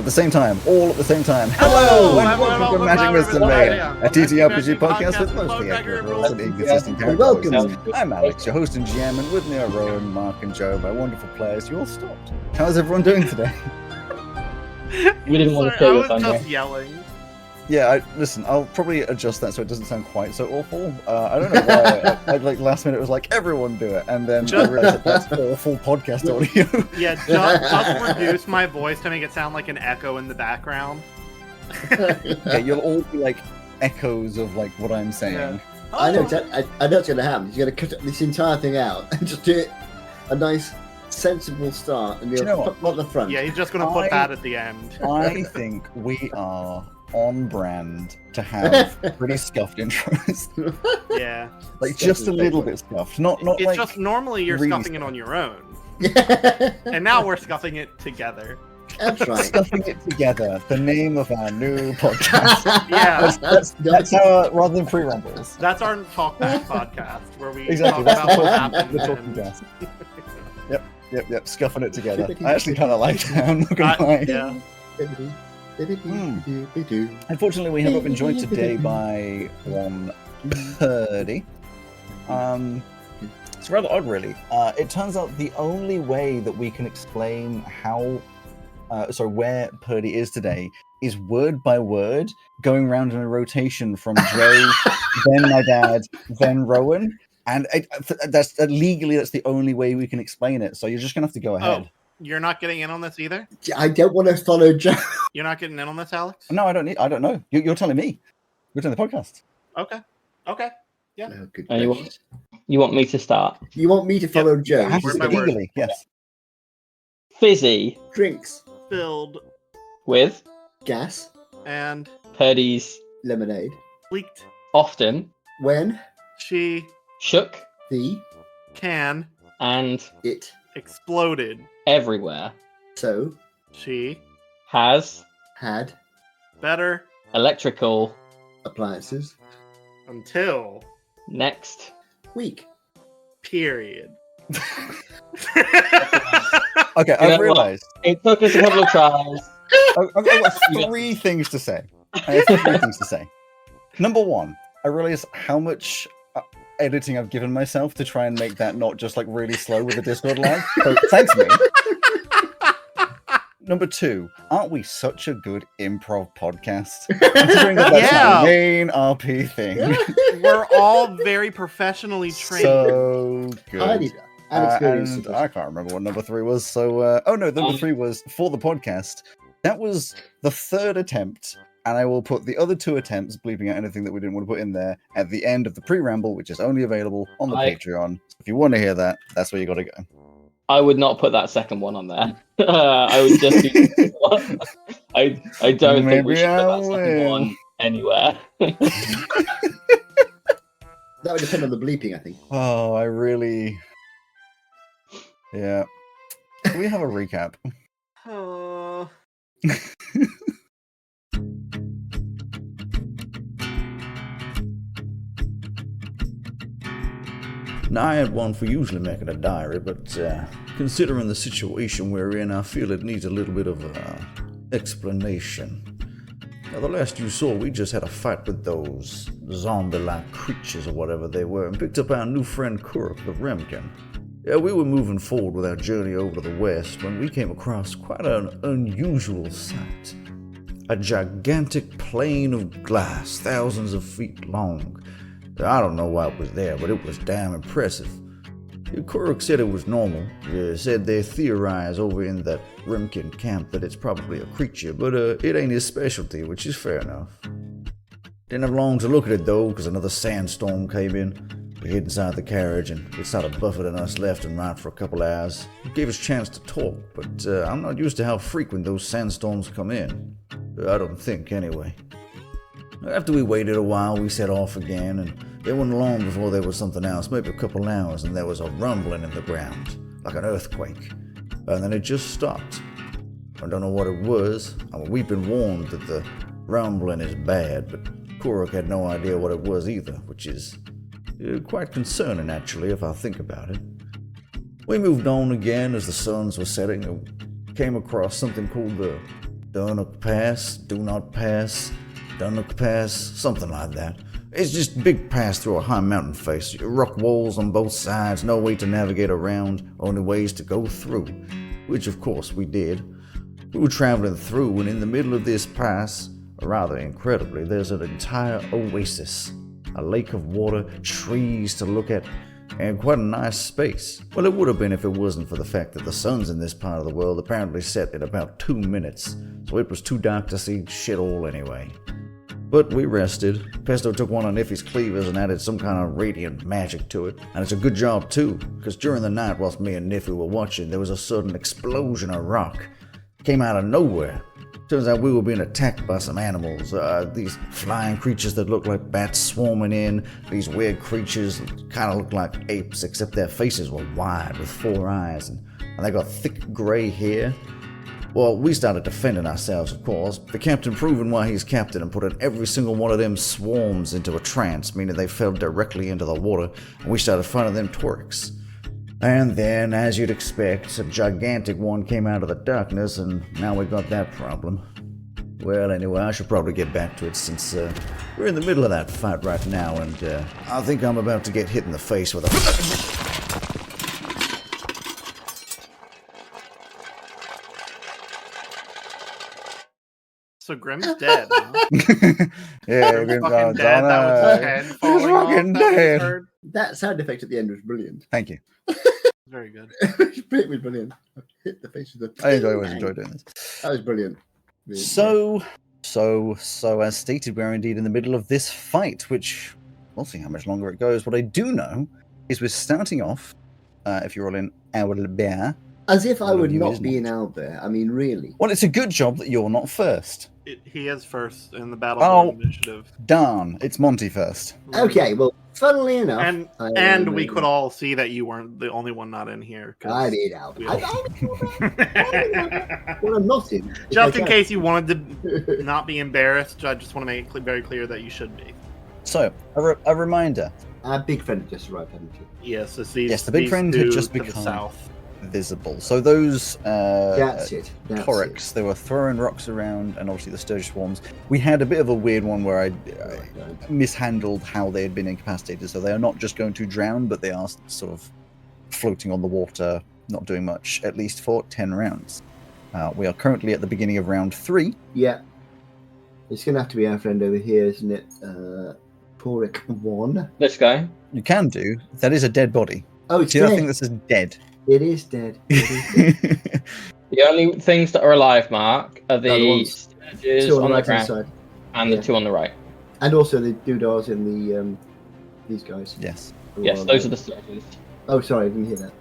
at the same time, all at the same time. Hello, and welcome to Magic Mist and Mayhem, a TTRPG podcast with mostly accurate rules and inconsistent characters. I'm Alex, your host and GM, and with me are Rowan, Mark, and Joe, my wonderful players. You all stopped. How's everyone doing today? We didn't want to kill your thunder. I was just yelling. Yeah, listen, I'll probably adjust that so it doesn't sound quite so awful. I don't know why. I like last minute it was like, everyone do it, and then I realized that's awful podcast audio. Yeah, just reduce my voice to make it sound like an echo in the background. Yeah, you'll all be like echoes of like what I'm saying. Yeah. I know what's going to happen. You're going to cut this entire thing out and just do it a nice, sensible start, and you'll put at the front. Yeah, he's just going to put that at the end. I think we are on brand to have pretty scuffed intros. Yeah. Like just a little bit scuffed. Not It's like just normally you're really scuffing it on your own. Yeah. And now we're scuffing it together. That's right. Stuffing it together, the name of our new podcast. Yeah. That's our, rather than pre-rambles. That's our Talk Back podcast where we Exactly, talk that's about the what talking, happened. the talking and- cast. Yep, scuffing it together. I actually kind of like that, I'm not gonna lie. Yeah. Unfortunately, we haven't been joined today by one Purdy. It's rather odd, really. It turns out the only way that we can explain where Purdy is today is word by word, going around in a rotation from Joe, then my dad, then Rowan. And that's legally, that's the only way we can explain it. So you're just gonna have to go ahead. Oh, you're not getting in on this either? I don't want to follow Joe. You're not getting in on this, Alex? No, I don't know. You're telling me. You're doing the podcast. Okay. Yeah. Oh, good And gracious. you want me to start? You want me to follow Joe? Word by word. Legally, yes. Fizzy Drinks, Filled with gas, and Purdy's lemonade. leaked. often When She shook the can and it exploded. everywhere so She has had better electrical appliances until next. week. period. Okay, You know I've what? realised. It took us a couple of tries. I've got three things to say. I have three things to say. Number one, I realize how much editing I've given myself to try and make that not just like really slow with the Discord lag. So thanks, me. Number two, aren't we such a good improv podcast? Considering that that's Yeah. my main RP thing. We're all very professionally trained. So good. I need an experience. And I can't remember what number three was. So, number three was for the podcast. That was the third attempt, and I will put the other two attempts, bleeping out anything that we didn't want to put in there, at the end of the pre-ramble, which is only available on the Patreon. So if you want to hear that, that's where you got to go. I would not put that second one on there. I would just do this one. I don't think we Maybe should put I that second will. one anywhere. That would depend on the bleeping, I think. Oh, I really... Yeah. Can we have a recap? Oh. Now, I had one for usually making a diary, but considering the situation we're in, I feel it needs a little bit of explanation. Now, the last you saw, we just had a fight with those zombie-like creatures or whatever they were, and picked up our new friend Krep, the Remkin. Yeah, we were moving forward with our journey over to the west when we came across quite an unusual sight. A gigantic plane of glass, thousands of feet long. I don't know why it was there, but it was damn impressive. Kuruk said it was normal. He said they theorize over in that Remkin camp that it's probably a creature, but it ain't his specialty, which is fair enough. Didn't have long to look at it though, because another sandstorm came in. We hid inside the carriage and it started buffeting us left and right for a couple hours. It gave us a chance to talk, but I'm not used to how frequent those sandstorms come in. I don't think, anyway. After we waited a while, we set off again, and it wasn't long before there was something else, maybe a couple hours, and there was a rumbling in the ground, like an earthquake. And then it just stopped. I don't know what it was. I mean, we've been warned that the rumbling is bad, but Kuruk had no idea what it was either, which is quite concerning, actually, if I think about it. We moved on again as the suns were setting and came across something called the Dunnock Pass, do not pass, Dunnock Pass, something like that. It's just a big pass through a high mountain face. Rock walls on both sides, no way to navigate around, only ways to go through. Which of course we did. We were traveling through, and in the middle of this pass, rather incredibly, there's an entire oasis. A lake of water, trees to look at, and quite a nice space. Well, it would have been if it wasn't for the fact that the suns in this part of the world apparently set in about 2 minutes, so it was too dark to see shit all anyway. But we rested. Pesto took one of Niffy's cleavers and added some kind of radiant magic to it. And it's a good job too, because during the night whilst me and Niffy were watching, there was a sudden explosion of rock. It came out of nowhere. Turns out we were being attacked by some animals. These flying creatures that look like bats swarming in. These weird creatures that kind of look like apes, except their faces were wide with 4 eyes. And they got thick grey hair. Well, we started defending ourselves, of course. The captain proving why he's captain and putting every single one of them swarms into a trance, meaning they fell directly into the water, and we started fighting them Torix. And then, as you'd expect, a gigantic one came out of the darkness, and now we got that problem. Well, anyway, I should probably get back to it since we're in the middle of that fight right now, and I think I'm about to get hit in the face with a... So Grim's dead, huh? Yeah, Grim's fucking dead. That was his head falling off. fucking That dead. was heard. That sound effect at the end was brilliant. Thank you. Very good. It was brilliant. I hit the face with the... I always enjoy doing this. That was brilliant. So as stated, we're indeed in the middle of this fight, which we'll see how much longer it goes. What I do know is we're starting off, if you're all in Owlbear. As if I would You not isn't be it? in Owlbear. I mean, really. Well, it's a good job that you're not first. He is first in the Battle Initiative. Darn, it's Monty first. Okay, well, funnly enough... And we could all see that you weren't the only one not in here. I need Owlbear. Well, I'm not in. Just in case you wanted to not be embarrassed, I just want to make it very clear that you should be. So, a reminder. Our big friend just arrived, haven't you? Yes, it's these, Yes, the big these friend had two just to the become south. visible. So those That's it. That's Torix, they were throwing rocks around, and obviously the Sturge swarms. We had a bit of a weird one where I mishandled how they had been incapacitated. So they are not just going to drown, but they are sort of floating on the water, not doing much, at least for 10 rounds. We are currently at the beginning of round 3. Yeah. It's going to have to be our friend over here, isn't it? Porik 1. This guy. You can do. That is a dead body. Oh, it's See that dead. thing that says dead? It is dead. It is dead. The only things that are alive, Mark, are the the ones- Sturges Two on the right-hand ground side. and Yeah. the 2 on the right. And also the doodars in the these guys. Yes. who Yes, are those there. are the Sturges. Oh, sorry, I didn't hear that.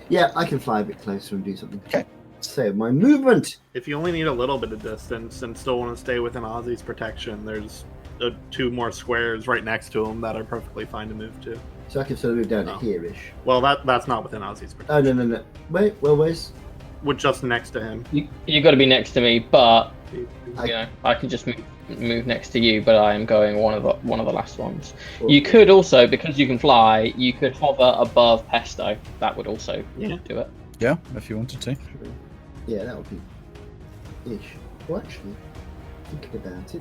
Yeah, I can fly a bit closer and do something. Okay. So my movement. If you only need a little bit of distance and still want to stay within Ozzy's protection, there's 2 more squares right next to him that are perfectly fine to move to. So I can sort of move down Oh. to here-ish. Well, that's not within Ozzy's protection. Oh no. Wait, well, where's? We're just next to him. You got to be next to me, but I- you know I can just move next to you. But I am going one of the last ones. Well, You could also, because you can fly, you could hover above Pesto. That would also Yeah. do it. Yeah, if you wanted to. Yeah, that would be ish. Well, actually, thinking about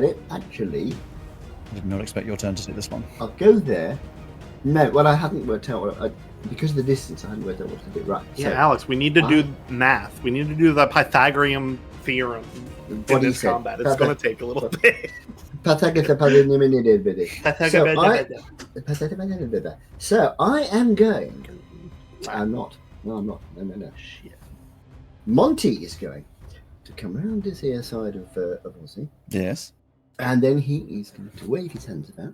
it. Actually, I did not expect your turn to take this one. I'll go there. No, well, I hadn't worked out because of the distance. I hadn't worked out what to do. Right. Yeah, So, Alex, we need to do math. We need to do the Pythagorean theorem in What do you this say? combat. It's going to take a little bit. So I am going. I'm not. No, I'm not. No. Shit. Monty is going to come round this here side of Ozzy, Yes. and then he is going to wave his hands about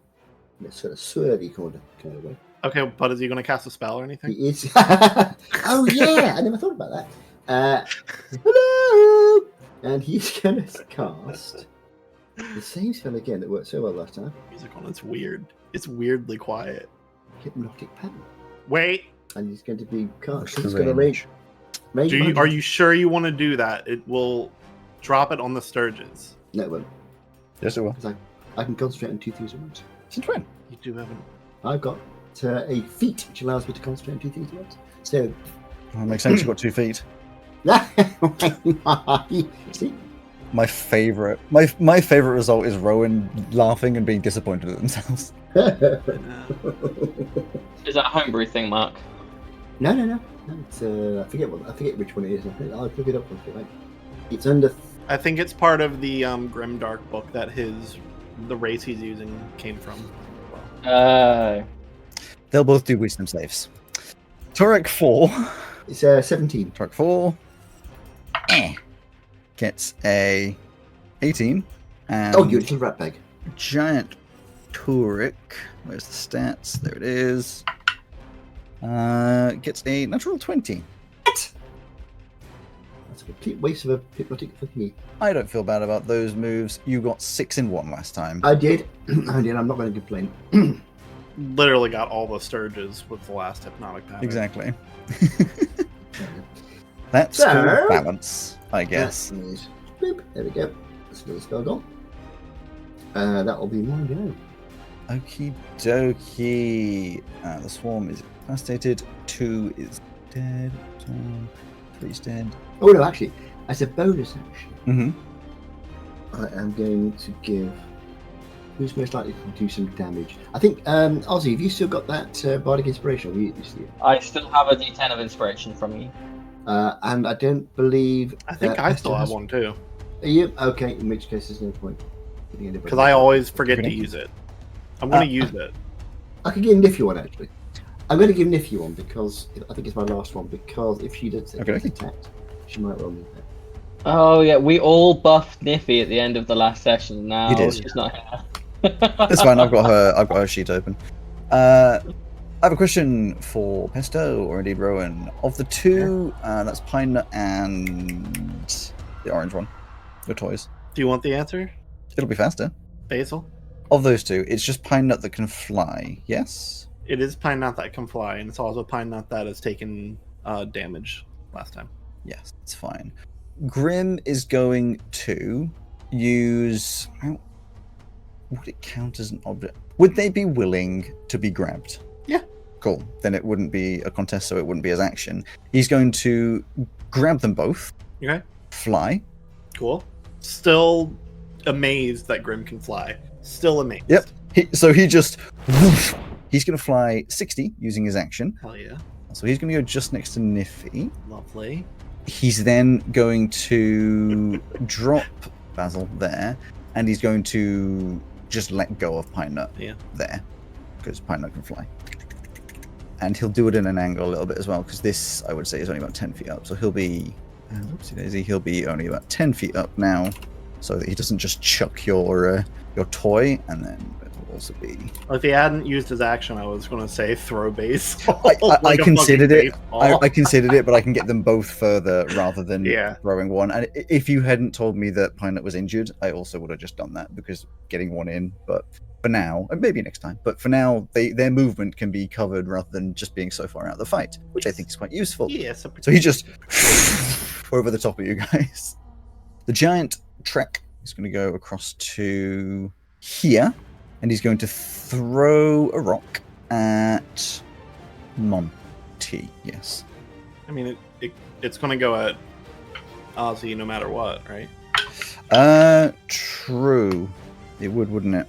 in a sort of swervy kind of way. Okay, but is he going to cast a spell or anything? He is. Oh yeah, I never thought about that. Hello, and he's going to cast the same spell again that worked so well last time. Music on, it's weird. It's weirdly quiet. Hypnotic pattern, Wait, and he's going to be cast. What's the He's going to range. are you sure you want to do that? It will drop it on the Sturges. No, it won't. Yes, it will. I can concentrate on 2 things at once. Since when? You do have an... I've got a feat which allows me to concentrate on 2 things at once. So Well, that makes sense. You've got 2 feet. See? My favorite, my favorite result is Rowan laughing and being disappointed at themselves. Is that a homebrew thing, Mark? No. It's, I forget which one it is. I'll look it up if you like. It's under. I think it's part of the Grim Dark book that the race he's using came from. They'll both do wisdom saves. Turek 4. It's 17. Turek 4 gets a 18. And Oh, you little rat bag. Giant Turek. Where's the stats? There it is. Gets a natural 20. What? That's a complete waste of a hypnotic fucking. I don't feel bad about those moves. You got 6 in 1 last time. I did. I'm not going to complain. Literally got all the Sturges with the last hypnotic pattern. Exactly. That's So- called balance, I guess. That is, boop, there we go. That's another spell gone. That will be my go. Okie dokie. The swarm is incapacitated. 2 is dead. 3 is dead. Oh no, actually, as a bonus action, Mm-hmm. I am going to give. Who's most likely to do some damage? I think, Ozzy, have you still got that Bardic Inspiration? You see it? I still have a D10 of inspiration from you. And I don't believe. I think I still have one too. Are you? Okay, in which case there's no point. Because I always forget to use it. I'm going to use it. I could give Nifty one actually. I'm going to give Nifty one because I think it's my last one. Because if she does get attacked, she might roll me back. Oh yeah, we all buffed Niffy at the end of the last session. Now You did. she's not here. That's fine. I've got her sheet open. I have a question for Pesto or indeed Rowan. Of the two, that's Pine Nut and the orange one, your toys. Do you want the answer? It'll be faster. Basil? Of those two, it's just Pine Nut that can fly. Yes. It is Pine Nut that can fly, and it's also Pine Nut that has taken damage last time. Yes, it's fine. Grim is going to use. Would it count as an object? Would they be willing to be grabbed? Yeah. Cool. Then it wouldn't be a contest, so it wouldn't be his action. He's going to grab them both. Okay. Fly. Cool. Still amazed that Grim can fly. Still amazed. Yep. He just. Whoosh, he's going to fly 60 using his action. Hell yeah. So he's going to go just next to Niffy. Lovely. He's then going to drop Basil there, and he's going to just let go of Pine Nut there, because Pine Nut can fly. And he'll do it in an angle a little bit as well, because this, I would say, is only about 10 feet up. So he'll be, oopsie daisy, he'll be only about 10 feet up now, so that he doesn't just chuck your toy, and then it'll also be... Well, if he hadn't used his action, I was going to say throw base. I considered it. I considered it, but I can get them both further rather than throwing one. And if you hadn't told me that Pine Nut was injured, I also would have just done that, because getting one in. But for now, and maybe next time, but for now, their movement can be covered rather than just being so far out of the fight, which I think is quite useful. Yes. So he just over the top of you guys. The giant Trek is going to go across to here, and he's going to throw a rock at Monty. Yes. I mean, it's going to go at Ozzy no matter what, right? True. It would, wouldn't it?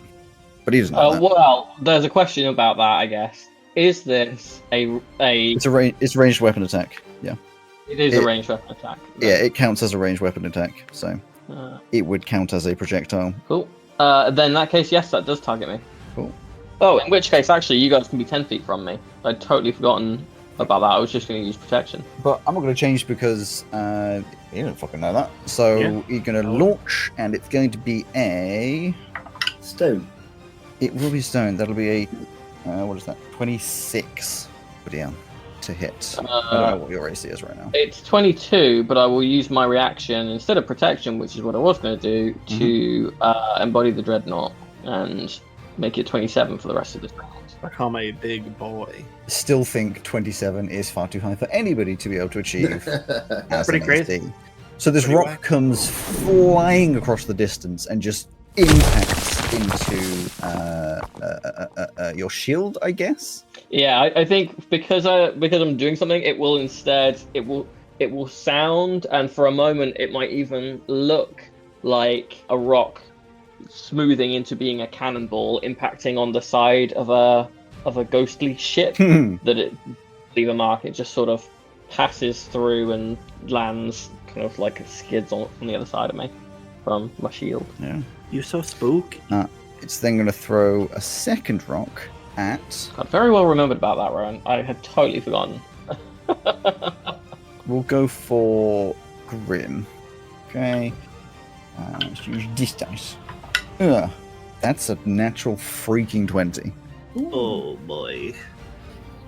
But he doesn't know that. Well, there's a question about that, I guess. Is this a? It's a ranged weapon attack. Yeah. It is a ranged weapon attack. Yeah, it counts as a ranged weapon attack, so it would count as a projectile. Cool. Then in that case, yes, that does target me. Cool. Oh, in which case, actually, you guys can be 10 feet from me. I'd totally forgotten about that. I was just going to use protection. But I'm not going to change because you don't fucking know that. So you're going to launch, and it's going to be a stone. It will be stone. That'll be a what is that? 26. Yeah, to hit. I don't know what your AC is right now. It's 22, but I will use my reaction instead of protection, which is what I was going to do, to embody the dreadnought and make it 27 for the rest of this round. Become a big boy. Still think 27 is far too high for anybody to be able to achieve. Pretty crazy. So this rock comes flying across the distance and just impacts into your shield, I guess. Yeah, I think because I'm doing something, it will it will sound, and for a moment it might even look like a rock smoothing into being a cannonball, impacting on the side of a ghostly ship. That it leave a mark. It just sort of passes through and lands kind of like skids on the other side of me from my shield. Yeah. You're so spooky. It's then going to throw a second rock at... I very well remembered about that, Rowan. I had totally forgotten. We'll go for Grim. Okay. Let's use this dice. Ugh. That's a natural freaking 20. Oh boy.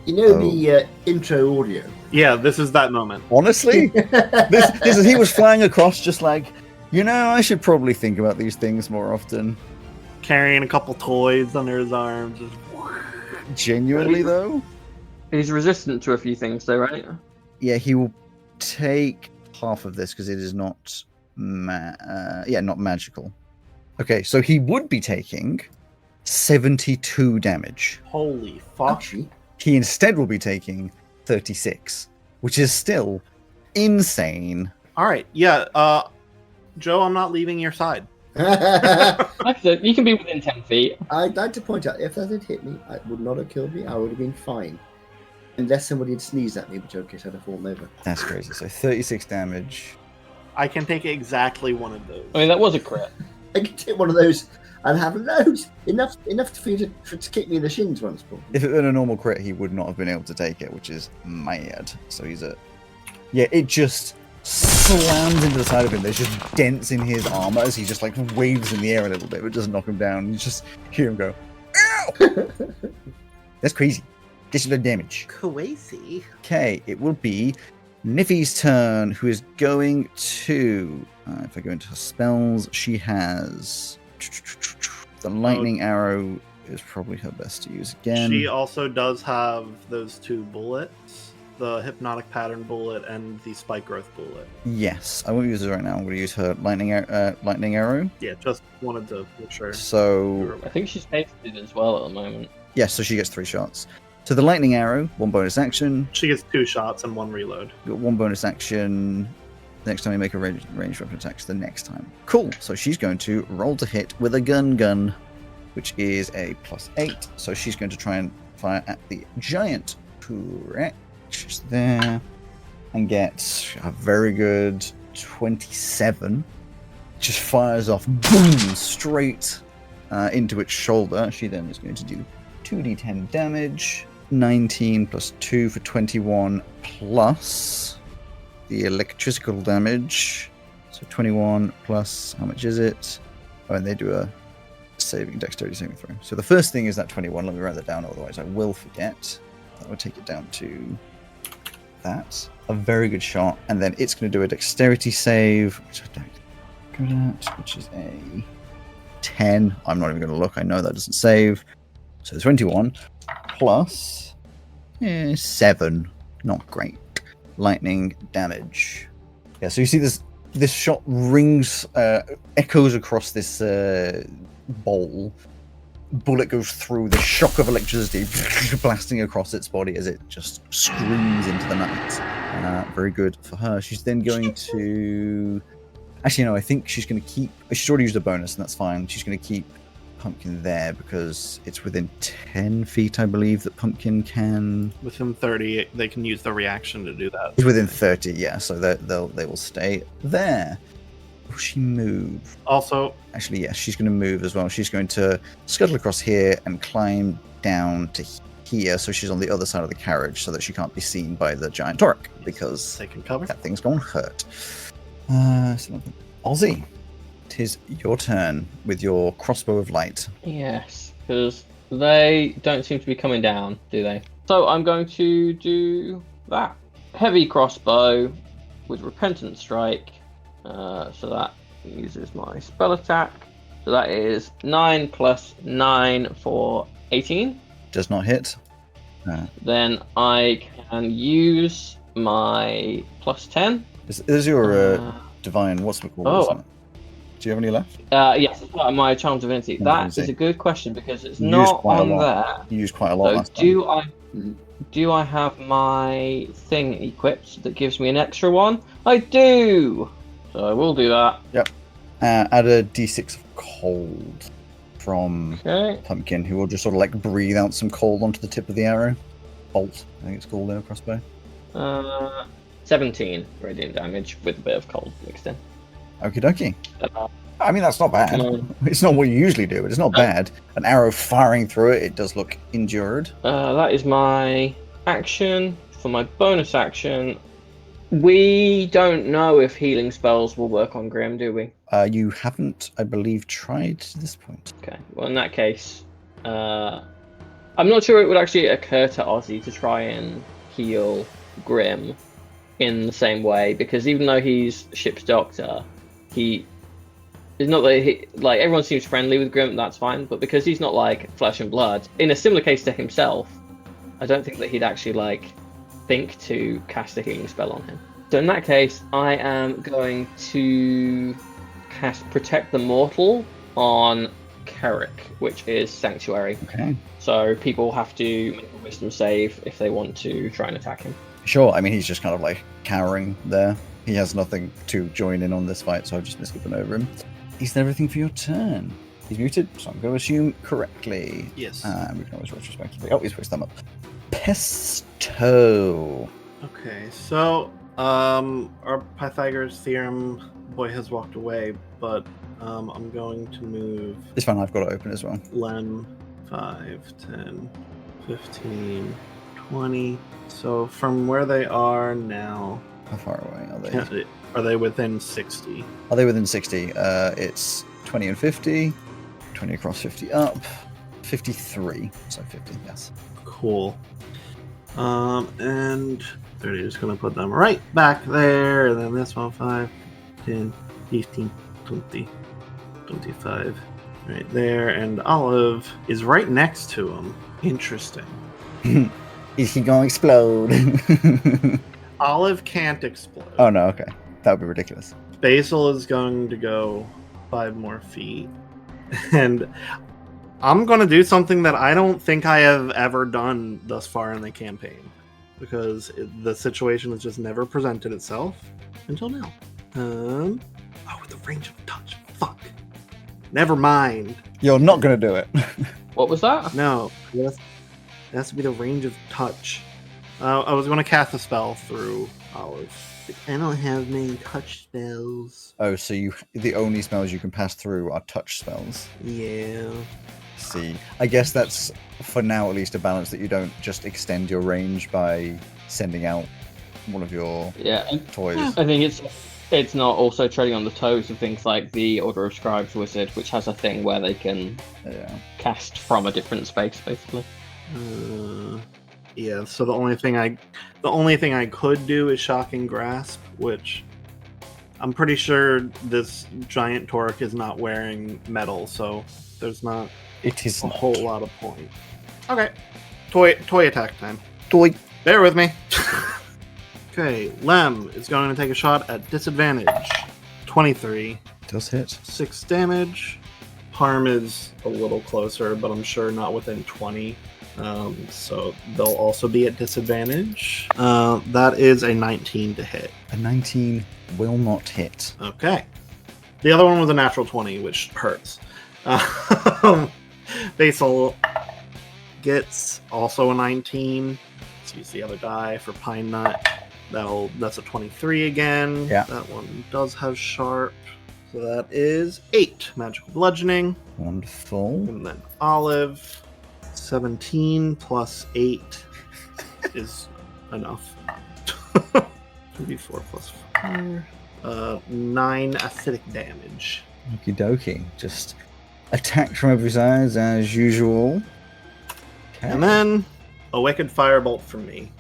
You know the intro audio? Yeah, this is that moment. Honestly? this is he was flying across just like, I should probably think about these things more often. Carrying a couple toys under his arms. Just... Genuinely, though? He's resistant to a few things, though, right? Yeah, he will take half of this because it is not not magical. Okay, so he would be taking 72 damage. Holy fuck. Actually, He instead will be taking 36, which is still insane. Alright, yeah, Joe, I'm not leaving your side. Like that, you can be within 10 feet. I'd like to point out, if that had hit me, it would not have killed me. I would have been fine. Unless somebody had sneezed at me, which I guess I'd have fallen over. That's crazy. So 36 damage. I can take exactly one of those. I mean, that was a crit. I could take one of those and have loads. Enough for you to kick me in the shins once, probably. If it were a normal crit, he would not have been able to take it, which is mad. So he's a... Yeah, it just slams into the side of him. There's just dents in his armor as he just like waves in the air a little bit, but doesn't knock him down. You just hear him go, ow! That's crazy. Gets you the damage. Crazy. Okay, it will be Niffy's turn, who is going to... if I go into her spells, she has... The lightning arrow is probably her best to use again. She also does have those two bullets, the hypnotic pattern bullet and the spike growth bullet. Yes, I won't use it right now. I'm going to use her lightning arrow. Yeah, just wanted to make sure. So, I think she's pasted as well at the moment. yes, so she gets 3 shots. So the lightning arrow, 1 bonus action. She gets 2 shots and 1 reload. Got 1 bonus action. Next time you make a ranged weapon attack, the next time. Cool. So she's going to roll to hit with a gun, which is a +8. So she's going to try and fire at the giant. Correct. She's there. And gets a very good 27. Just fires off, boom, straight into its shoulder. She then is going to do 2d10 damage. 19 plus 2 for 21 plus the electrical damage. So 21 plus, how much is it? Oh, and they do a dexterity saving throw. So the first thing is that 21. Let me write that down, otherwise I will forget. That would take it down to that. A very good shot. And then it's going to do a dexterity save, which I don't good at, which is a 10. I'm not even going to look. I know that doesn't save. So 21 plus 7. Not great. Lightning damage. Yeah, so you see this shot rings, echoes across this bowl. Bullet goes through, the shock of electricity blasting across its body as it just screams into the night. Very good for her. She's then going to... Actually, no, I think she's going to keep... She's already used a bonus, and that's fine. She's going to keep Pumpkin there because it's within 10 feet, I believe, that Pumpkin can... Within 30, they can use the reaction to do that. It's within 30, yeah, so they will stay there. Will she move? Also... Actually, yes, she's going to move as well. She's going to scuttle across here and climb down to here, so she's on the other side of the carriage so that she can't be seen by the giant Torque, because they can cover. That thing's going to hurt. Ozzy, it is your turn with your crossbow of light. Yes, because they don't seem to be coming down, do they? So I'm going to do that. Heavy crossbow with Repentant Strike. So that uses my spell attack. So that is 9 plus 9 for 18. Does not hit. Then I can use my plus 10. Is your divine, what's it called? Do you have any left? Yes, it's part of my Charm Divinity. That is a good question because it's not on there. You used quite a lot last time. Do I have my thing equipped that gives me an extra one? I do! So I will do that. Yep. Add a d6 of cold from Pumpkin, who will just sort of like breathe out some cold onto the tip of the arrow. Bolt, I think it's called in a crossbow. 17 radiant damage with a bit of cold mixed in. Okie dokie. I mean, that's not bad. It's not what you usually do, but it's not bad. An arrow firing through it, it does look injured. That is my action. For my bonus action, we don't know if healing spells will work on Grim, do we? You haven't, I believe, tried to this point. Okay, well, in that case, I'm not sure it would actually occur to Ozzy to try and heal Grim in the same way, because even though he's ship's doctor, it's not that he, like, everyone seems friendly with Grim, that's fine, but because he's not like flesh and blood, in a similar case to himself, I don't think that he'd actually like think to cast a healing spell on him. So in that case, I am going to cast Protect the Mortal on Carrick, which is Sanctuary. Okay. So people have to make a wisdom save if they want to try and attack him. Sure, I mean, he's just kind of like cowering there. He has nothing to join in on this fight, so I've just been skipping over him. Is there everything for your turn? He's muted, so I'm going to assume correctly. Yes. And we can always retrospectively. Oh, he's switched them up. Pesto. Okay, so our Pythagoras theorem boy has walked away, but I'm going to move. This one I've got to open as well. Lem 5, 10, 15, 20. So from where they are now, how far away are they? Are they within 60? Are they within 60? It's 20 and 50, 20 across, 50 up, 53. So 50, yes. Cool. And 30, just gonna put them right back there, and then this one 5, 10, 15, 20, 25. Right there, and Olive is right next to him. Interesting. Is he gonna explode? Olive can't explode. Oh no, okay. That would be ridiculous. Basil is going to go 5 more feet. And I'm going to do something that I don't think I have ever done thus far in the campaign. Because the situation has just never presented itself until now. Oh, the range of touch. Fuck. Never mind. You're not going to do it. What was that? No. It has to be the range of touch. I was going to cast a spell through Olive. I don't have many touch spells. Oh, so the only spells you can pass through are touch spells. Yeah. See, I guess that's for now at least a balance that you don't just extend your range by sending out one of your toys. I think it's not also treading on the toes of things like the Order of Scribes wizard, which has a thing where they can cast from a different space, basically. Yeah, so the only thing I could do is Shocking Grasp, which I'm pretty sure this giant Torque is not wearing metal, so there's not a whole lot of point. Okay, toy attack time. Toy. Bear with me. Okay, Lem is going to take a shot at disadvantage. 23. Does hit. 6 damage. Harm is a little closer, but I'm sure not within 20. So they'll also be at disadvantage. That is a 19 to hit. A 19 will not hit. Okay. The other one was a natural 20, which hurts. Basil gets also a 19. Let's use the other die for Pine Nut. That's a 23 again. Yeah. That one does have sharp. So that is 8 magical bludgeoning. Wonderful. And then Olive. 17 plus 8 is enough. 2d4 plus 4. 9 acidic damage. Okie dokie. Just attack from every side as usual. Okay. And then a wicked firebolt from me.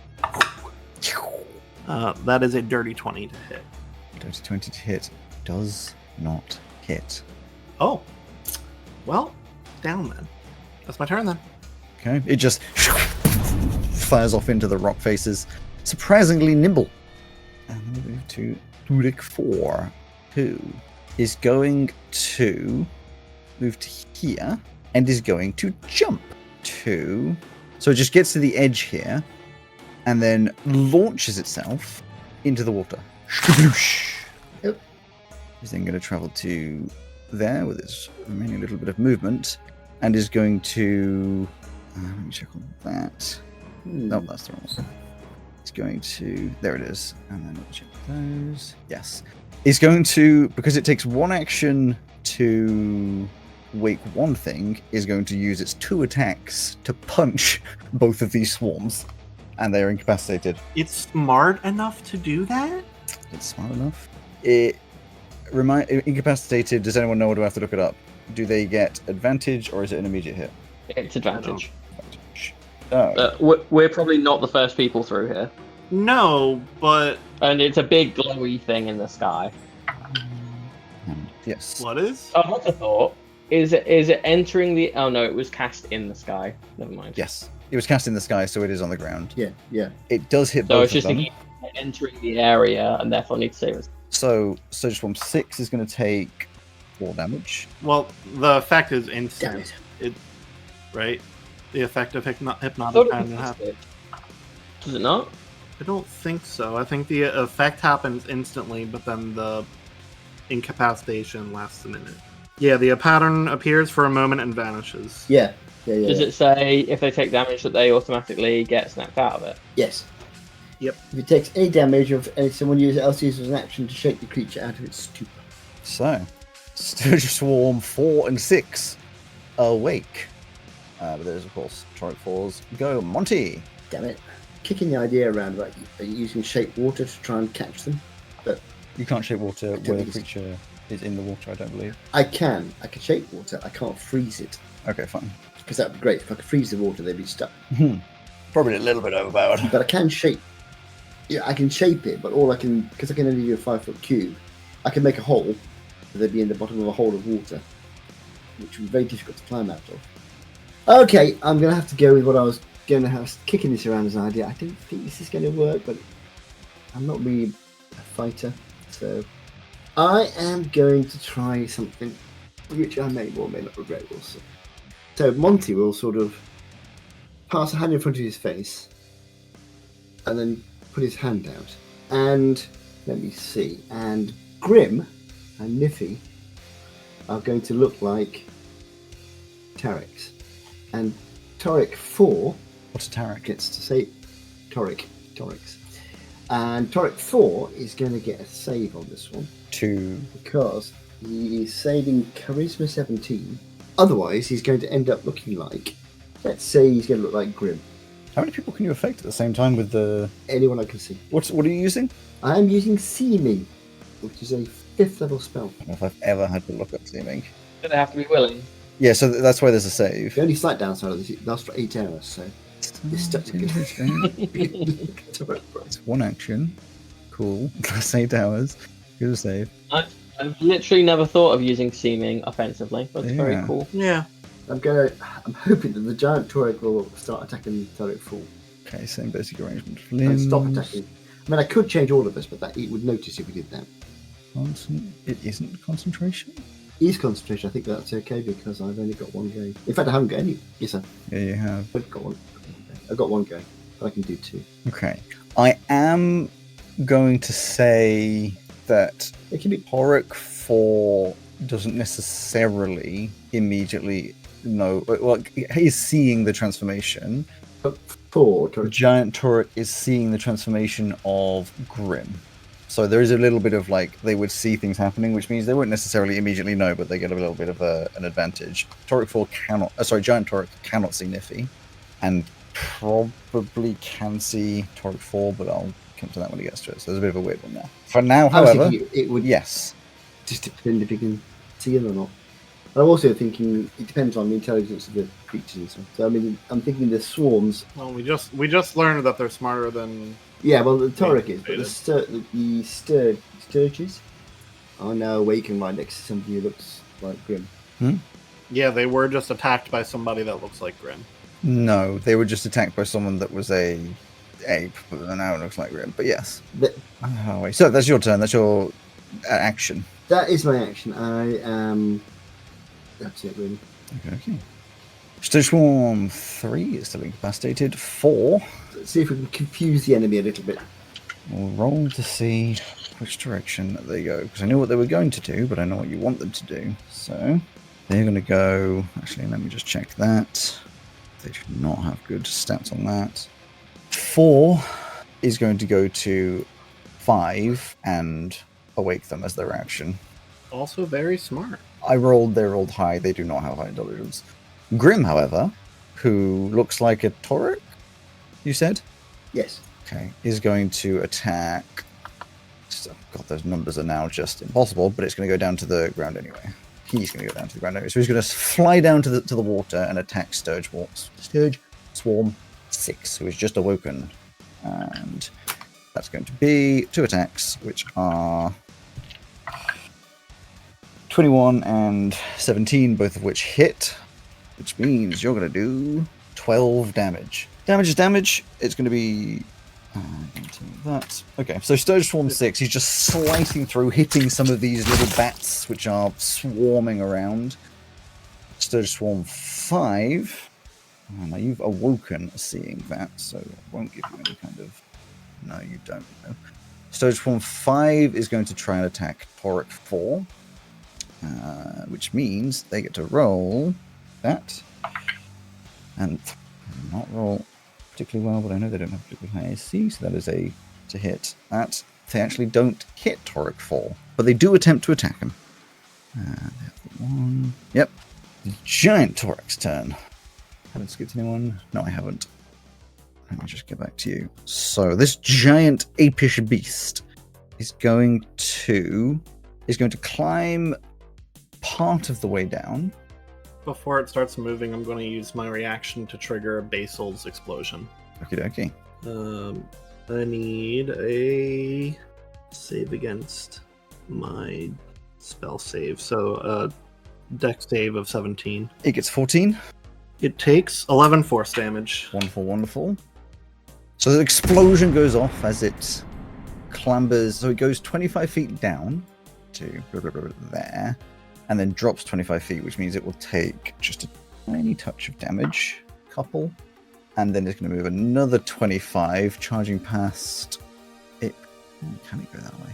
That is a dirty 20 to hit. Dirty 20 to hit. Does not hit. Oh. Well, down then. That's my turn then. Okay, it just fires off into the rock faces. Surprisingly nimble. And then we move to Rurik 4. 2. is going to move to here and is going to jump to. So it just gets to the edge here and then launches itself into the water. Yep. He's then going to travel to there with its remaining little bit of movement and is going to. Let me check on that. No, that's the wrong one. It's going to. There it is. And then we'll check those. Yes. It's going to, because it takes one action to wake one thing, is going to use its 2 attacks to punch both of these swarms. And they are incapacitated. It's smart enough to do that? It's smart enough. Incapacitated, does anyone know, or do I have to look it up? Do they get advantage or is it an immediate hit? It's advantage. Oh. We're probably not the first people through here. No, but And it's a big glowy thing in the sky. Yes. what is? Oh, what's a thought? Is it entering the... Oh no, it was cast in the sky. Never mind. Yes. It was cast in the sky, so it is on the ground. Yeah. It does hit So I both was just of them. thinking entering the area and therefore need to save us. So Swarm 6 is going to take 4 damage. Well, the effect is Damn instant. it. Right? The effect of I hypnotic thought it pattern was happens. Does it not? I don't think so. I think the effect happens instantly, but then the incapacitation lasts a minute. Yeah, the pattern appears for a moment and vanishes. Yeah. Does it say if they take damage that they automatically get snapped out of it? Yes. Yep. If it takes any damage, or someone else uses an action to shake the creature out of its stupor. So, Sturge Swarm 4 and 6 awake. But there's, of course, Toric Falls. Go, Monty! Damn it. Kicking the idea around about using shape water to try and catch them. But You can't shape water don't when a think it's- creature is in the water, I don't believe. I can shape water. I can't freeze it. Okay, fine. Because that would be great. If I could freeze the water, they'd be stuck. Probably a little bit overpowered. But I can shape. Yeah, I can shape it, but all I can, because I can only do a 5-foot cube, I can make a hole. They'd be in the bottom of a hole of water, which would be very difficult to climb out of. Okay, I'm going to have to go with what I was going to have kicking this around as an idea. I don't think this is going to work, but I'm not really a fighter, so I am going to try something which I may or may not regret. We'll see. So Monty will sort of pass a hand in front of his face, and then put his hand out. And let me see. And Grim and Niffy are going to look like Tarex. And Toric 4 What's a Tarek? gets to say Toric. And Toric 4 is going to get a save on this one 2. because he is saving Charisma 17. Otherwise, he's going to end up looking like, let's say he's going to look like Grim. How many people can you affect at the same time with the... Anyone I can see. What are you using? I am using Seeming, which is a 5th level spell. I don't know if I've ever had to look up Seeming. Do they have to be willing? Yeah, so that's why there's a save. The only slight downside of this, it lasts for 8 hours, so it's stuck to It's 1 action. Cool. Plus 8 hours. Good save. I've literally never thought of using seeming offensively, but it's very Yeah. cool. Yeah. I'm hoping that the giant Toric will start attacking Toric 4 Okay, same basic arrangement. and stop Limbs. attacking. I mean, I could change all of us, but that it would notice if we did that. It isn't concentration? Ease concentration, I think that's okay because I've only got 1 going. In fact, I haven't got any. Yes, sir. Yeah, you have. I've got 1. I've got 1 going, but I can do 2. Okay. I am going to say that It can be Toric 4 doesn't necessarily immediately know. Well, he's seeing the transformation. 4 The Toric. giant Toric is seeing the transformation of Grim. So there is a little bit of like they would see things happening, which means they won't necessarily immediately know, but they get a little bit of an advantage. Toric 4 cannot. Giant Toric cannot see Niffy, and probably can see Toric 4, but I'll come to that when he gets to it. So there's a bit of a weird one there. For now, I was however, thinking it would yes. just depend if you can see them or not. But I'm also thinking it depends on the intelligence of the creatures and stuff. So I mean, I'm thinking the swarms. Well, we just learned that they're smarter than. Yeah, well, the Toric is, but Beta. the Sturges are now awake and right next to somebody who looks like Grim. Yeah, they were just attacked by somebody that looks like Grim. No, they were just attacked by someone that was a ape, but now it looks like Grim. But yes. But, Oh, wait. So that's your turn. That's your action. That is my action. I am. That's it, really. Okay. Stage Swarm 3 is still incapacitated. 4. Let's see if we can confuse the enemy a little bit. We'll roll to see which direction they go. Because I know what they were going to do, but I know what you want them to do. So they're going to go. Actually, let me just check that. They should not have good stats on that. 4 is going to go to 5 and awake them as their action. Also very smart. They rolled high. They do not have high intelligence. Grim, however, who looks like a Torek, you said? Yes. Okay, is going to attack. God, those numbers are now just impossible, but it's going to go down to the ground anyway. He's going to go down to the ground anyway. So he's going to fly down to the water and attack Sturge Swarm 6, who is just awoken. And that's going to be 2 attacks, which are 21 and 17, both of which hit, which means you're going to do 12 damage. Damage is damage. It's going to be that. Okay, so Sturge Swarm 6, he's just slicing through, hitting some of these little bats which are swarming around. Sturge Swarm 5. Now you've awoken seeing that, so it won't give you any kind of... No, you don't know. Sturge Swarm 5 is going to try and attack Torek 4, which means they get to roll that. And not roll particularly well, but I know they don't have particularly high AC, so that is a to hit. That they actually don't hit Torek 4, but they do attempt to attack him. They have the 1. Yep. Giant Torek's turn. Haven't skipped anyone? No, I haven't. Let me just get back to you. So this giant apish beast is going to climb part of the way down. Before it starts moving, I'm going to use my reaction to trigger a Basil's explosion. Okie I need a save against my spell save. So, dex save of 17. It gets 14. It takes 11 force damage. Wonderful, wonderful. So the explosion goes off as it clambers. So it goes 25 feet down to there, and then drops 25 feet, which means it will take just a tiny touch of damage. Couple. And then it's going to move another 25, charging past it. Can it go that way?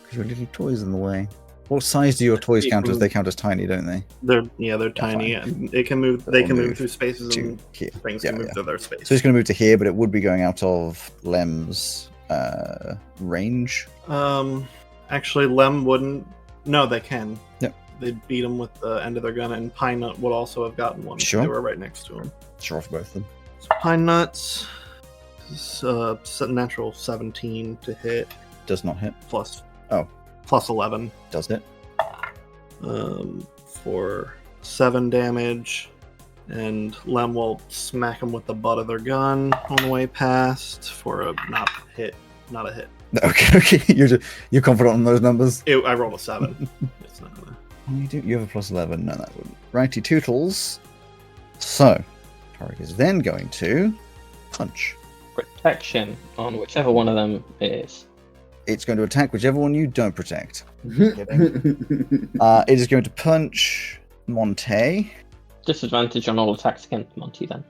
Because your little toy's in the way. What size do your toys count as? They count as tiny, don't they? They're tiny. It can move. They can move through spaces, and here. Things can move through their space. So it's going to move to here, but it would be going out of Lem's range. Actually, Lem wouldn't. No, they can. Yep. They'd beat him with the end of their gun, and Pine Nut would also have gotten one. Sure. They were right next to him. Sure, off both of them. So Pine Nuts is natural 17 to hit. Does not hit. Plus 11. Does hit. For 7 damage. And Lem will smack him with the butt of their gun on the way past for a not a hit. Okay. You're confident on those numbers? I rolled a 7. It's not gonna... You have a plus 11. No, that wouldn't. Righty tootles. So, Tarek is then going to punch. Protection on whichever one of them it is. It's going to attack whichever one you don't protect. It is going to punch Monte. Disadvantage on all attacks against Monty then.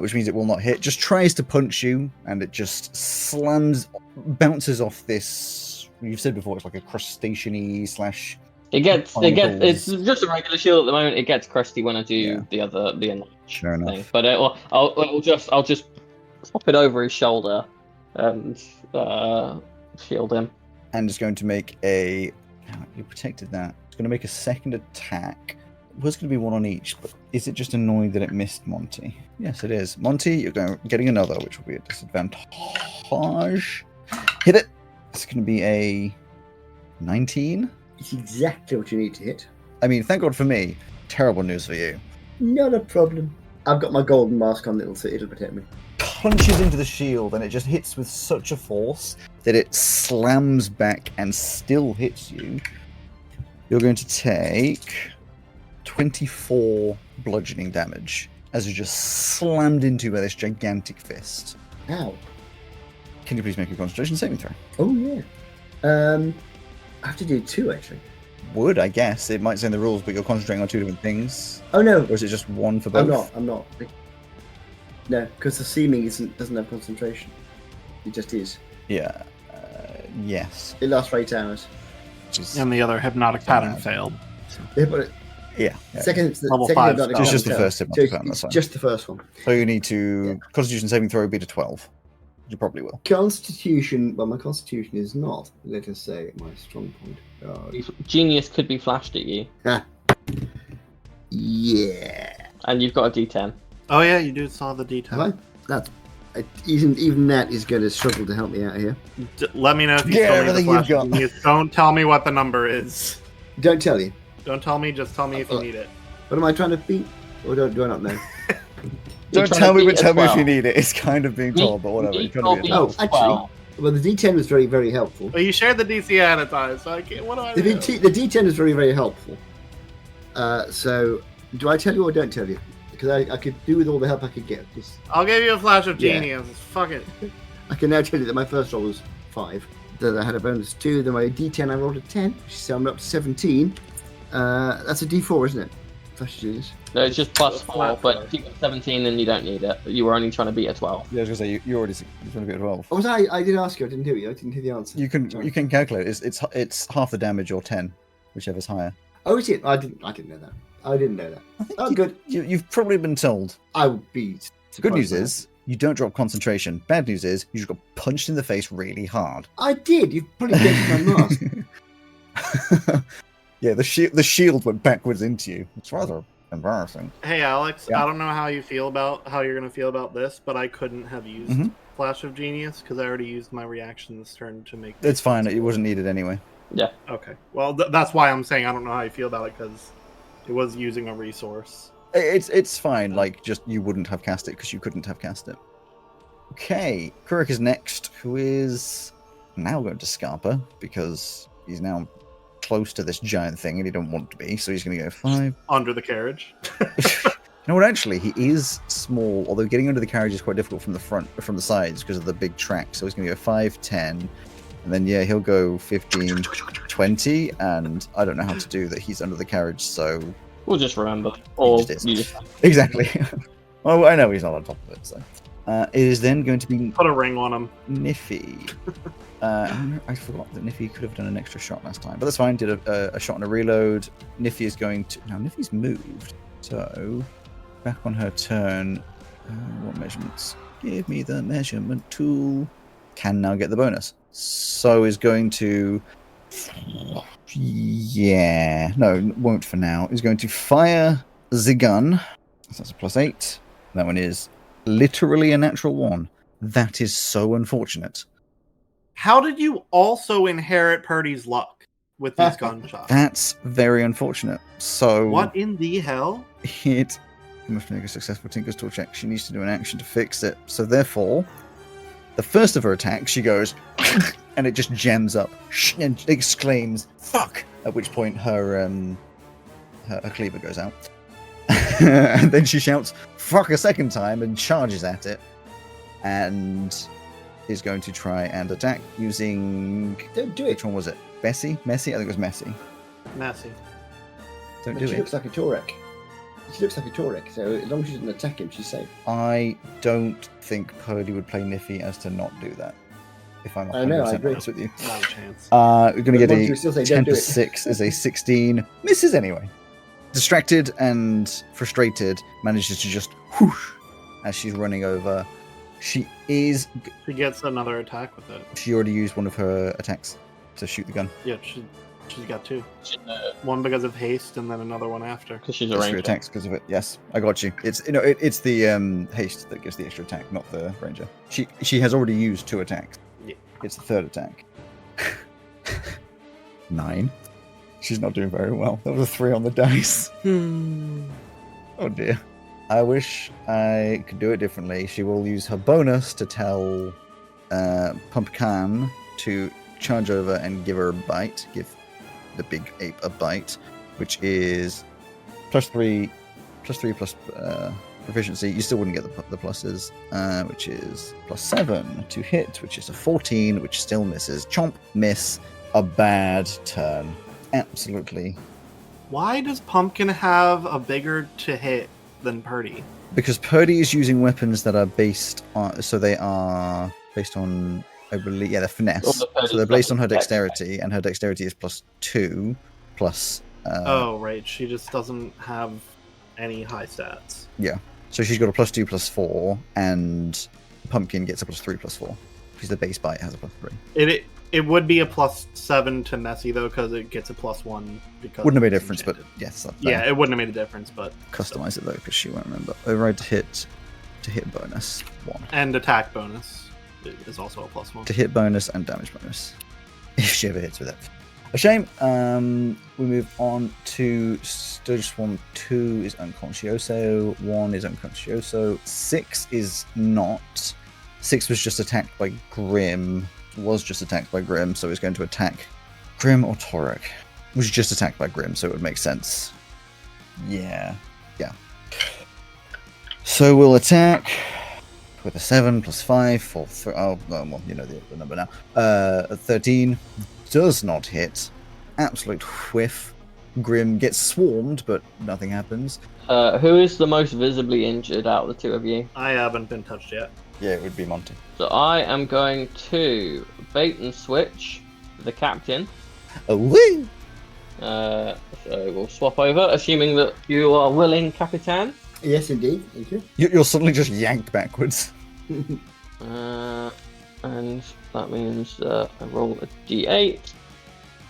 Which means it will not hit. Just tries to punch you, and it just bounces off this. You've said before, it's like a crustacean-y slash. It's just a regular shield at the moment. It gets crusty when I do the enlarge thing. But I'll just pop it over his shoulder and shield him. And it's going to make a. You protected that. It's going to make a second attack. It was going to be one on each, but is it just annoyed that it missed Monty? Yes, it is. Monty, you're getting another, which will be a disadvantage. Hit it. It's going to be a 19. It's exactly what you need to hit. I mean, thank God for me. Terrible news for you. Not a problem. I've got my golden mask on, so it'll protect me. Punches into the shield, and it just hits with such a force that it slams back and still hits you. You're going to take 24 bludgeoning damage as you're just slammed into by this gigantic fist. Ow. Can you please make a concentration saving throw? Oh, yeah. I have to do 2, actually. would, I guess. It might say in the rules, but you're concentrating on two different things. Oh no, Or is it just one for both? I'm not. No, because the seeming doesn't have concentration. It just is. Yeah. Yes. It lasts for 8 hours. And the other hypnotic pattern failed. Yeah, but Yeah. second Level second 5 hypnotic spell. It's just the pattern first failed. hypnotic So pattern, that's it's fine. just the first one. So you need to Constitution saving throw be to 12. You probably will. Constitution. Well, my Constitution is not. Let us say my strong point. Genius could be flashed at you, Yeah. and you've got a D10. Oh yeah, you do saw the Have detail. I? That's even that is going to struggle to help me out here. Let me know if you Get tell me the everything flash you've of got. genius. Don't tell me what the number is. Don't tell you. Don't tell me. Just tell me if you need it. What am I trying to beat? Or do I not know? You're Don't trying tell to me, beat but a tell me if 12. you need it. It's kind of being told, but whatever. You're trying to be a Oh, 12. actually, well, the D10 was very, very helpful. Well, you shared the DC ahead of time, so I can't. What do I The, do? the D10 is very, very helpful. So, do I tell you or don't tell you? Because I could do with all the help I could get. Just, I'll give you a flash of Yeah. genius. Fuck it. I can now tell you that my first roll was 5. That I had a bonus 2. Then my D10 I rolled a 10. So I'm up to 17. That's a D4, isn't it? Flash genius. No, it's just plus Flat 4, but four. if you got 17, then you don't need it. You were only trying to beat a 12. Yeah, I was going to say, you already you're trying to be at 12. Oh, was I did ask you. I didn't hear you. I didn't hear the answer. You can Sorry. calculate. It's half the damage or 10, whichever's higher. Oh, is it? I didn't know that. I didn't know that. I think Oh, good. You've probably been told. I would be. Good surprised news by that. is you don't drop concentration. Bad news is you just got punched in the face really hard. I did. You probably dented my mask. Yeah, the shield went backwards into you. It's rather embarrassing. Hey, Alex. Yeah. I don't know how you're gonna feel about this, but I couldn't have used Mhm. flash of genius because I already used my reaction this turn to make. It's fine. It wasn't needed anyway. Okay. Well, that's why I'm saying I don't know how you feel about it because it was using a resource. It's fine. Like, just you wouldn't have cast it because you couldn't have cast it. Okay, Kurik is next, who is now going to Scarpa because he's now close to this giant thing and he don't want to be, so he's going to go 5. Under the carriage. You know what? Actually, he is small. Although getting under the carriage is quite difficult from the sides because of the big track. So he's going to go 5, 10, and then yeah, he'll go 15, 20, and I don't know how to do that. He's under the carriage, so We'll just remember. Or just is. you just... exactly. Well, I know he's not on top of it. So it is then going to be Put a ring on him. Niffy. I forgot that Niffy could have done an extra shot last time, but that's fine. Did a shot and a reload. Niffy is going to now. Niffy's moved, so back on her turn. What measurements? Give me the measurement tool. Can now get the bonus. So is going to. Yeah, no, won't for now. Is going to fire the gun. So that's a +8. That one is literally a natural 1. That is so unfortunate. How did you also inherit Purdy's luck with these gunshots? That's very unfortunate. So What in the hell? it you must make a successful Tinker's Tool check. She needs to do an action to fix it. So therefore, the first of her attacks, she goes and it just jams up and exclaims "fuck," at which point her cleaver goes out. And then she shouts "fuck" a second time and charges at it, and is going to try and attack using Don't do it. which one was it? Bessie? Messi? I think it was Messi. Messy. Don't But do she it. looks like a Torek. She looks like a Torek, so as long as she doesn't attack him, she's safe. I don't think Purdy would play Niffy as to not do that. If I'm I know, I 100% agree. honest with you. Not a chance. We're going to But get once a we still say 10 don't do to it. 6 is a 16. Misses anyway. Distracted and frustrated, manages to just whoosh as she's running over. She is. She gets another attack with it. She already used one of her attacks to shoot the gun. Yeah, she's got 2. Because One because of haste, and then another one after. she's a Just 3 ranger. attacks because of it. Yes, I got you. It's it's the haste that gives the extra attack, not the ranger. She has already used 2 attacks. Yeah. It's the 3rd attack. 9. She's not doing very well. That was a 3 on the dice. Oh dear. I wish I could do it differently. She will use her bonus to tell Pumpkin to charge over and give her a bite. Give the big ape a bite, which is +3 plus proficiency. You still wouldn't get the pluses, which is +7 to hit, which is a 14, which still misses. Chomp, miss, a bad turn. absolutely. Why does Pumpkin have a bigger to hit than Purdy? Because Purdy is using weapons that are based on, so they are based on, I believe, they're finesse. So they're based on her dexterity, and her dexterity is +2, plus. Oh, right. She just doesn't have any high stats. Yeah. So she's got a +2, +4, and Pumpkin gets a +3, +4. Because the base bite has a +3. It would be a +7 to Messy though, because it gets a +1. Because wouldn't have made a difference, but yes. Yeah, it wouldn't have made a difference, but customize it though, because she won't remember. Override to hit bonus 1. And attack bonus is also a +1. To hit bonus and damage bonus, if she ever hits with it. A shame. We move on to Sturge Swarm. 2 is Unconscioso. 1 is Unconscioso. 6 is not. 6 was just attacked by Grim. So he's going to attack Grim or Torek. Was just attacked by Grim, so it would make sense. Yeah. So we'll attack with a 7 +5 for 3. Oh, well, you know the number now. 13 does not hit. Absolute whiff. Grim gets swarmed, but nothing happens. Who is the most visibly injured out of the two of you? I haven't been touched yet. Yeah, it would be Monty. So I am going to bait and switch the captain. Oh, woo! So we'll swap over, assuming that you are willing, Capitan. Yes, indeed. Thank you. You'll suddenly just yank backwards. And that means I roll a d8.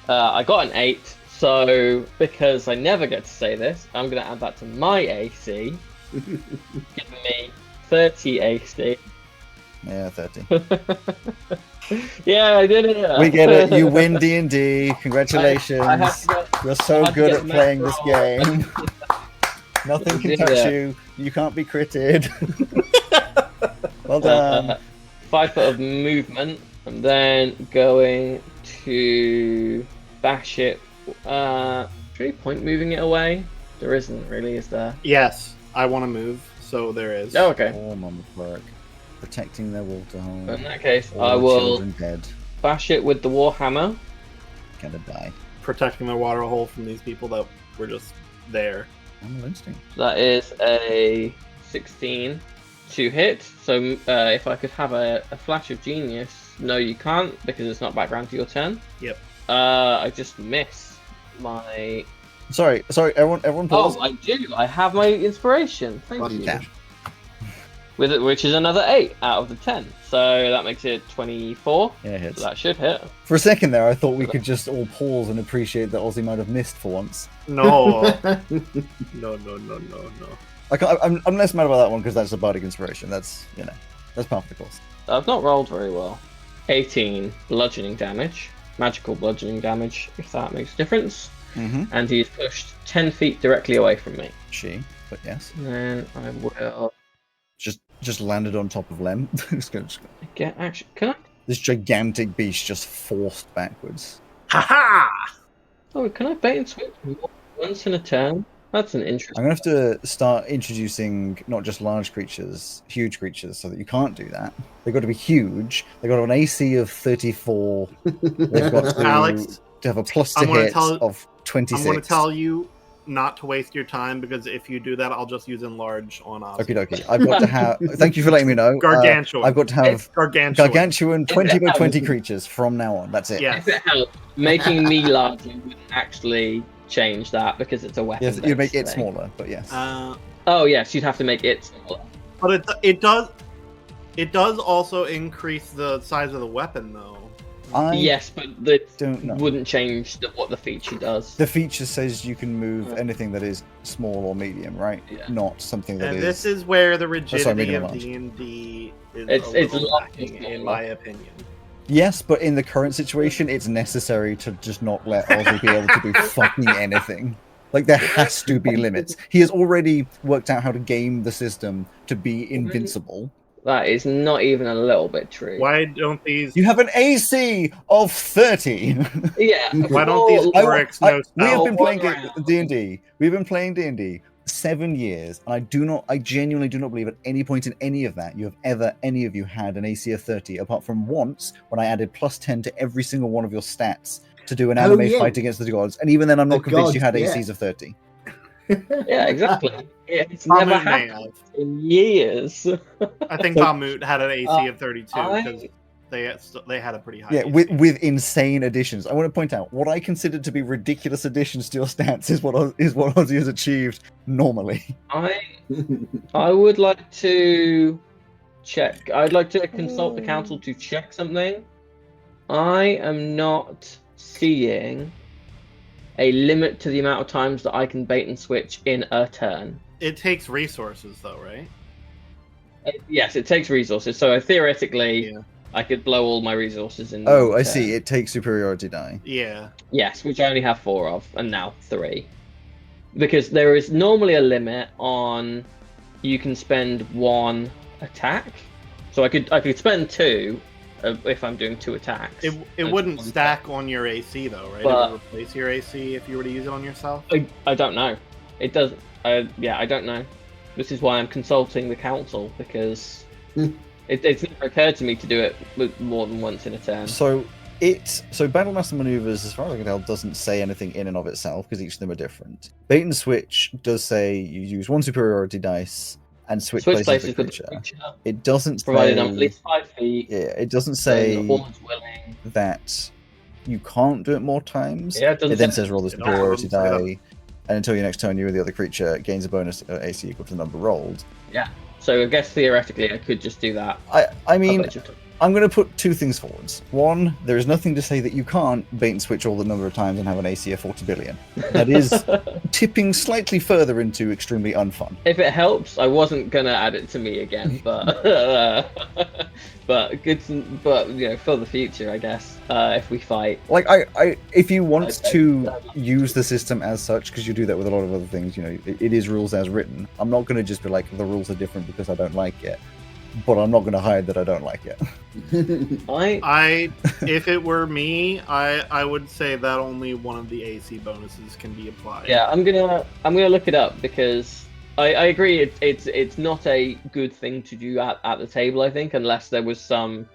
I got an 8, so because I never get to say this, I'm going to add that to my AC, giving me 30 AC. Yeah, 30. Yeah, I did it. We get it. You win D&D. Congratulations. You're so good at playing this game. Nothing can touch you. You can't be critted. Well done. 5 foot of movement. I'm then going to bash it. 3 point moving it away. There isn't really, is there? Yes, I want to move, so there is. Oh, okay. Form on the clerk. Protecting their water hole. In that case, All I the will children dead. bash it with the Warhammer. Gonna die. Protecting the water hole from these people that were just there. Animal instinct. That is a 16 to hit. So if I could have a flash of genius. No, you can't, because it's not background to your turn. Yep. I just miss my... Sorry, everyone pause. Oh, I do. I have my inspiration. Thank you. Yeah. With it, which is another 8 out of the 10. So that makes it 24. Yeah, it hits. So that should hit. For a second there, I thought we could just all pause and appreciate that Ozzy might have missed for once. No. No. I'm less mad about that one because that's a bardic inspiration. That's that's part of the course. I've not rolled very well. 18 bludgeoning damage. Magical bludgeoning damage, if that makes a difference. Mm-hmm. And he's pushed 10 feet directly away from me. But yes. And then I will... Just landed on top of Lem. Get action. Can I? This gigantic beast just forced backwards. Ha-ha! Oh, can I bait and switch once in a turn? That's an interesting... I'm going to have to start introducing not just large creatures, huge creatures, so that you can't do that. They've got to be huge. They've got to have an AC of 34. They've got to, Alex, to have a plus to hit of 26. I'm going to tell you not to waste your time, because if you do that, I'll just use enlarge on Ozzy. Okie dokie. I've got to have... Thank you for letting me know. Gargantuan. I've got to have gargantuan 20 by 20 creatures from now on. That's it. Yes. If it helps, making me larger wouldn't actually change that, because it's a weapon. Yes, you'd make it smaller, but yes. Oh yes, you'd have to make it smaller. But it does also increase the size of the weapon, though. Yes, but that don't know. Wouldn't change what the feature does. The feature says you can move anything that is small or medium, right? Yeah. Not something that and is... this is where the rigidity medium of large. D&D is It's lacking, in my opinion. Yes, but in the current situation, it's necessary to just not let Ozzy be able to do fucking anything. Like, there has to be limits. He has already worked out how to game the system to be invincible. That is not even a little bit true. Why don't these... You have an AC of 30! Yeah. Why don't these orcs know We have been playing around. D&D. We've been playing D&D 7 years, and I genuinely do not believe at any point in any of that any of you had an AC of 30, apart from once when I added plus 10 to every single one of your stats to do an anime yeah. fight against the gods, and even then, I'm not The convinced you gods, had yeah. ACs of 30. Yeah, exactly. It's Bahamut never may happened in years. I think So- Bahamut had an AC of 32 because they had a pretty high Yeah, AC. with insane additions. I want to point out what I consider to be ridiculous additions to your stats is what Ozzy has achieved normally. I would like to check. I'd like to consult the council to check something. I am not seeing a limit to the amount of times that I can bait and switch in a turn. It takes resources, though, right? Yes, it takes resources. So theoretically, Yeah. I could blow all my resources in. Oh, one I turn. see. It takes superiority die. Yeah. Yes, which I only have 4 of, and now 3. Because there is normally a limit on you can spend 1 attack. So I could spend 2 if I'm doing 2 attacks. It wouldn't stack on your AC, though, right? But- It would replace your AC if you were to use it on yourself? I don't know. It does. I don't know. This is why I'm consulting the council, because it's never occurred to me to do it with more than once in a turn. So Battlemaster Maneuvers, as far as I can tell, doesn't say anything in and of itself because each of them are different. Bait and Switch does say you use 1 superiority dice and switch places with the creature. It doesn't Provided say. I'm at least 5 feet. Yeah, it doesn't Then say the woman's willing. that you can't do it more times. Yeah, it doesn't then say- says roll the It also superiority doesn't say die, and until your next turn, you or the other creature gains a bonus AC equal to the number rolled. Yeah. So I guess theoretically I could just do that. I mean, a bunch of times. I'm going to put 2 things forwards. One, there is nothing to say that you can't bait and switch all the number of times and have an AC of 40 billion. That is tipping slightly further into extremely unfun. If it helps, I wasn't gonna add it to me again, but but good. But you know, for the future, I guess if we fight, Like, if you want Okay. to use the system as such, because you do that with a lot of other things, you know, it is rules as written. I'm not going to just be like, the rules are different because I don't like it. But I'm not going to hide that I don't like it. If it were me, I would say that only one of the AC bonuses can be applied. yeah, I'm gonna look it up because I agree. It's not a good thing to do at the table. I think unless there was some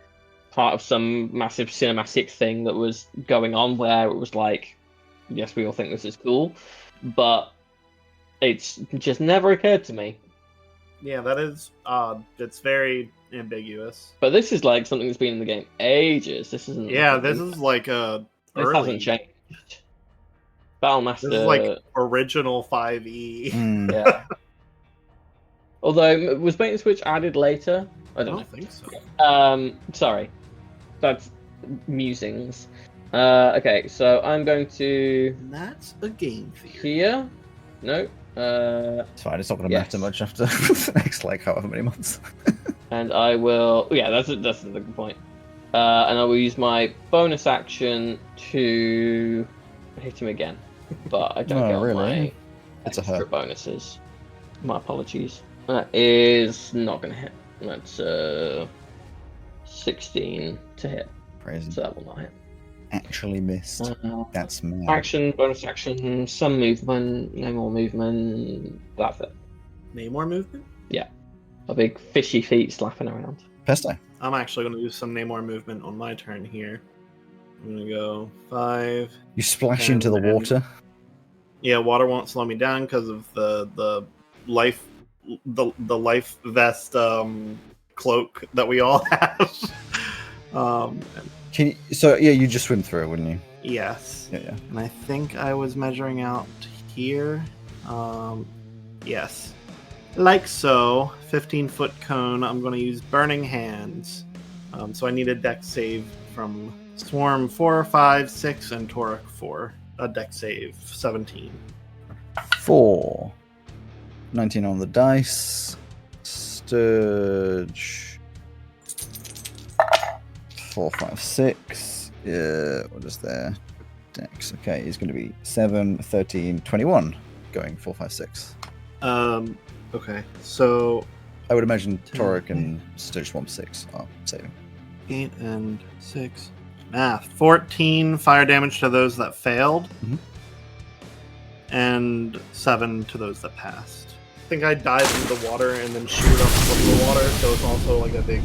part of some massive cinematic thing that was going on where it was like, yes, we all think this is cool, but it's just never occurred to me. Yeah, that is odd. It's very ambiguous. But this is like something that's been in the game ages. This isn't. Yeah, this is like a This early. hasn't changed. Battlemaster. This is like original 5e. Hmm. Yeah. Although was Bait and Switch added later? I I don't don't think so. know. Sorry, that's musings. Okay, so I'm going to That's a game theory. here. No. It's fine, it's not going to Yes. matter much after the next, like, however many months. And I will. Yeah, that's a good point. And I will use my bonus action to hit him again, but I don't Oh, get all really? my It's a extra her. bonuses. My apologies. That is not going to hit. That's 16 to hit, Crazy. so that will not hit. Actually missed. That's mad. Action, bonus action, some movement, no more movement. That's it. Name more movement? A big fishy feet slapping around. Pesto. I'm actually going to do some Namor movement on my turn here. I'm going to go 5. You splash And- into the and- water. Yeah, water won't slow me down because of the life life vest cloak that we all have. Can you, so yeah, you just swim through it, wouldn't you? Yes. Yeah. And I think I was measuring out here. Yes. Like so. 15-foot cone. I'm going to use Burning Hands. So I need a dex save from Swarm 4, 5, 6, and Torek 4. A dex save 17. 4. 19 on the dice. Sturge. 4, 5, 6. Yeah, what is there? Dex. Okay, it's going to be 7, 13, 21. Going 4, 5, 6. Okay. So I would imagine Torek and Sturge Swamp 6 are saving. 8 and 6. Math. 14 fire damage to those that failed. Mhm. And 7 to those that passed. I think I dive into the water and then shoot up from the water, so it's also like a big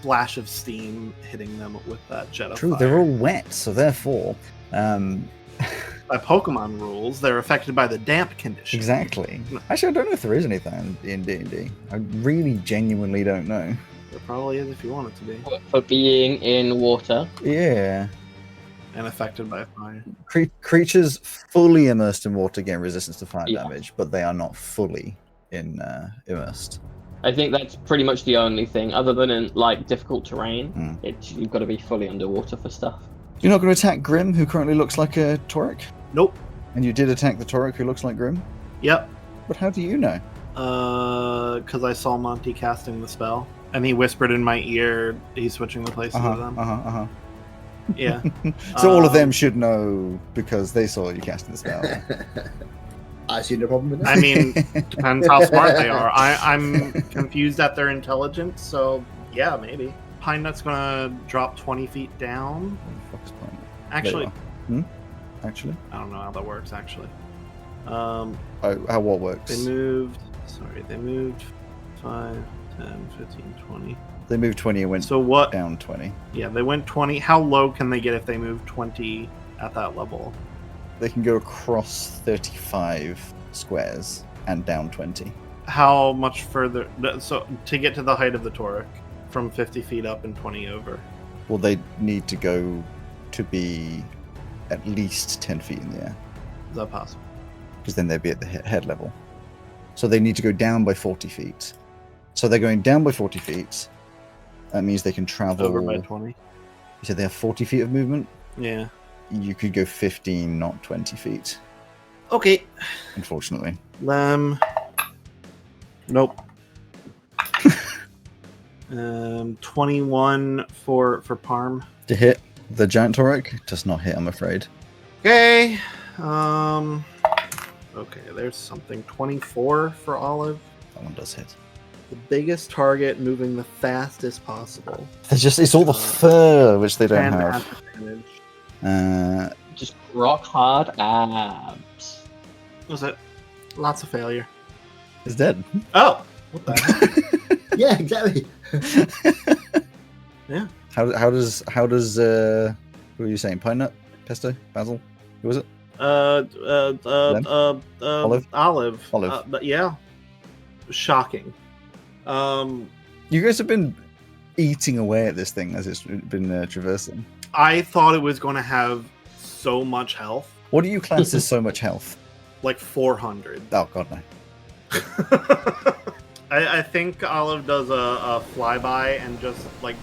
splash of steam hitting them with that jet of True, fire. they're all wet, so therefore, By Pokemon rules, they're affected by the damp condition. exactly. Actually, I don't know if there is anything in D&D. I really genuinely don't know. There probably is if you want it to be. For being in water. Yeah. And affected by fire. Creatures fully immersed in water gain resistance to fire Yeah. damage, but they are not fully immersed. I think that's pretty much the only thing, other than in like difficult terrain. Mm. You've got to be fully underwater for stuff. You're not going to attack Grim, who currently looks like a Torek? Nope. And you did attack the Torek, who looks like Grim? Yep. But how do you know? Because I saw Monty casting the spell, and he whispered in my ear he's switching the places with them. Yeah. So all of them should know because they saw you casting the spell. I see no problem with that. I mean, depends how smart they are. I'm confused at their intelligence, so yeah, maybe. Pine Nut's gonna drop 20 feet down. Where the fuck is Pine Nut? Actually, Actually? I don't know how that works, actually. Oh, how what works? They moved 5, 10, 15, 20. They moved 20 and went So what? down 20. Yeah, they went 20. How low can they get if they move 20 at that level? They can go across 35 squares and down 20. How much further? So to get to the height of the Torek, from 50 feet up and 20 over. Well, they need to go to be at least 10 feet in the air, Is that possible? because then they'd be at the head level. So they need to go down by 40 feet. So they're going down by 40 feet. That means they can travel. Over by 20. You said they have 40 feet of movement? Yeah. You could go 15, not 20 feet, Okay. unfortunately. Nope. 21 for Parm. To hit the giant Torek does not hit, I'm afraid. Okay. Okay, there's something. 24 for Olive. That one does hit. The biggest target moving the fastest possible. It's all the fur, which they don't And have. at advantage. Just rock hard abs. Was it? Lots of failure. It's dead. Oh! What the heck? Yeah, exactly. Yeah. How does who are you saying? Pine Nut? Pesto? Basil? Who was it? Olive. Olive. But yeah. Shocking. You guys have been eating away at this thing as it's been traversing. I thought it was going to have so much health. What do you class as so much health? Like 400. Oh god no. I think Olive does a flyby and just like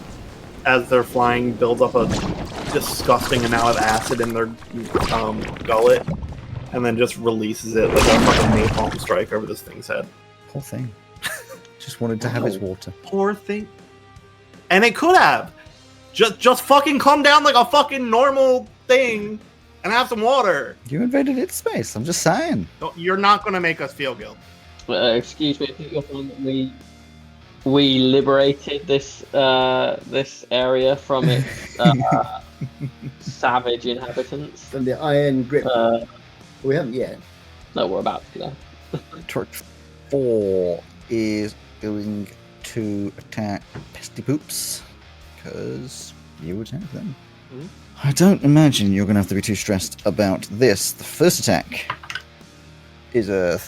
as they're flying builds up a disgusting amount of acid in their gullet and then just releases it like a fucking napalm strike over this thing's head. Poor thing. Just wanted to have its water. Poor thing. And it could have. Just fucking come down like a fucking normal thing and have some water. You invaded its space. I'm just saying. You're not going to make us feel guilty. Excuse me, I think you'll find that we liberated this this area from its savage inhabitants. And the iron grip. We haven't yet. No, we're about to. Torque 4 is going to attack Pesty Poops because you attack them. Mhm. I don't imagine you're going to have to be too stressed about this. The first attack is a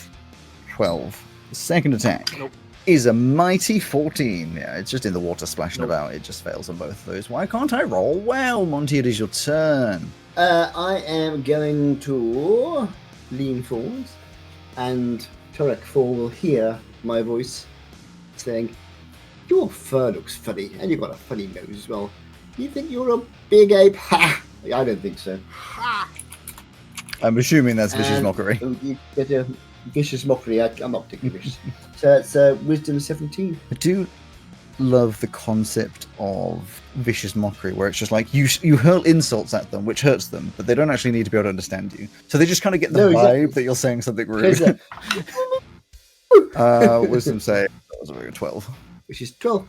12. The second attack Nope. is a mighty 14. Yeah, it's just in the water splashing Nope. about. It just fails on both of those. Why can't I roll? Well, Monty, it is your turn. I am going to lean forward, and Torek 4 will hear my voice saying, "Your fur looks funny, and you've got a funny nose as well. You think you're a big ape? Ha! I don't think so. Ha!" I'm assuming that's vicious And mockery. You get a vicious mockery. I'm not particularly vicious. So it's wisdom 17. I do love the concept of vicious mockery, where it's just like you hurl insults at them, which hurts them, but they don't actually need to be able to understand you. So they just kind of get the No, vibe exactly. that you're saying something There's rude. a- Wisdom say that was a very 12. which is 12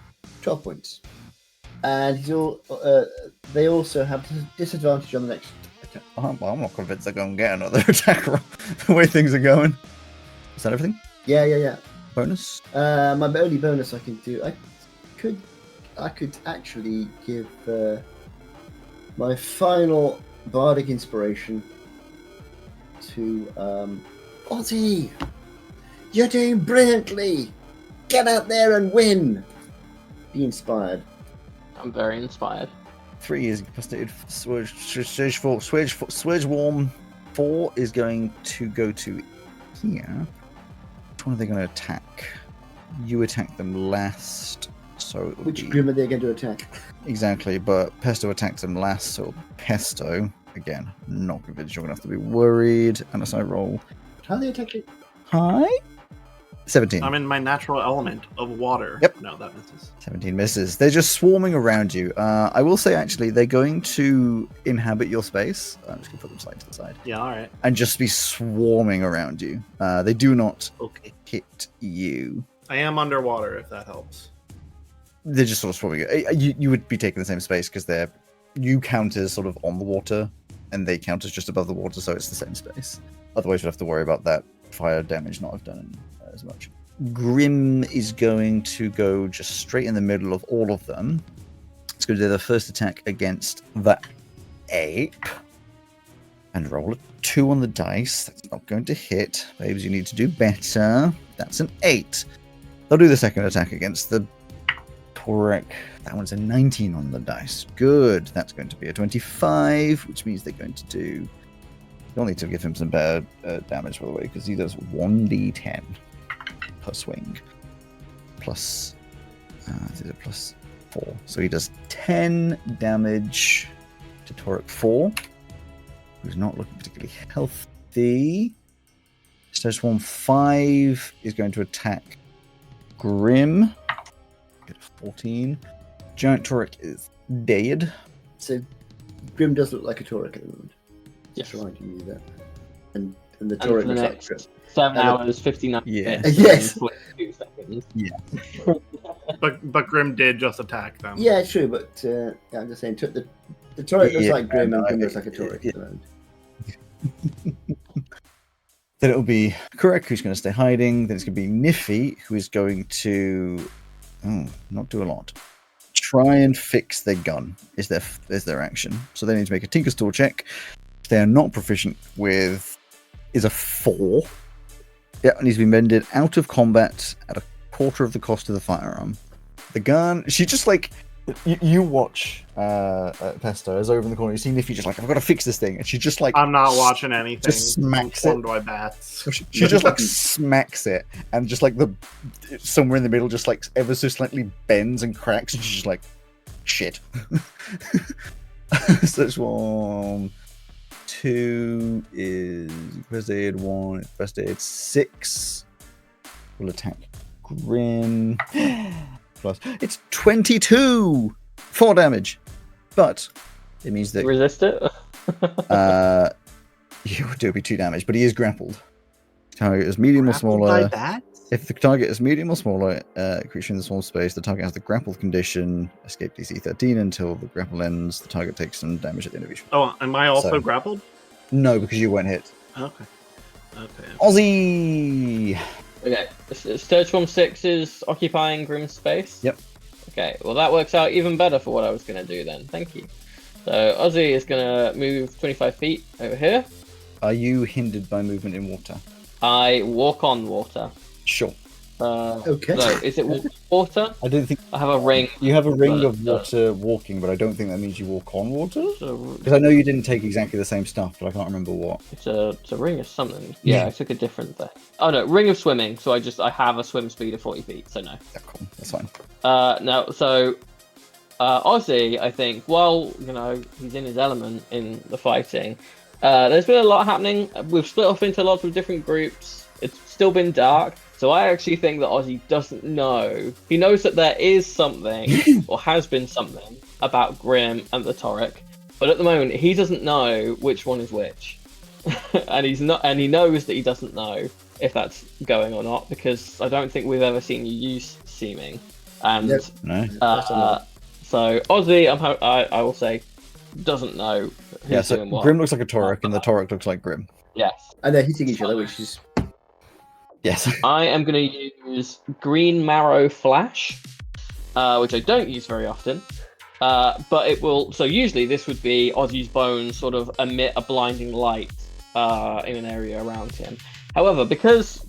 points. And they also have disadvantage on the next attack. I'm not convinced they're going to get another attack roll the way things are going. Is that everything? Yeah. Bonus? My only bonus I can do, I could I could actually give my final bardic inspiration to Ozzy. You're doing brilliantly. Get out there and win. Be inspired. I'm very inspired. 3 is incapacitated. Swedge Warm 4 is going to go to here. Which one are they going to attack? You attack them last, so it would Which be... Grim are they going to attack? Exactly, but Pesto attacks them last, so Pesto, again, not convinced you're going to have to be worried, unless I roll How are they attacking? high. 17. I'm in my natural element of water. Yep. No, that misses. 17 misses. They're just swarming around you. I will say, actually, they're going to inhabit your space. I'm just going to put them side to the side. Yeah, all right. And just be swarming around you. They do not Okay. hit you. I am underwater, if that helps. They're just sort of swarming. You would be taking the same space because you count as sort of on the water, and they count as just above the water, so it's the same space. Otherwise, you'd have to worry about that fire damage not have done as much. Grim is going to go just straight in the middle of all of them. It's going to do the first attack against the ape. And roll a 2 on the dice. That's not going to hit. Babes, you need to do better. That's an 8. They'll do the second attack against the Torek. That one's a 19 on the dice. Good. That's going to be a 25, which means they're going to do... You'll need to give him some better damage, by the way, because he does 1d10 per swing. Plus... is it plus 4? So he does 10 damage to Torek 4, who's not looking particularly healthy. Stage 1 5 is going to attack Grim. Get a 14. Giant Torek is dead. So Grim does look like a Torek at the moment. Yes. Just reminding you that. And the And for Torek the looks like next Grim. 7 hours, 59 Yeah. minutes, Yes. and 22 seconds. Yeah. But Grim did just attack them. Yeah, true, but yeah, I'm just saying the Torek looks Yeah, like Grim and no, Grim looks like a Torek yeah. at the moment. Then it'll be Kurek, who's going to stay hiding. Then it's going to be Niffy, who is going to not do a lot. Try and fix their gun is their action. So they need to make a Tinker's Tool check. If they are not proficient with is a 4. Yeah, it needs to be mended out of combat at a quarter of the cost of the firearm. The gun, she just like you watch Pesto as over in the corner. You see Niffy just like, I've got to fix this thing, and she just like I'm not watching anything. just smacks I'm it. formed by bats. She just like smacks it, and just like the somewhere in the middle, just like ever so slightly bends and cracks, and she's just like, shit. So it's 1, 2 is first aid, 1 first aid, 6 will attack Grim. Plus it's 22 4 damage, but it means that Resist it? you do be 2 damage, but he is grappled. Target is medium or smaller. If the target is medium or smaller creature in the small space, the target has the grappled condition, escape DC 13 until the grapple ends. The target takes some damage at the end of each. Oh, am I also So- grappled? No, because you weren't hit. Okay. Okay. Ozzy! Okay, Sturge Form 6 is occupying Grim's space? Yep. Okay, well that works out even better for what I was going to do then. Thank you. So Ozzy is going to move 25 feet over here. Are you hindered by movement in water? I walk on water. Sure. Okay. So is it water? I don't think I have a ring. you have a ring of But, water walking, but I don't think that means you walk on water. So Because I know you didn't take exactly the same stuff, but I can't remember what. it's a ring of something. Yeah, I took a different thing. Oh no, ring of swimming. So I have a swim speed of 40 feet. So no. Yeah, cool. That's fine. No. So Ozzy, I think, while he's in his element in the fighting, there's been a lot happening. We've split off into lots of different groups. It's still been dark. So I actually think that Ozzy doesn't know. He knows that there is something, or has been something, about Grim and the Torek, but at the moment he doesn't know which one is which, and he knows that he doesn't know if that's going or not, because I don't think we've ever seen you use seeming, and Yep. No. so Ozzy, I will say, doesn't know who's Yeah, so doing what. Grim looks like a Torek, and the Torek looks like Grim. Yes. And they're hitting each other, which is Yes. I am going to use Green Marrow Flash. which I don't use very often. But it will. So usually this would be Ozzy's bones sort of emit a blinding light in an area around him. However, because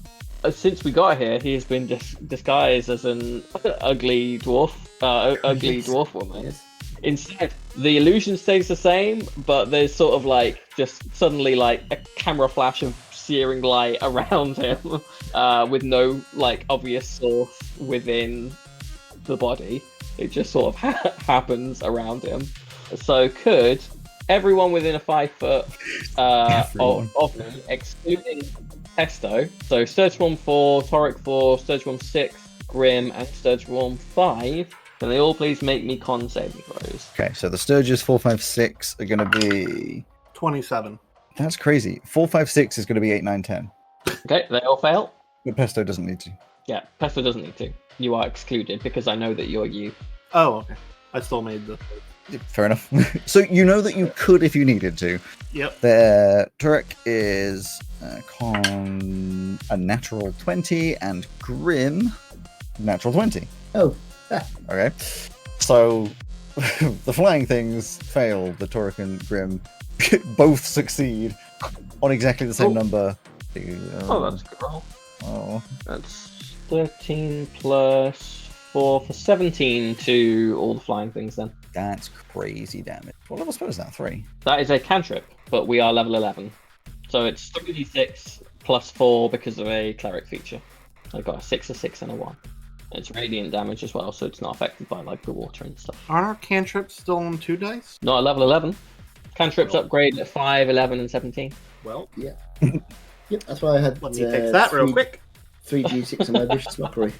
since we got here, he has been disguised as an ugly dwarf woman. Yes. Instead, the illusion stays the same, but there's sort of like just suddenly like a camera flash of searing light around him, with no like obvious source within the body. It just sort of happens around him. So could everyone within a 5 foot of me, excluding Pesto, so Sturgeon 4, Torek 4, Sturgeon 6, Grim, and Sturgeon 5, can they all please make me con saving throws? Okay, so the Sturges 4, 5, 6 are going to be 27. That's crazy. 4, 5, 6 is going to be 8, 9, 10. Okay, they all fail. But Pesto doesn't need to. Yeah, Pesto doesn't need to. You are excluded because I know that you're you. Oh, okay. I still made the. Fair enough. So you know that you could if you needed to. Yep. The Turek is con a natural 20 and Grim natural 20. Oh. Okay. So the flying things fail. The Turek and Grim both succeed on exactly the same number. Oh, that's a good roll. Oh. That's 13 plus 4 for 17 to all the flying things then. That's crazy damage. What level spell is that? 3? That is a cantrip, but we are level 11. So it's 3d6 plus 4 because of a cleric feature. I got a 6, a 6, and a 1. It's radiant damage as well, so it's not affected by like the water and stuff. Aren't our cantrips still on 2 dice? Not at level 11. Cantrips upgrade at 5, 11, and 17. Well, Yeah. Yep, that's why I had. let me fix that real quick. 3d6 on my vicious mockery.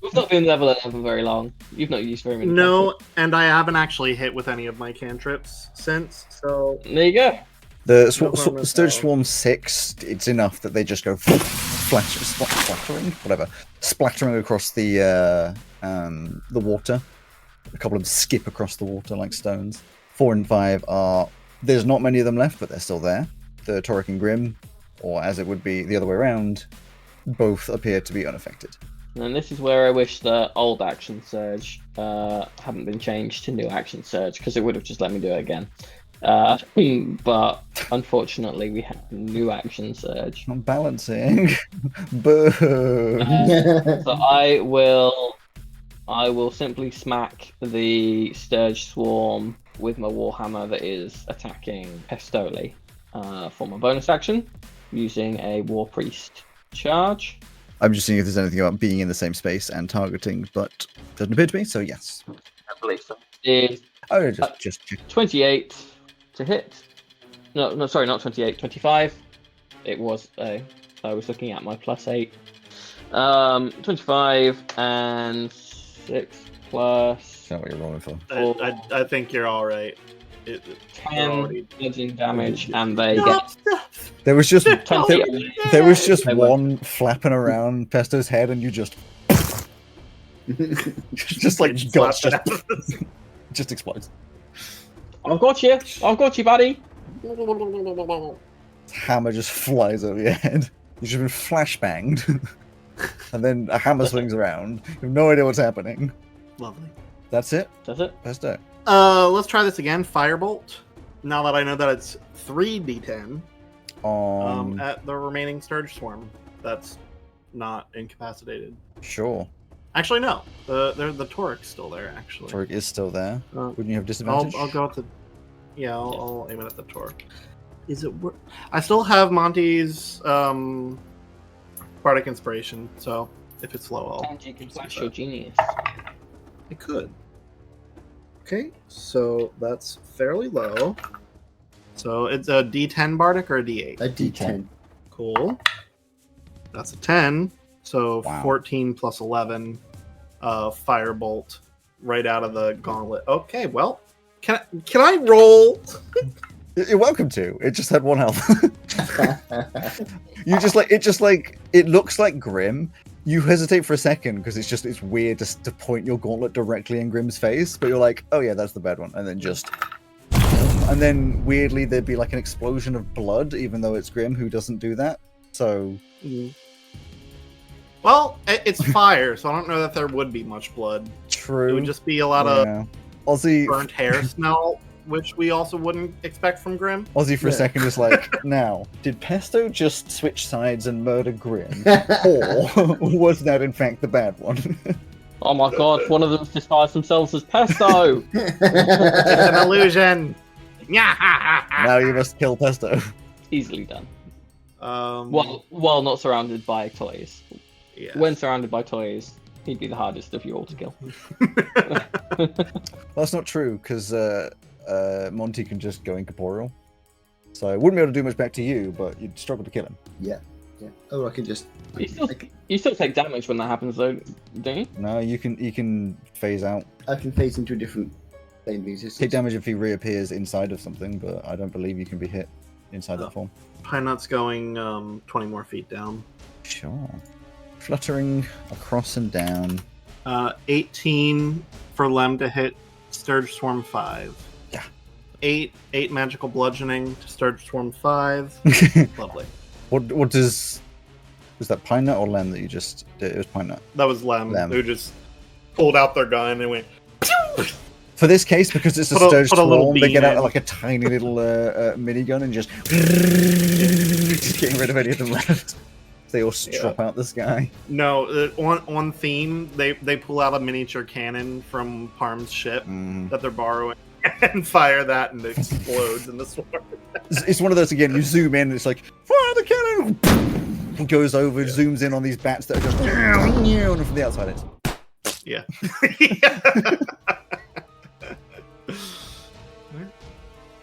We've not been level 11 very long. You've not used very many. No, cantrips. and I haven't actually hit with any of my cantrips since, so. There you go. The problem Sturge though. Swarm 6, it's enough that they just go splattering across the water. A couple of them skip across the water like stones. 4 and 5 are... There's not many of them left, but they're still there. The Torek and Grim, or as it would be the other way around, both appear to be unaffected. And this is where I wish the old action surge hadn't been changed to new action surge, because it would have just let me do it again. But unfortunately, we have new action surge. I'm balancing. Boo. So I will simply smack the Sturge Swarm with my Warhammer that is attacking Pestoli for my bonus action, using a War Priest charge. I'm just seeing if there's anything about being in the same space and targeting, but doesn't appear to be, so yes. I believe so. Is Oh, just 28 to hit. No, sorry, not 28, 25. It was I was looking at my +8. 25 and 6 plus Is that what you're rolling for? I think you're all right. 10 bludgeoning damage, and they get There was just 20. there was just They one flapping around Pesto's head, and you just just like guts just explodes. I've got you, buddy. Hammer just flies over your head. You've just been flashbanged, and then a hammer swings around. You have no idea what's happening. Lovely. That's it. That's it. Pesto. Let's try this again. Firebolt. Now that I know that it's 3d10 at the remaining Sturge Swarm, that's not incapacitated. Sure. Actually, no. The Torek's still there. Actually, Torek is still there. Oh. Wouldn't you have disadvantage? I'll go with the. Yeah, I'll aim it at the Torek. Is it? I still have Monty's Bardic Inspiration, so if it's low, I'll. And you can flash your genius. I could. Okay, so that's fairly low. So it's a D10 Bardic or a D8? A d10. Cool. That's a 10. So Wow. 14 plus 11. Firebolt right out of the gauntlet. Okay, well, can I roll? You're welcome to. It just had 1 health. It looks like Grim. You hesitate for a second because it's weird to point your gauntlet directly in Grim's face, but you're like, oh yeah, that's the bad one, and then weirdly there'd be like an explosion of blood, even though it's Grim who doesn't do that. So Well, it's fire, so I don't know that there would be much blood. True. It would just be a lot of Ozzy burnt hair smell, which we also wouldn't expect from Grim. Ozzy for a second was like, now, did Pesto just switch sides and murder Grim? Or was that in fact the bad one? Oh my god, one of them disguised themselves as Pesto! It's an illusion! Now you must kill Pesto. Easily done. Well, While not surrounded by toys. yeah. When surrounded by toys, he'd be the hardest of you all to kill. That's not true, because Monty can just go incorporeal. So I wouldn't be able to do much back to you, but you'd struggle to kill him. Yeah. Oh, I can just. You still take damage when that happens, though, don't you? No, you can phase out. I can phase into a different plane of existence. Take damage if he reappears inside of something, but I don't believe you can be hit inside that form. Pine Nut's going 20 more feet down. Sure. Fluttering across and down. 18 for Lem to hit Sturge Swarm 5. Yeah. 8 magical bludgeoning to Sturge Swarm 5. Lovely. What does... Was that Pine Nut or Lem that you just did? It was Pine Nut. That was Lem, who just pulled out their gun and went... For this case, because it's a Sturge Swarm, they get out like a tiny little minigun and just getting rid of any of them left. They all drop out the sky. No, on theme, they pull out a miniature cannon from Parm's ship that they're borrowing and fire that, and it explodes in the swarm. It's one of those, again, you zoom in and it's like, fire the cannon! It goes over, zooms in on these bats that are just and from the outside it's... Yeah.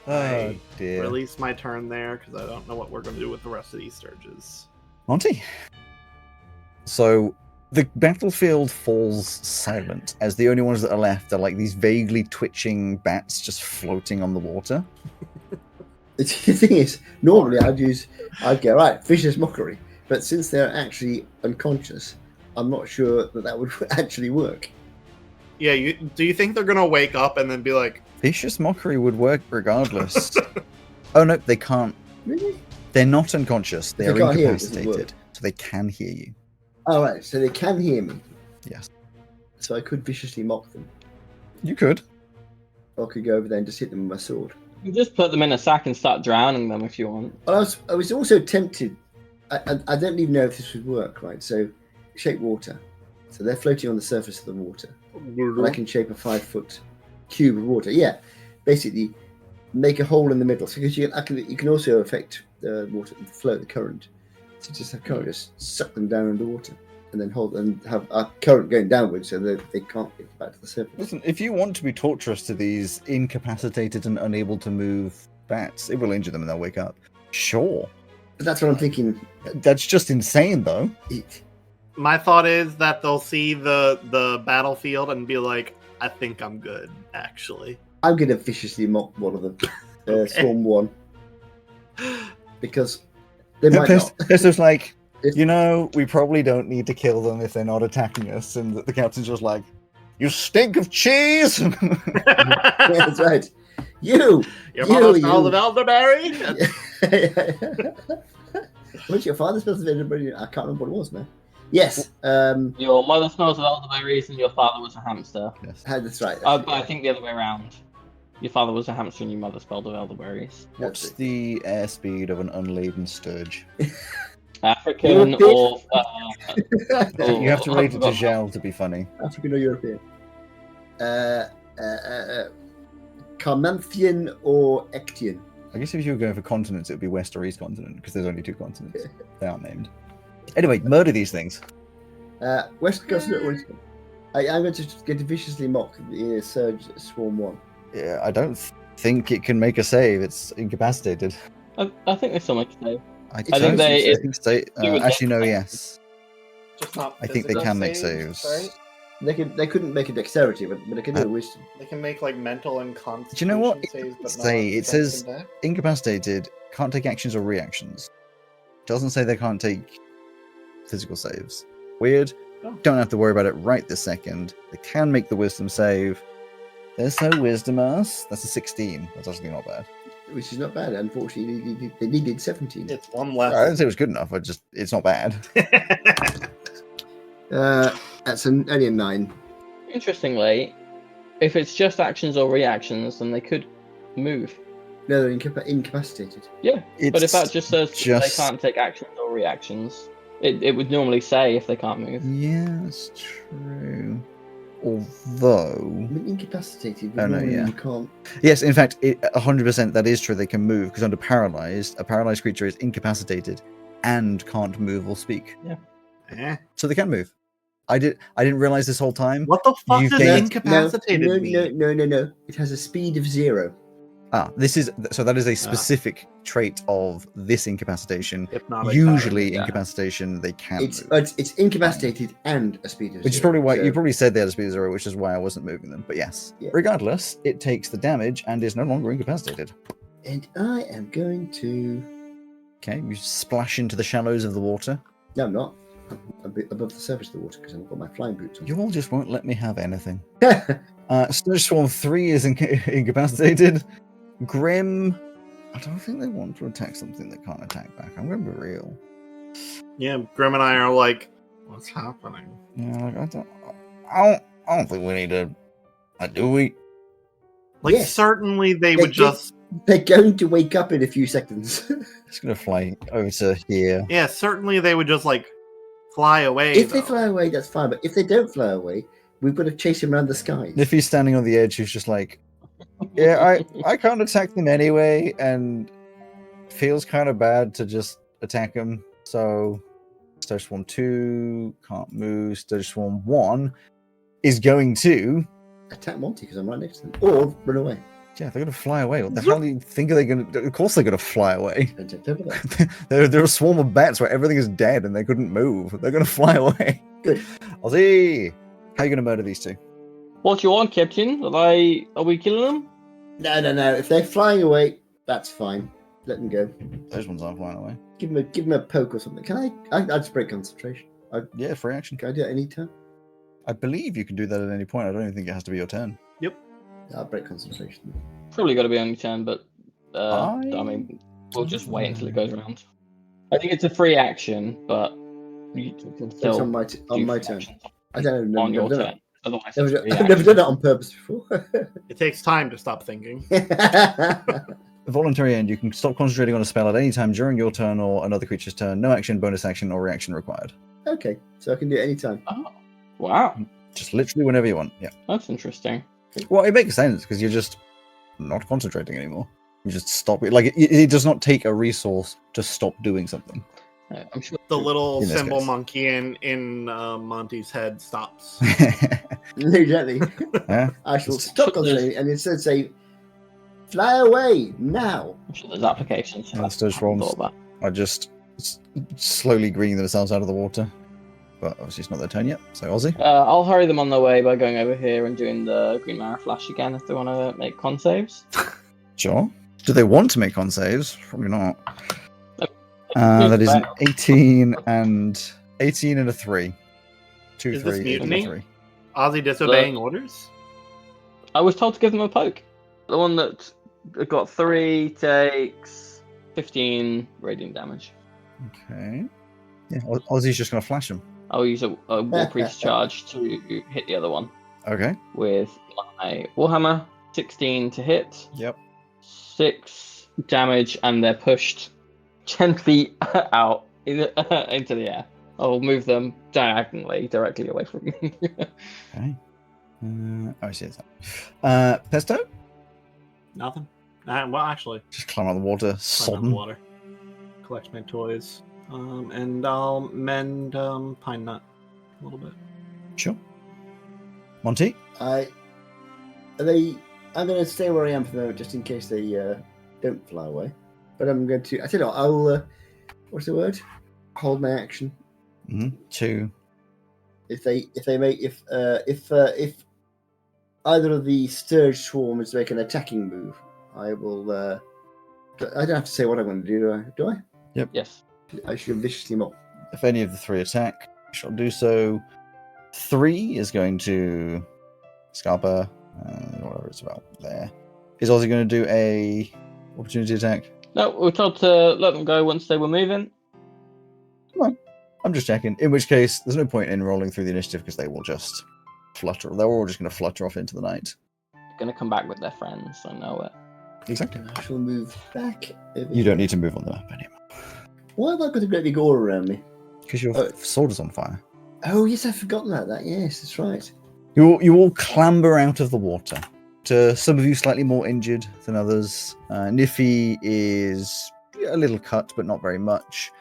Oh, dear. Release my turn there, because I don't know what we're going to do with the rest of these Sturges. Monty. So the battlefield falls silent as the only ones that are left are like these vaguely twitching bats just floating on the water. The thing is, normally I'd go, right, vicious mockery. But since they're actually unconscious, I'm not sure that would actually work. Yeah, do you think they're going to wake up and then be like... Vicious mockery would work regardless. Oh no, they can't. Really? They're not unconscious. They are can't hear, incapacitated. So they can hear you. Oh, right, so they can hear me. Yes. So I could viciously mock them. You could. Or I could go over there and just hit them with my sword. You just put them in a sack and start drowning them if you want. Well, I was also tempted. I don't even know if this would work, right? So, shape water. So they're floating on the surface of the water. And I can shape a 5-foot cube of water. Yeah, basically make a hole in the middle. So because you can also affect the water flow, the current. So just have current, just suck them down underwater, and then hold and have a current going downwards, so that they can't get back to the surface. Listen, if you want to be torturous to these incapacitated and unable to move bats, it will injure them and they'll wake up. Sure. But that's what I'm thinking. That's just insane, though. My thought is that they'll see the battlefield and be like, I think I'm good, actually. I'm going to viciously mock one of them, Swarm 1. Because they might not. It's just like, we probably don't need to kill them if they're not attacking us. And the captain's just like, you stink of cheese! Yeah, that's right. Your mother smells of elderberry? What's your father smells of elderberry? I can't remember what it was, man. Yes. Your mother smells of elderberries and your father was a hamster. Yes. That's right. But I think the other way around. Your father was a hamster and your mother smelled of elderberries. What's the airspeed of an unladen sturge? African or... You have to rate it to gel to be funny. African or European? Carmanthian or Ectian? I guess if you were going for continents, it would be West or East continent, because there's only 2 continents. They aren't named. Anyway, murder these things. West continent or East continent? I'm going to get viciously mocked in Surge Swarm 1. Yeah, I don't think it can make a save. It's incapacitated. I think they still make a save. I think they... actually, no, yes. Just not I think they can make saves. saves. Right? They couldn't make a dexterity, but they can do a wisdom. They can make like mental and constitution Do you know what? saves, but It says incapacitated, can't take actions or reactions. Doesn't say they can't take physical saves. Weird. Oh. Don't have to worry about it right this second. They can make the wisdom save. They're so wisdomous. That's a 16. That's actually not bad. Which is not bad. Unfortunately, they needed 17. It's one I less. didn't say it was good enough. It's not bad. That's only a 9. Interestingly, if it's just actions or reactions, then they could move. No, they're incapacitated. Yeah, but if that just says just- they can't take actions or reactions, it would normally say if they can't move. Yeah, that's true. Although, I mean, incapacitated. Oh, no, normally yeah. You can't. yes, in fact, 100% that is true. They can move because under paralyzed, a paralyzed creature is incapacitated and can't move or speak. Eh. So they can move. I didn't realize this whole time. What the fuck You've does gained- incapacitated mean? No. It has a speed of 0. That is a specific trait of this incapacitation. Hypnotic Usually, pattern, yeah. incapacitation they can It's move, it's incapacitated and a speed of 0. which is probably why so- you probably said they had a speed of 0, which is why I wasn't moving them. But yes, Yeah. regardless, it takes the damage and is no longer incapacitated. And I am going to. Okay, you splash into the shallows of the water. No, I'm not. I'm a bit above the surface of the water because I've got my flying boots on. You all just won't let me have anything. Snow Swarm 3 is incapacitated. Grim, I don't think they want to attack something that can't attack back. I'm going to be real. Yeah, Grim and I are like, what's happening? Yeah, like, I don't think we need to. Do we? Like, Yes. certainly they They would just. They're going to wake up in a few seconds. Just going to fly over to here. Yeah, certainly they would just, like, fly away. If they though. fly away, that's fine. But if they don't fly away, we've got to chase him around the skies. If he's standing on the edge, he's just like, yeah, I can't attack them anyway, and feels kind of bad to just attack them. So, Sturge Swarm 2 can't move. Sturge Swarm 1 is going to. Attack Monty because I'm right next to them, or run away. Yeah, they're going to fly away. What the hell do you think are they going to? Of course, they're going to fly away. And take over there. They're a swarm of bats where everything is dead and they couldn't move. They're going to fly away. Good. Ozzy, how are you going to murder these two? What do you want, Captain? Are we killing them? No. If they're flying away, that's fine. Let them go. Those ones aren't flying away. Give them a poke or something. Can I just break concentration. Yeah, free action. Can I do it any time? I believe you can do that at any point. I don't even think it has to be your turn. I'll break concentration. Probably got to be on your turn, but I mean, we'll just wait until it goes around. I think it's a free action, but you can It's still on my do turn. free actions I don't know. on your Never done turn. Otherwise, it. it's free I've never action. done it on purpose before. It takes time to stop thinking. A voluntary end. You can stop concentrating on a spell at any time during your turn or another creature's turn. No action, bonus action, or reaction required. Okay, so I can do it anytime. Oh, wow, Just literally whenever you want. Yeah. that's interesting. Well, it makes sense because you're just not concentrating anymore. You just stop it. Like it does not take a resource to stop doing something. I'm sure The little In this symbol case. monkey in Monty's head stops. Exactly. Yeah. I shall stop concentrating and instead say, "Fly away now." I'm sure there's applications. Yeah, I it's those haven't rolls. thought about. Are just slowly greening themselves out of the water. But obviously it's not their turn yet. So Ozzy. I'll hurry them on their way by going over here and doing the Green Marrow Flash again if they want to make con saves. Sure. Do they want to make con saves? Probably not. That is an 18 and a 3. 2, Is 3, this 8, and a mutiny? 3. Ozzy disobeying orders? I was told to give them a poke. The one that got 3 takes 15 radiant damage. Okay. Yeah, Ozzy's just going to flash him. I'll use a War Priest charge to hit the other one Okay. with my Warhammer. 16 to hit. Yep. 6 damage, and they're pushed 10 feet out into the air. I'll move them diagonally directly away from me. Okay. I see it. Pesto? Nothing. Well, actually, Just climb out of the water, climb out the sodden. water. Collect my toys. And I'll mend Pine Nut a little bit. Sure. Monty? I'm going to stay where I am for the moment, just in case they don't fly away. But I'm going to. I tell you what, I'll. What's the word? Hold my action. 2. If either of the Sturge swarms make an attacking move, I will. I don't have to say what I'm going to do, do I? Yes. I should viciously mock. If any of the 3 attack, I shall do so. 3 is going to Scarpa, whatever it's about there. Is Ozzy going to do a opportunity attack? No, we were told to let them go once they were moving. I'm just checking. In which case, there's no point in rolling through the initiative because they will just flutter. They're all just going to flutter off into the night. Gonna come back with their friends. I know it. Exactly. I shall move back. You don't need to move on the map anymore. Why have I got a great big aura around me? Because your Oh. sword is on fire. Oh, yes, I've forgotten about that. Yes, that's right. You all clamber out of the water. To some of you, slightly more injured than others. Niffy is a little cut, but not very much.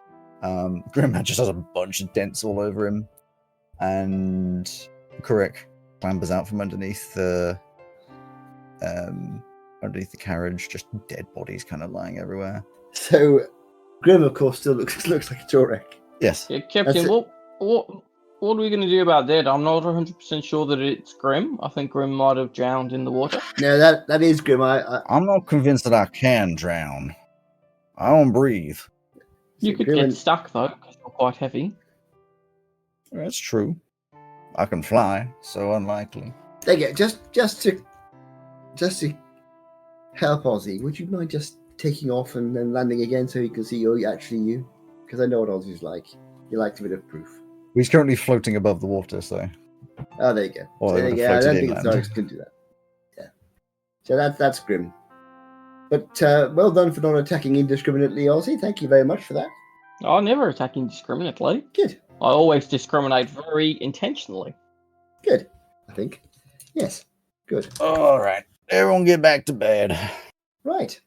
Grimman just has a bunch of dents all over him. And Krep clambers out from underneath the carriage, just dead bodies kind of lying everywhere. So, Grim, of course, still looks like a Torek. Yes. Yeah, Captain, what are we going to do about that? I'm not 100% sure that it's Grim. I think Grim might have drowned in the water. No, that is Grim. I'm not convinced that I can drown. I don't breathe. You could get stuck, though, because you're quite heavy. That's true. I can fly, so unlikely. There you go. Just to help Ozzy, would you mind just taking off and then landing again so he can see you're actually you? Because I know what Ozzy's like. He likes a bit of proof. He's currently floating above the water, so. Oh, there you go. Or So, they would have I don't floated think inland. Starks can do that. Yeah. So that's Grim. But well done for not attacking indiscriminately, Ozzy. Thank you very much for that. I never attack indiscriminately. Good. I always discriminate very intentionally. Good. I think. Yes. Good. All right. Everyone get back to bed. Right.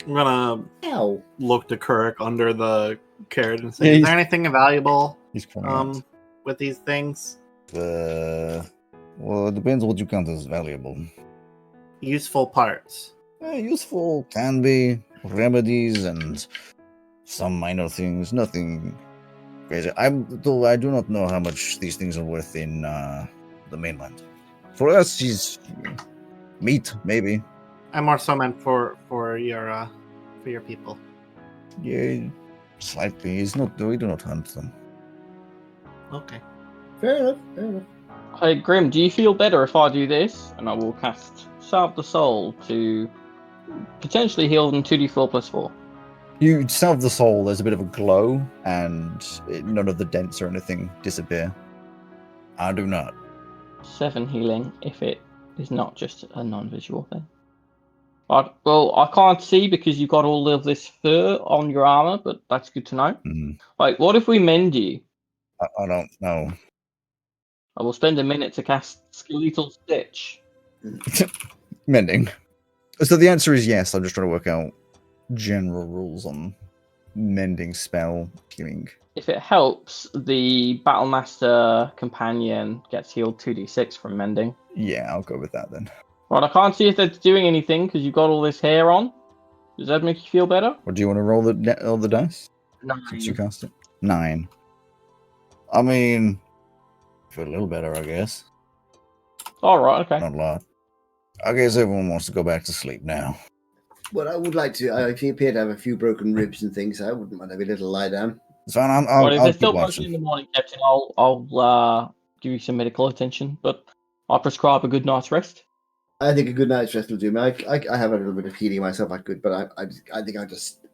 I'm gonna Ow. look to Kirk under the carriage and Yeah, say, "Is he's- there anything valuable He's crying out. with these things? Well, it depends what you count as valuable. Useful parts." Useful can be remedies and some minor things. Nothing crazy. Though I do not know how much these things are worth in the mainland. For us, she's meat, maybe. I more so meant for your people. Yeah, slightly. It's not. We do not hunt them. Okay. Fair enough. Fair enough. Hey, Grim, do you feel better if I do this? And I will cast Salve the Soul to potentially heal them 2d4 plus 4. You salve the soul. There's a bit of a glow, and none of the dents or anything disappear. I do not. 7 healing if it is not just a non-visual thing. I can't see because you've got all of this fur on your armor, but that's good to know. Mm, Like, what if we mend you? I don't know. I will spend a minute to cast Skeletal Stitch. Mending. So the answer is yes. I'm just trying to work out general rules on mending spell healing. If it helps, the Battlemaster companion gets healed 2d6 from mending. Yeah, I'll go with that then. Right, I can't see if that's doing anything because you've got all this hair on. Does that make you feel better? Or do you want to roll the dice? No. Since you cast it? 9. I mean, feel a little better, I guess. All right, okay. Not a lot. I guess everyone wants to go back to sleep now. Well, I would like to. I appear to have a few broken ribs and things. So I wouldn't mind having a little lie down. It's fine. Well, if I'll they're keep still pushing watching. in the morning, Captain, I'll give you some medical attention, but I'll prescribe a good night's rest. I think a good night's rest will do me. I have a little bit of healing myself. I could, but I think I just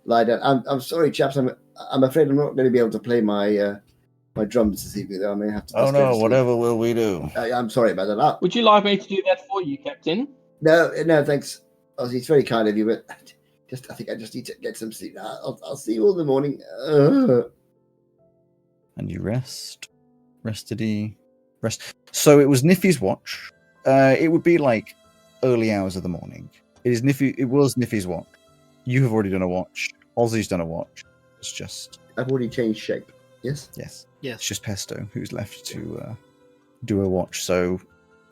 lie down. I'm sorry, chaps. I'm afraid I'm not going to be able to play my my drums this evening. Though I may have to. Oh just go to no! sleep. Whatever will we do? I'm sorry about that. Would you like me to do that for you, Captain? No, thanks. Ozzy, it's very kind of you, but I think I just need to get some sleep. I'll see you all in the morning. And you rest. Rest. So it was Niffy's watch. It would be like early hours of the morning. It was Niffy's watch. You have already done a watch. Ozzy's done a watch. It's just. I've already changed shape. Yes. Yes. Yes. It's just Pesto who's left to do a watch. So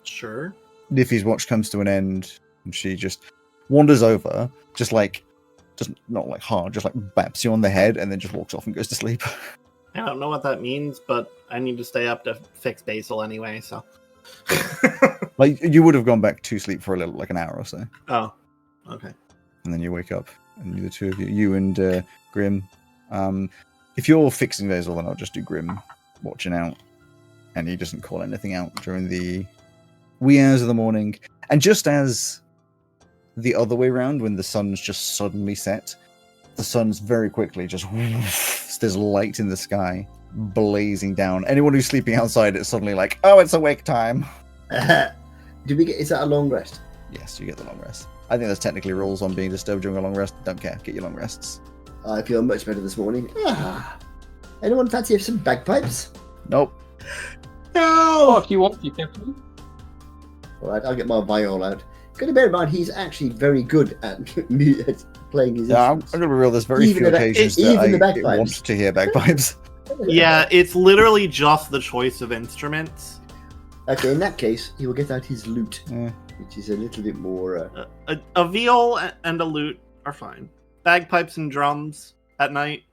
Sure. Niffy's watch comes to an end, and she just wanders over, just not like hard, just like baps you on the head, and then just walks off and goes to sleep. I don't know what that means, but I need to stay up to fix Basil anyway, so. Like you would have gone back to sleep for a little, like an hour or so, Oh, okay. and then you wake up, and the two of you and Grim. If you're fixing Basil, then I'll just do Grim watching out, and he doesn't call anything out during the wee hours of the morning. And just as the other way round, when the sun's just suddenly set, the sun's very quickly just There's light in the sky, blazing down. Anyone who's sleeping outside, it's suddenly like, oh, it's awake time. Do we get? Is that a long rest? Yes, you get the long rest. I think there's technically rules on being disturbed during a long rest. Don't care. Get your long rests. I feel much better this morning. Anyone fancy some bagpipes? Nope. Oh, if you want, you can. All right, I'll get my viol out. Got to bear in mind, he's actually very good at playing his Yeah, I'm instruments. going to be real. There's very Even few the occasions even the that I bagpipes. want to hear bagpipes. Yeah, it's literally just the choice of instruments. Okay, in that case, he will get out his lute, Yeah. which is a little bit more. A viol and a lute are fine. Bagpipes and drums at night.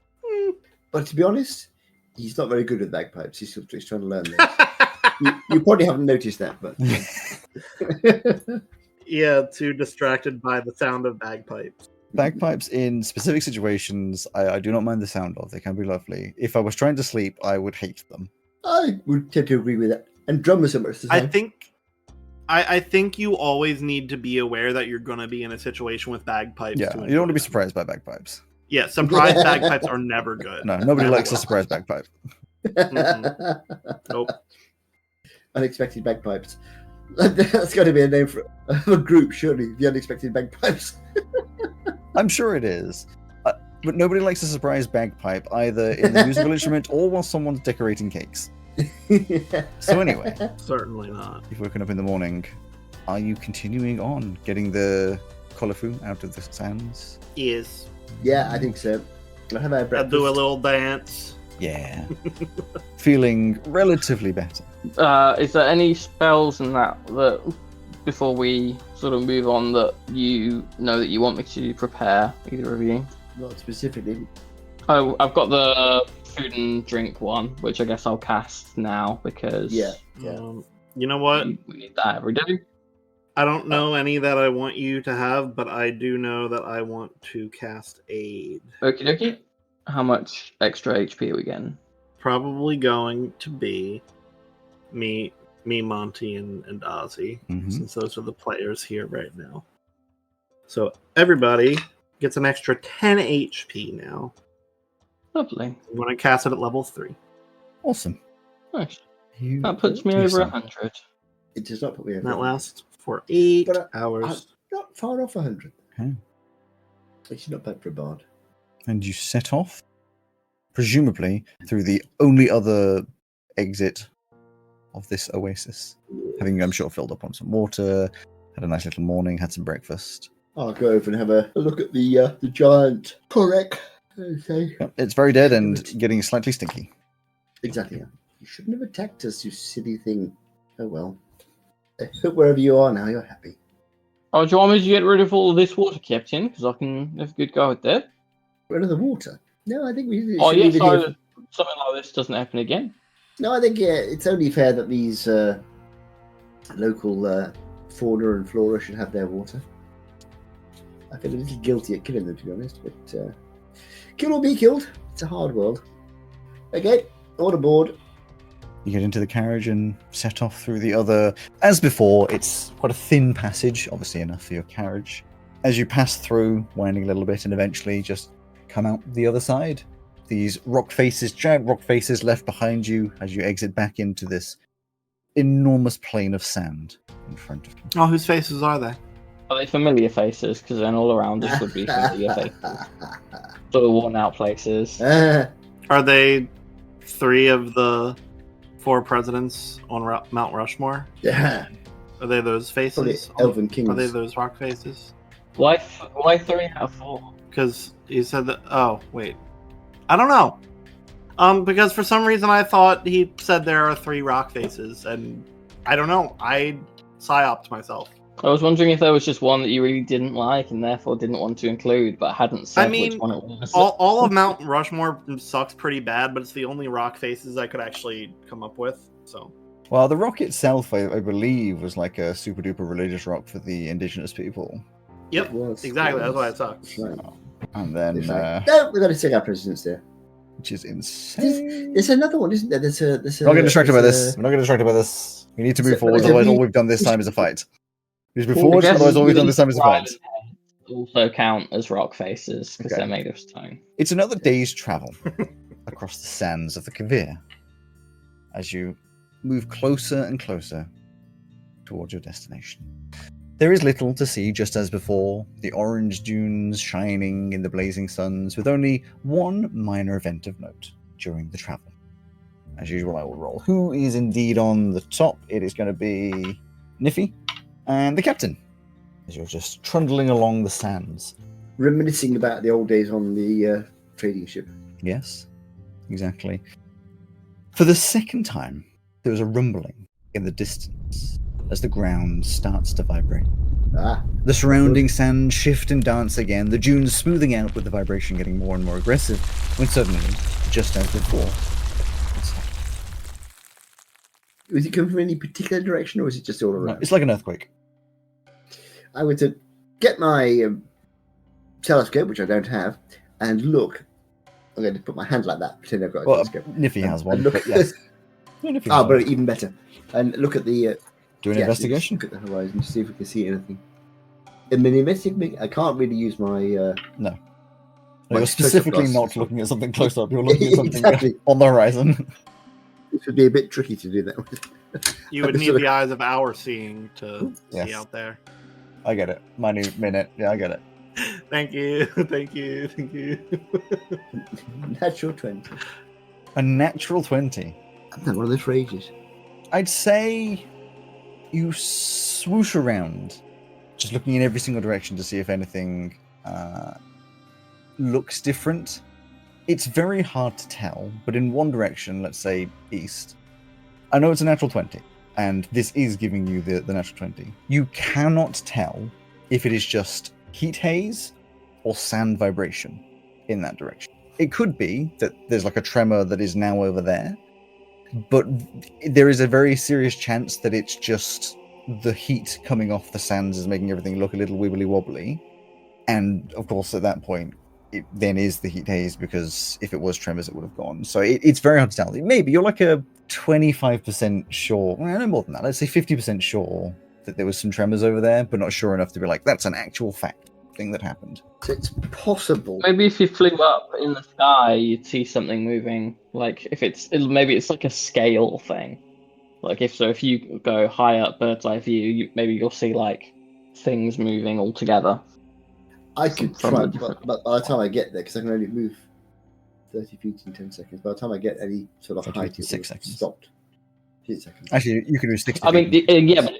But to be honest, he's not very good at bagpipes. He's still just trying to learn this. You probably haven't noticed that, but Yeah, too distracted by the sound of bagpipes. Bagpipes in specific situations, I do not mind the sound of. They can be lovely. If I was trying to sleep, I would hate them. I would tend to agree with that. And drummers are most of the I time. think you always need to be aware that you're going to be in a situation with bagpipes. Yeah, to you don't want to be enjoy them. surprised by bagpipes. Yeah, surprise bagpipes are never good. No, nobody likes a surprise bagpipe. Nope. Unexpected bagpipes. That's got to be a name for a group, surely. The unexpected bagpipes. I'm sure it is. But nobody likes a surprise bagpipe, either in the musical instrument or while someone's decorating cakes. So anyway, Certainly not. you've woken up in the morning. Are you continuing on, getting the colofu out of the sands? Yes. Yeah, I think so. I'll have our I'll breakfast. do a little dance. Yeah. Feeling relatively better. Is there any spells in that before we sort of move on that you know that you want me to prepare, either of you? Not specifically. Oh, I've got the food and drink one, which I guess I'll cast now because Yeah. You know what? we need that every day. I don't know any that I want you to have, but I do know that I want to cast Aid. Okie dokie. How much extra HP are we getting? Probably going to be me, Monty, and Ozzy, Mhm. since those are the players here right now. So everybody gets an extra 10 HP now. Lovely. I'm going to cast it at level 3. Awesome. Nice. You That puts me Yes, over sir. 100. It does not put me over. And that lasts for 8 But hours. Not far off 100. Okay. Which is not bad for a bard. And you set off, presumably through the only other exit of this oasis. Having, I'm sure, filled up on some water, had a nice little morning, had some breakfast. I'll go over and have a look at the giant Korek. Okay. It's very dead and getting slightly stinky. Exactly. Yeah. You shouldn't have attacked us, you silly thing. Oh well. I hope wherever you are now, you're happy. Oh, do you want me to get rid of all of this water, Captain? Because I can have a good go at that. Rid of the water. No, I think we. Oh, should yeah, leave it here. so something like this doesn't happen again. No, I think it's only fair that these local fauna and flora should have their water. I feel a little guilty at killing them, to be honest, but kill or be killed. It's a hard world. Okay, all aboard. You get into the carriage and set off through the other. As before, it's quite a thin passage, obviously enough for your carriage. As you pass through, winding a little bit, and eventually just come out the other side. These rock faces, giant rock faces left behind you as you exit back into this enormous plain of sand in front of you. Oh, whose faces are they? Are they familiar faces? Because then all around us would be familiar faces. Sort of worn out places. Are they 3 of the 4 presidents on Mount Rushmore? Yeah. Are they those Probably faces? Elven Kings. Are they those rock faces? Why 3 out of 4? Because he said that. Oh, wait. I don't know. Because for some reason I thought he said there are 3 rock faces, and I don't know. I psyoped myself. I was wondering if there was just one that you really didn't like and therefore didn't want to include, but hadn't said I mean, which one it was. All of Mount Rushmore sucks pretty bad, but it's the only rock faces I could actually come up with. So Well, the rock itself, I believe, was like a super duper religious rock for the indigenous people. yep, It was, exactly. it That's why it was. sucks. That's right. And then, It's like, no, we've got to take our presidents there. which is insane. There's another one, isn't there? There's a. We're not getting distracted by this. We're not getting distracted by this. We need to move So- forward, there's a otherwise all re- we've done this time is a fight. Move I forward, guess otherwise all we've done this time is a fight. Dragon heads also count as rock faces because Okay. they're made of stone. It's another day's travel. across the sands of the Kavir as you move closer and closer towards your destination. There is little to see, just as before, the orange dunes shining in the blazing suns, with only one minor event of note during the travel. As usual, I will roll who is indeed on the top. It is going to be Niffy and the captain, as you're just trundling along the sands. Reminiscing about the old days on the trading ship. Yes, exactly. For the second time, there is a rumbling in the distance as the ground starts to vibrate. The surrounding sand shift and dance again, the dunes smoothing out with the vibration getting more and more aggressive, when suddenly, just as before, it stopped. Was it coming from any particular direction, or was it just all around? No, it's like an earthquake. I would get my telescope, which I don't have, and look. I'm going to put my hand like that, pretend I've got a telescope. Niffy has one, look, but yes. But even better. And look at the... Do an investigation. Look at the horizon to see if we can see anything. In the investigation, I can't really use my... No. You're specifically not looking at something close up. You're looking at something Exactly. on the horizon. It would be a bit tricky to do that with. You would need the eyes of our seeing to see out there. I get it. My new minute. Yeah, I get it. Thank you. Thank you. Thank you. Natural 20. A natural 20. I've done one of those phrases. I'd say you swoosh around, just looking in every single direction to see if anything looks different. It's very hard to tell, but in one direction, let's say east, I know it's a natural 20, and this is giving you the natural 20. You cannot tell if it is just heat haze or sand vibration in that direction. It could be that there's like a tremor that is now over there, but there is a very serious chance that it's just the heat coming off the sands is making everything look a little wibbly wobbly. And of course, at that point, it then is the heat haze, because if it was tremors, it would have gone. So it's very hard to tell. Maybe you're like a 25% sure, well, no more than that. Let's say 50% sure that there was some tremors over there, but not sure enough to be like, that's an actual fact thing that happened. So it's possible. Maybe if you flew up in the sky, you'd see something moving. Like maybe it's like a scale thing. Like if you go high up, bird's eye view, maybe you'll see like things moving all together. I could try, but by the time I get there, because I can only move 30 feet in 10 seconds, by the time I get any sort of height, it's 6 seconds. Stopped. 6 seconds. Actually, you can do 60. I mean, but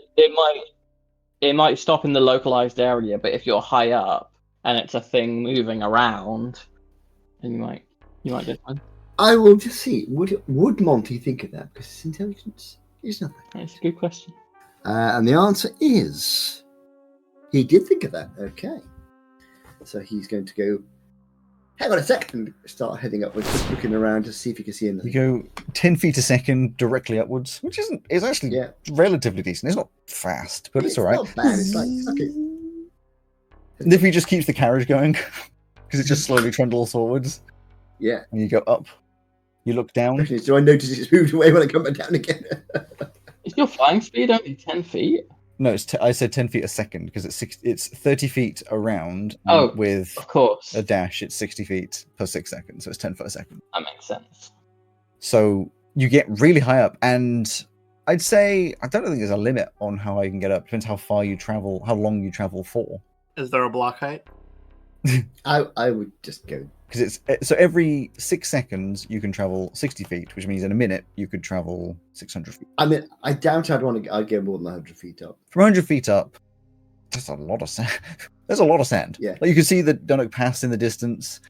it might stop in the localized area, but if you're high up and it's a thing moving around, then you might get fine. I will just see. Would Monty think of that? Because his intelligence is nothing. That's a good question. And the answer is he did think of that. Okay. So he's going to go, hang on a second, start heading upwards, just looking around to see if he can see anything. You go 10 feet a second directly upwards, which is actually relatively decent. It's not fast, but it's all right. Not bad. It's like, okay. Niffy just keeps the carriage going, because it just slowly trundles forwards. Yeah. And you go up. You look down. Do I notice it's moved away when I come back down again? Is your flying speed only 10 feet? No, I said 10 feet a second, because it's 30 feet around with of course. a dash. It's 60 feet per 6 seconds, so it's 10 foot a second. That makes sense. So you get really high up, and I'd say, I don't think there's a limit on how high you can get up. Depends how far you travel, how long you travel for. Is there a block height? I would just go. Because so every 6 seconds you can travel 60 feet, which means in a minute you could travel 600 feet. I mean, I doubt I'd go more than 100 feet up. From 100 feet up, that's a lot of sand. There's a lot of sand. Yeah. Like you can see the Dunnock Pass in the distance,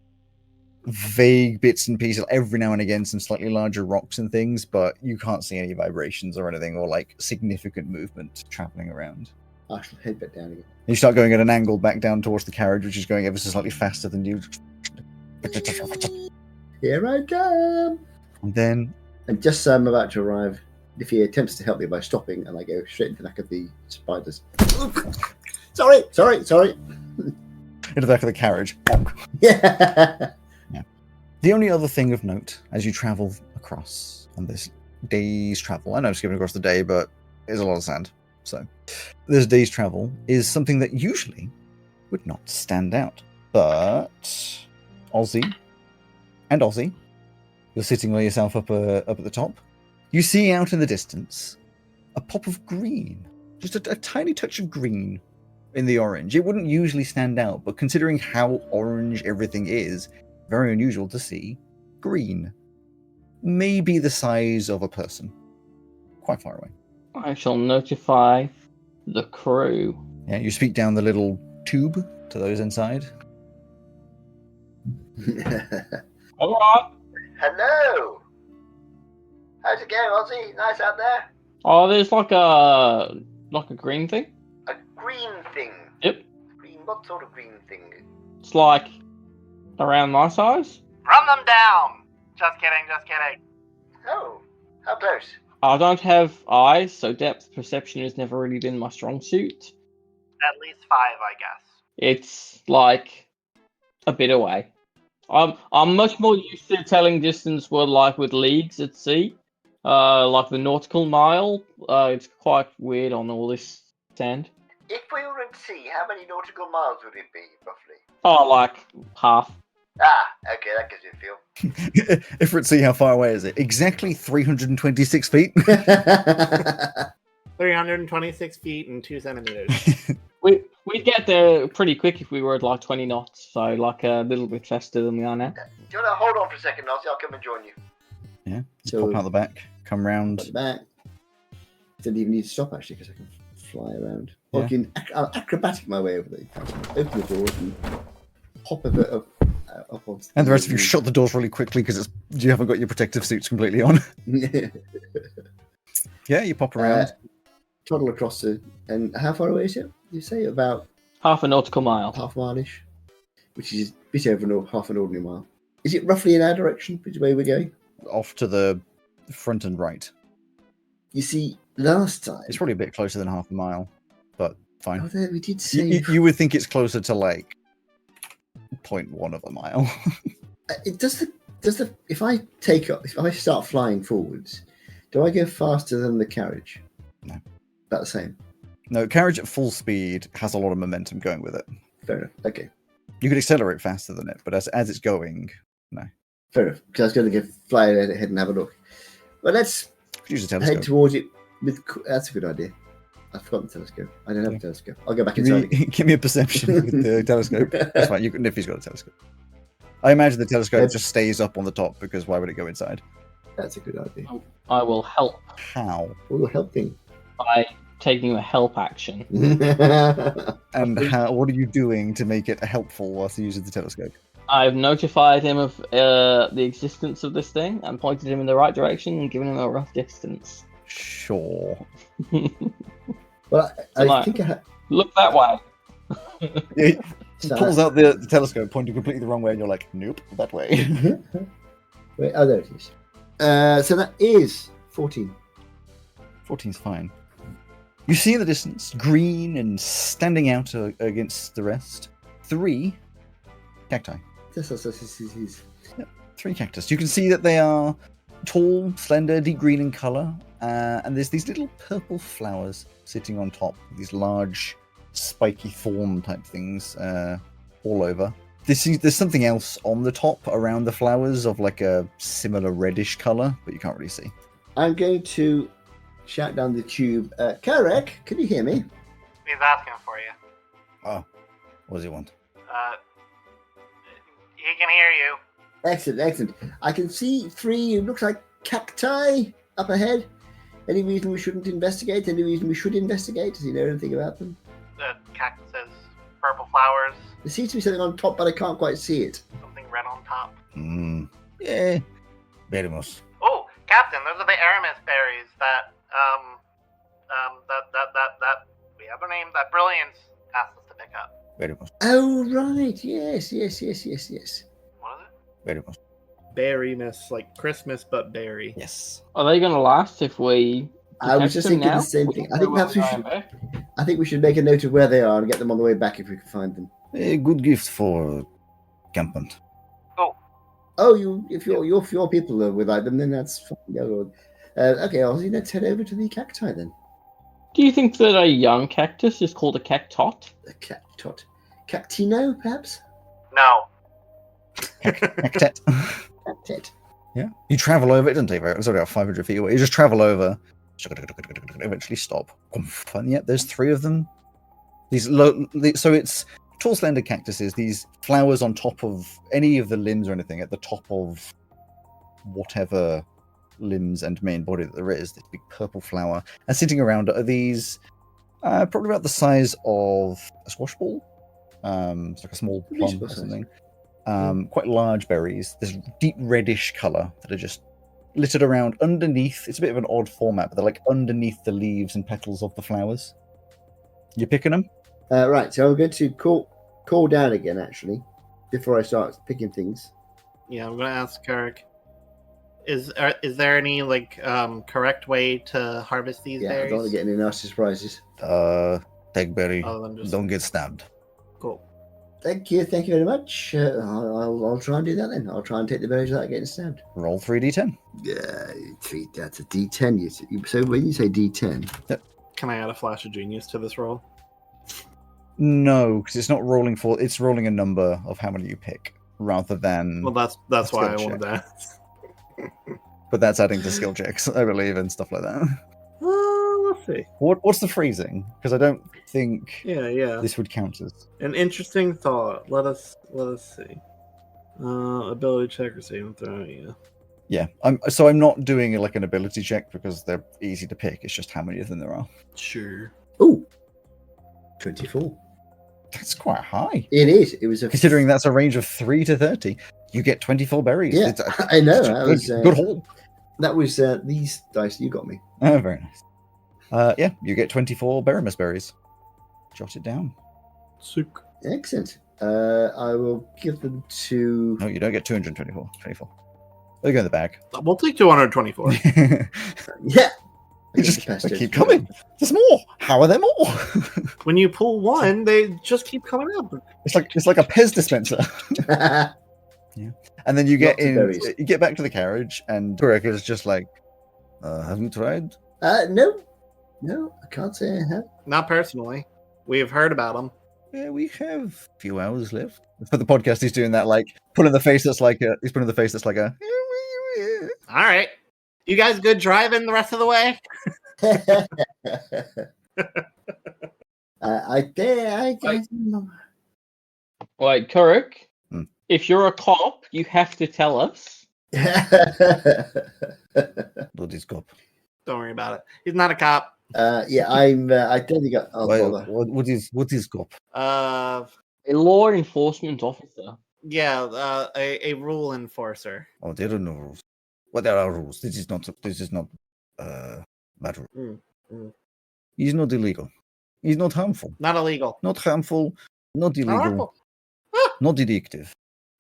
vague bits and pieces, every now and again some slightly larger rocks and things, but you can't see any vibrations or anything, or like significant movement traveling around. I shall head back down again. You start going at an angle back down towards the carriage, which is going ever so slightly faster than you. Here I come. And then... And just as I'm about to arrive, if he attempts to help me by stopping, and I go straight into the back of the spiders. Sorry. Into the back of the carriage. Yeah. The only other thing of note, as you travel across on this day's travel, I know I'm skipping across the day, but there's a lot of sand. So this day's travel is something that usually would not stand out. But Aussie and Aussie You're sitting by yourself up at the top. You see out in the distance a pop of green. Just a tiny touch of green in the orange. It wouldn't usually stand out, but considering how orange everything is, very unusual to see green. Maybe the size of a person. Quite far away. I shall notify the crew. Yeah, you speak down the little tube to those inside. All right. Hello. How's it going, Ozzy? Nice out there. Oh, there's like a green thing. A green thing. Yep. Green. What sort of green thing? It's like around my size. Run them down! Just kidding. Oh, how close? I don't have eyes, so depth perception has never really been my strong suit. At least 5, I guess. It's like a bit away. I'm much more used to telling distance with leagues at sea. Like the nautical mile. It's quite weird on all this sand. If we were at sea, how many nautical miles would it be, roughly? Oh, like half. Ah, okay, that gives you a feel. If we're at sea, how far away is it? Exactly 326 feet. 326 feet and 2 centimeters. We'd get there pretty quick if we were at like 20 knots, so like a little bit faster than we are now. Do you want to hold on for a second, Ozzy? I'll come and join you. Yeah, So- pop out the back, come round. Back. Didn't even need to stop, actually, because I can fly around. Yeah. I can acrobatic my way over there. Open the doors and hop a bit up on. And the rest of you shut the doors really quickly because you haven't got your protective suits completely on. Yeah, you pop around. Toddle across and how far away is it? You say about Half a nautical mile. half a mile-ish, which is a bit over half an ordinary mile. Is it roughly in our direction, which way we're going? Off to the front and right. You see, last time... It's probably a bit closer than half a mile, but fine. Oh, there, we did say... You would think it's closer to like 0.1 of a mile. It does the if I start flying forwards, do I go faster than the carriage? No. About the same. No, carriage at full speed has a lot of momentum going with it. Fair enough. Okay. You could accelerate faster than it, but as it's going, no. Fair enough. Because I was going to fly ahead and have a look. But let's Use a head telescope. towards it with. That's a good idea. I've forgotten the telescope. I don't have a telescope. I'll go back inside again. Give me a perception with the telescope. That's fine. You can if he's got a telescope. I imagine the telescope just stays up on the top because why would it go inside? That's a good idea. I will help How? Oh, helping. by taking a help action. And how? What are you doing to make it helpful whilst he uses the telescope? I've notified him of the existence of this thing and pointed him in the right direction and given him a rough distance. Sure. Well, I think Look that way. He pulls out the telescope, pointing completely the wrong way, and you're like, nope, that way. Wait, oh, there it is. So that is 14. 14's fine. You see in the distance, green and standing out against the rest, 3 cacti. This. 3 cactus. You can see that they are tall, slender, deep green in colour, and there's these little purple flowers sitting on top, these large, spiky thorn type things all over. There's something else on the top around the flowers of like a similar reddish colour, but you can't really see. I'm going to shout down the tube. Karek, can you hear me? He's asking for you. Oh, what does he want? He can hear you. Excellent. I can see 3, it looks like cacti up ahead. Any reason we shouldn't investigate? Any reason we should investigate? Does he know anything about them? The cactuses, purple flowers, There seems to be something on top, but I can't quite see it. something red on top. Yeah, very much. Oh, Captain, those are the Aramis berries that we have a name that Brilliance asked us to pick up. Very much. Oh, right. Yes. What is it? Very much. Berryness, like Christmas, but berry. Yes. Are they going to last if we? I was detect just them thinking now? the same thing. I think perhaps we should. Okay. I think we should make a note of where they are and get them on the way back if we can find them. A good gift for campment. Oh, if your people are without them, then that's fine. Okay, Ozzy, let's head over to the cacti then. Do you think that a young cactus is called a cactot? The cactot. Cactino, perhaps? No. Cactet. Cactet. Yeah. You travel over. It doesn't take very. It's only about 500 feet away. You just travel over. Eventually stop. And yep, there's 3 of them. So it's tall, slender cactuses. These flowers on top of any of the limbs or anything at the top of whatever limbs and main body that there is. This big purple flower, and sitting around are these probably about the size of a squash ball. It's like a small plum or something. Quite large berries. This deep reddish color that are just littered around underneath. It's a bit of an odd format, but they're like underneath the leaves and petals of the flowers. You picking them? Right, so I'm going to call down again, actually, before I start picking things. Yeah, I'm going to ask Carrick. Is there any correct way to harvest these berries? I don't want to get any nasty surprises. Take berry. Just... Don't get stabbed. Cool. Thank you very much. I'll try and do that then. I'll try and take the berries without getting stabbed. Roll 3d10. Yeah, that's a d10. So when you say d10, can I add a flash of genius to this roll? No, because it's not rolling for. It's rolling a number of how many you pick, rather than. Well, that's why I wanted that. But that's adding to skill checks, I believe, and stuff like that. Let's see. What's the phrasing? Because I don't think this would count as an interesting thought. Let us see. Ability check or saving throw. Yeah. I'm not doing like an ability check because they're easy to pick. It's just how many of them there are. Sure. Ooh, 24. That's quite high. It is. It was considering that's a range of 3 to 30. You get 24 berries. Yeah, I know. That was good haul. That was these dice you got me. Oh, very nice. Yeah, you get 24 Beramus berries. Jot it down. Sick. Excellent. I will give them to... No, you don't get 224. 24. They go in the bag. We'll take 224. Yeah. You just keep coming. There's more. How are there more? When you pull one, they just keep coming up. It's like a Pez dispenser. Yeah. And then you get you get back to the carriage, and Turek is just like, haven't you tried? No, I can't say I have. Not personally. We have heard about them. Yeah, we have a few hours left. For the podcast, he's doing that, like pulling the face that's like a. He's putting the face that's like a. All right, you guys good driving the rest of the way? Right, Kuruk. If you're a cop, you have to tell us. What is cop? Don't worry about it. He's not a cop. Yeah, I'm. I don't think what is cop? A law enforcement officer. Yeah, a rule enforcer. Oh, there are no rules. What there are rules? This is not bad rule. He's not illegal. He's not harmful. Not illegal. Not harmful. Not illegal. Not addictive.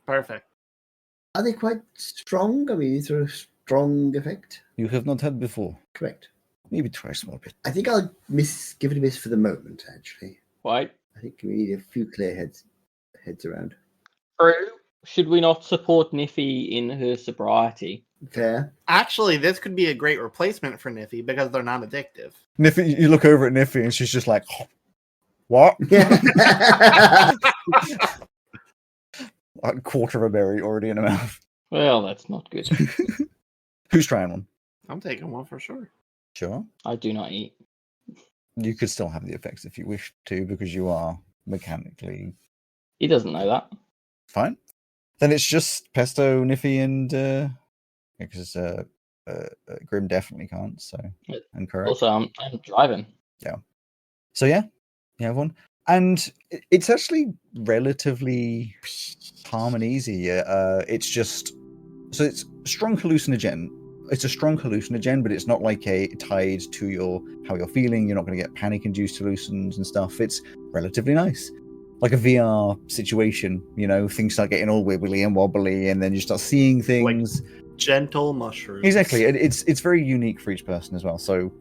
Perfect. Are they quite strong? I mean, is there a strong effect? You have not had before. Correct. Maybe try a small bit. I think I'll give it a miss for the moment, actually. Right. I think we need a few clear heads around. True. Should we not support Niffy in her sobriety? Fair. Actually, this could be a great replacement for Niffy because they're not addictive. Niffy, you look over at Niffy and she's just like, what? A quarter of a berry already in her mouth. Well, that's not good. Who's trying one? I'm taking one for sure. Sure. I do not eat. You could still have the effects if you wish to, because you are mechanically... He doesn't know that. Fine. Then it's just Pesto, Niffy, and... because Grim definitely can't, so... And correct. Also, I'm driving. Yeah. So yeah, you have one. And it's actually relatively calm and easy. It's just... So it's strong hallucinogen. It's a strong hallucinogen, but it's not like tied to how you're feeling. You're not going to get panic-induced hallucinations and stuff. It's relatively nice. Like a VR situation, things start getting all wibbly and wobbly, and then you start seeing things. Like gentle mushrooms. Exactly. It's very unique for each person as well. So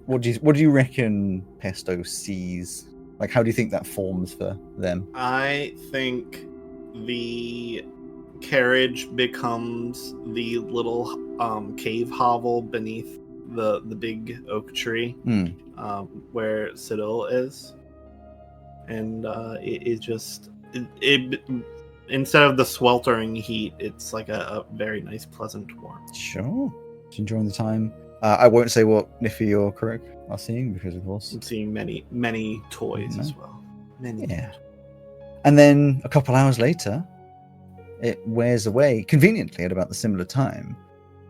what do you reckon Pesto sees? Like, how do you think that forms for them? I think the carriage becomes the little cave hovel beneath the big oak tree where Sidil is, and it instead of the sweltering heat, it's like a very nice, pleasant warmth. Sure. Just enjoying the time. I won't say what Niffy or Krep are seeing because, of course. I'm seeing many toys as well. Many. Yeah. And then a couple hours later, it wears away conveniently at about the similar time.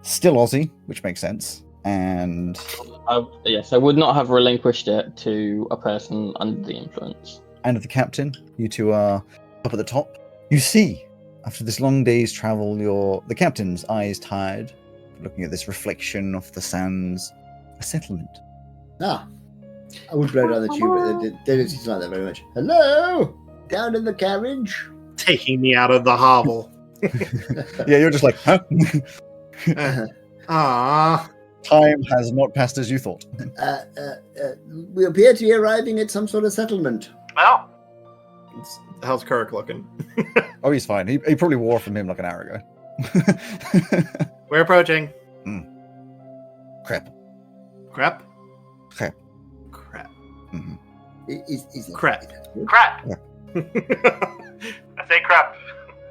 Still Aussie, which makes sense. And yes, I would not have relinquished it to a person under the influence. And the captain, you two are up at the top. You see, after this long day's travel, the captain's eyes tired, looking at this reflection off the sands, a settlement. Ah, I would blow down the tube, but they don't seem to like that very much. Hello, down in the carriage. Taking me out of the hovel. Yeah, you're just like, huh? Ah. Time has not passed as you thought. We appear to be arriving at some sort of settlement. Well, how's Kirk looking? Oh, he's fine. He probably wore from him like an hour ago. We're approaching. Krep. Krep? Krep. Krep. Mm-hmm. Is Krep. Krep. I say Krep.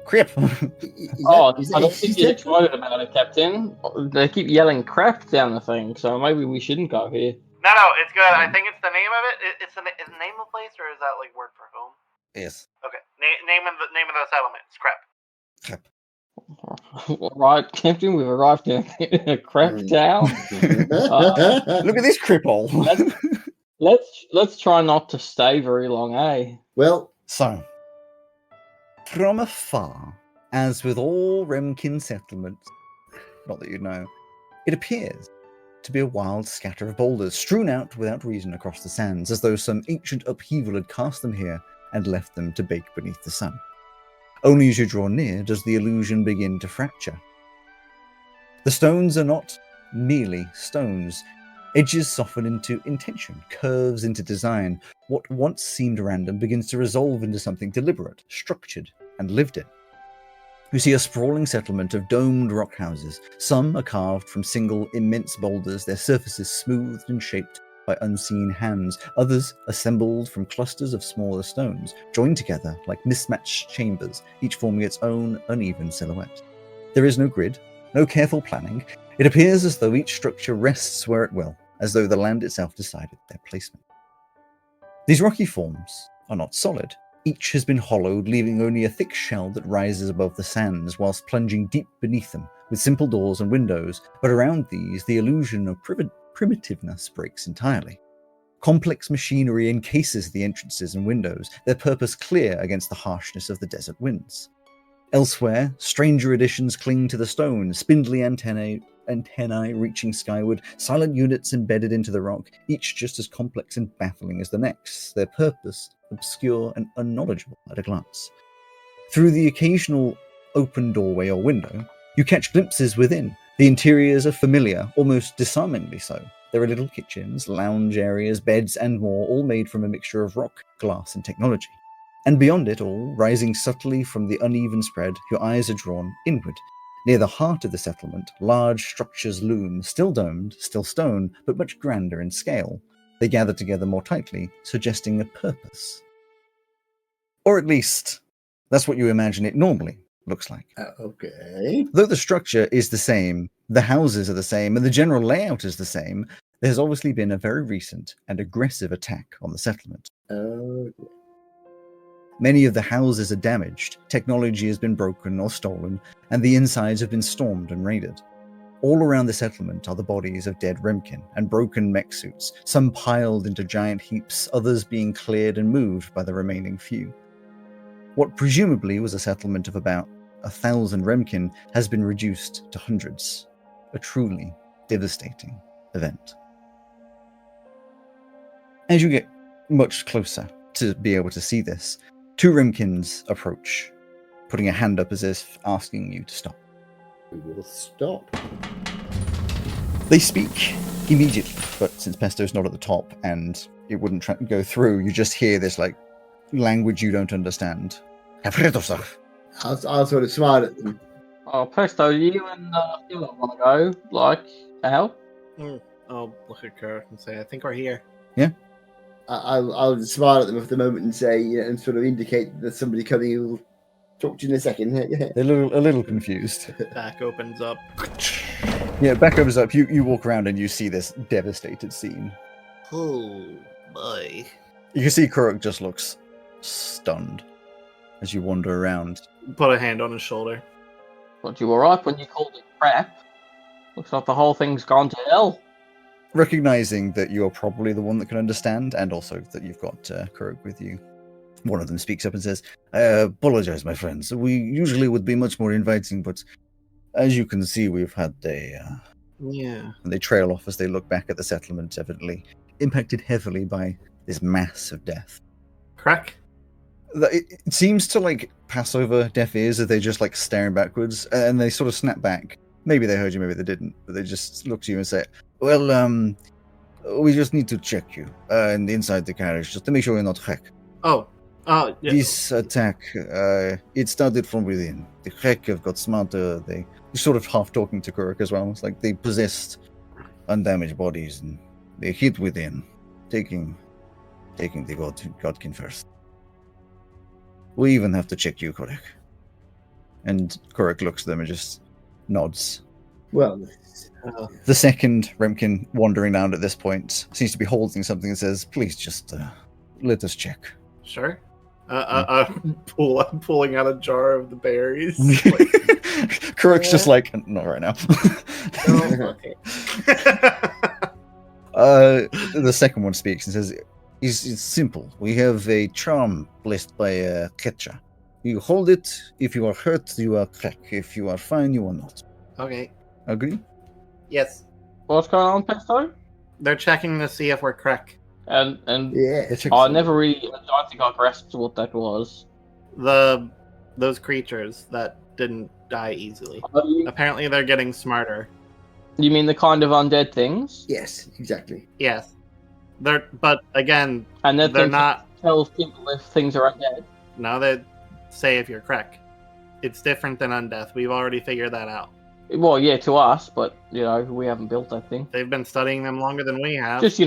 Krep. I don't think you're excited about it, Captain. They keep yelling crap down the thing, so maybe we shouldn't go here. No, it's good. I think it's the name of it. It's the name of the place, or is that like word for home? Yes. Okay. Name of the settlement. It's Krep. All right, Captain, we've arrived in a crap town. Look at this cripple. Let's try not to stay very long, eh? Well, so from afar, as with all Remkin settlements, not that you know, it appears to be a wild scatter of boulders strewn out without reason across the sands, as though some ancient upheaval had cast them here and left them to bake beneath the sun. Only as you draw near does the illusion begin to fracture. The stones are not merely stones. Edges soften into intention, curves into design. What once seemed random begins to resolve into something deliberate, structured, and lived in. You see a sprawling settlement of domed rock houses. Some are carved from single immense boulders, their surfaces smoothed and shaped by unseen hands. Others assembled from clusters of smaller stones, joined together like mismatched chambers, each forming its own uneven silhouette. There is no grid, no careful planning. It appears as though each structure rests where it will, as though the land itself decided their placement. These rocky forms are not solid. Each has been hollowed, leaving only a thick shell that rises above the sands, whilst plunging deep beneath them, with simple doors and windows. But around these, the illusion of primitiveness breaks entirely. Complex machinery encases the entrances and windows, their purpose clear against the harshness of the desert winds. Elsewhere, stranger additions cling to the stone, spindly antennae reaching skyward, silent units embedded into the rock, each just as complex and baffling as the next, their purpose obscure and unknowledgeable at a glance. Through the occasional open doorway or window, you catch glimpses within. The interiors are familiar, almost disarmingly so. There are little kitchens, lounge areas, beds, and more, all made from a mixture of rock, glass, and technology. And beyond it all, rising subtly from the uneven spread, your eyes are drawn inward. Near the heart of the settlement, large structures loom, still domed, still stone, but much grander in scale. They gather together more tightly, suggesting a purpose. Or at least, that's what you imagine it normally looks like. Okay. Though the structure is the same, the houses are the same, and the general layout is the same, there has obviously been a very recent and aggressive attack on the settlement. Okay. Many of the houses are damaged, technology has been broken or stolen, and the insides have been stormed and raided. All around the settlement are the bodies of dead Remkin and broken mech suits, some piled into giant heaps, others being cleared and moved by the remaining few. What presumably was a settlement of about 1,000 Remkin has been reduced to hundreds. A truly devastating event. As you get much closer to be able to see this, two Remkins approach, putting a hand up as if asking you to stop. We will stop. They speak immediately, but since Pesto's not at the top and it wouldn't go through, you just hear this language you don't understand. I'll sort of smile at them. Oh, Pesto, you and Philip want to go? Like, hell? I'll look at Kirk and say, I think we're here. Yeah. I'll smile at them for the moment and say, and sort of indicate that there's somebody coming who will Talk to you in a second. Yeah. They're a little confused. Back opens up. Yeah, back opens up. You walk around and you see this devastated scene. Oh boy. You can see Kuruk just looks stunned as you wander around. Put a hand on his shoulder. But you were right when you called it Krep. Looks like the whole thing's gone to hell. Recognizing that you're probably the one that can understand, and also that you've got Kuruk with you, one of them speaks up and says, "I apologize, my friends. We usually would be much more inviting, but as you can see, we've had Yeah. And they trail off as they look back at the settlement, evidently impacted heavily by this mass of death. Crack. It seems to like pass over deaf ears as they just like staring backwards, and they sort of snap back. Maybe they heard you, maybe they didn't, but they just look to you and say, "Well, we just need to check you and inside the carriage just to make sure you're not Krek. Oh. Yeah. This attack, it started from within. The Krek have got smarter. They sort of half talking to Kuruk as well. It's like they possessed undamaged bodies and they hit within, taking the Godkin first. We even have to check you, Kuruk." And Kuruk looks at them and just nods. Well, The second Remkin wandering around at this point seems to be holding something and says, "Please just let us check." Sure. I'm pulling out a jar of the berries. Kuruk's just like, "Not right now." Oh, okay. The second one speaks and says, It's simple. We have a charm blessed by a catcher. You hold it. If you are hurt, you are Krek. If you are fine, you are not. Okay. Agree?" Yes. What's going on, Pesto? They're checking to see if we're Krek. And yeah. I never really, I don't think I grasped what that was. Those creatures that didn't die easily. Apparently they're getting smarter. You mean the kind of undead things? Yes, exactly. Yes. But again, And then they're not. Tells people if things are undead. Now they say if you're Krek. It's different than undeath. We've already figured that out. Well, yeah, to us, but you know, we haven't built that thing. They've been studying them longer than we have. Just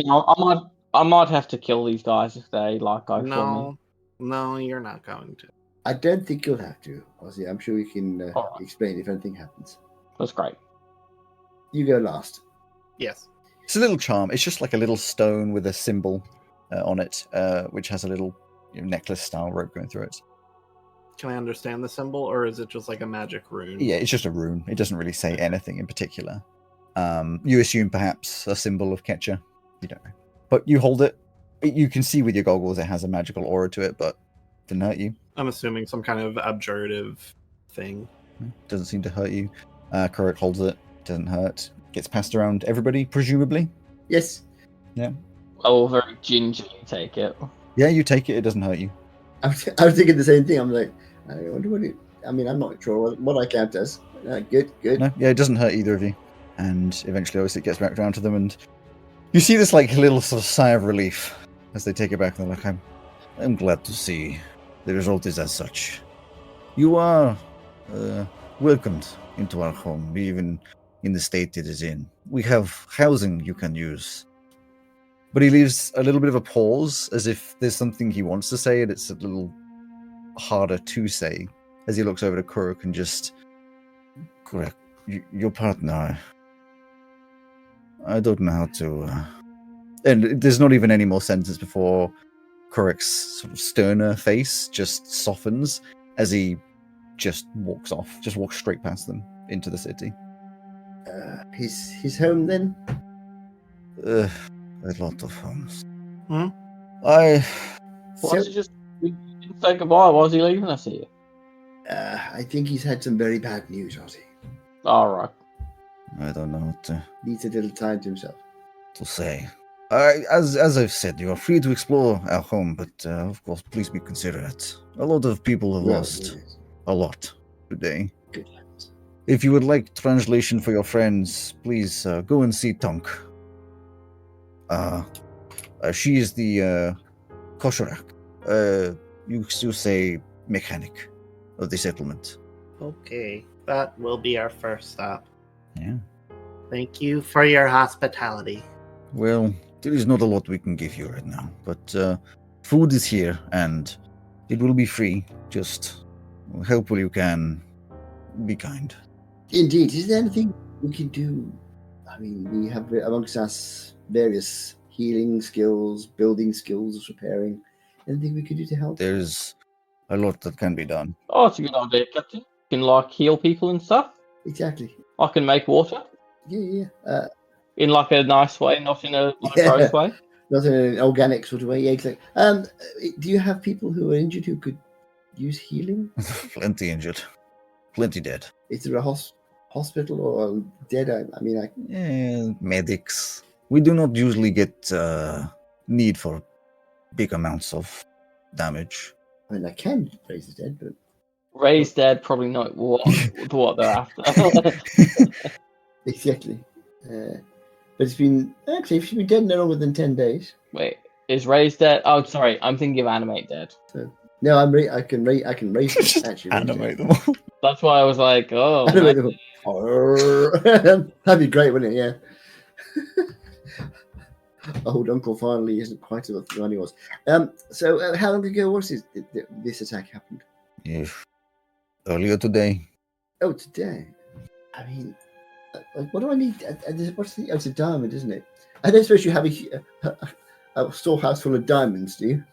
I might have to kill these guys if they like go for me. No, you're not going to. I don't think you'll have to, Ozzy. I'm sure we can Alright. explain if anything happens. That's great. You go last. Yes. It's a little charm. It's just like a little stone with a symbol on it, which has a little necklace-style rope going through it. Can I understand the symbol, or is it just like a magic rune? Yeah, it's just a rune. It doesn't really say anything in particular. You assume perhaps a symbol of Ketcher. You don't know. But you hold it. You can see with your goggles it has a magical aura to it, but it didn't hurt you. I'm assuming some kind of abjurative thing. Doesn't seem to hurt you. Kuruk holds it. Doesn't hurt. Gets passed around everybody, presumably. Yes. I will very gingerly take it. Yeah, you take it. It doesn't hurt you. I was thinking the same thing. I'm like, I wonder what it... I mean, I'm not sure what I count as. Good. No, yeah, it doesn't hurt either of you. And eventually, obviously, it gets back around to them, and you see this like little sort of sigh of relief as they take it back. And they're like, I'm glad to see the result is as such. You are welcomed into our home, even in the state it is in. We have housing you can use. But he leaves a little bit of a pause, as if there's something he wants to say, and it's a little harder to say, as he looks over to Kuruk and just... Correct. Your partner... I don't know how to... And there's not even any more sentence before Kuruk's sort of sterner face just softens as he just walks off, just walks straight past them into the city. His home then? A lot of homes. Hmm? Why was he just he didn't say goodbye? Why was he leaving us here? I think he's had some very bad news, Ozzy. Alright. I don't know what Needs a little time to himself. to say. As I've said, you are free to explore our home, but of course, please be considerate. A lot of people have lost yes. a lot today. Good heavens. If you would like translation for your friends, please go and see Tonk. She is the Kosharak. You say mechanic of the settlement. Okay, that will be our first stop. Yeah. Thank you for your hospitality. Well, there is not a lot we can give you right now, but food is here and it will be free. Just Help while you can. Be kind. Indeed. Is there anything we can do? I mean, we have amongst us various healing skills, building skills, repairing. Anything we could do to help? There's a lot that can be done. Oh, it's a good idea, Captain. You can like heal people and stuff. Exactly. I can make water Yeah. in like a nice way, not in a Yeah. gross way. Not in an organic sort of way. Yeah, exactly. Do you have people who are injured who could use healing? Plenty injured. Plenty dead. Is there a hospital or dead? Medics. We do not usually get need for big amounts of damage. I mean, I can raise the dead, but Raise dead, probably not what they're after. exactly. But it's been actually, if she's been dead no longer than 10 days. Wait, is raise dead? Oh, sorry, I'm thinking of animate dead. So no, I can raise them, actually. Animate them all. That's why I was like, oh, Animate them. That'd be great, wouldn't it? Yeah. Old Uncle finally isn't quite what the money was. So how long ago was this attack happened? Earlier today. Oh, today. I mean, what do I need? It's a diamond, isn't it? I don't suppose you have a storehouse full of diamonds, do you?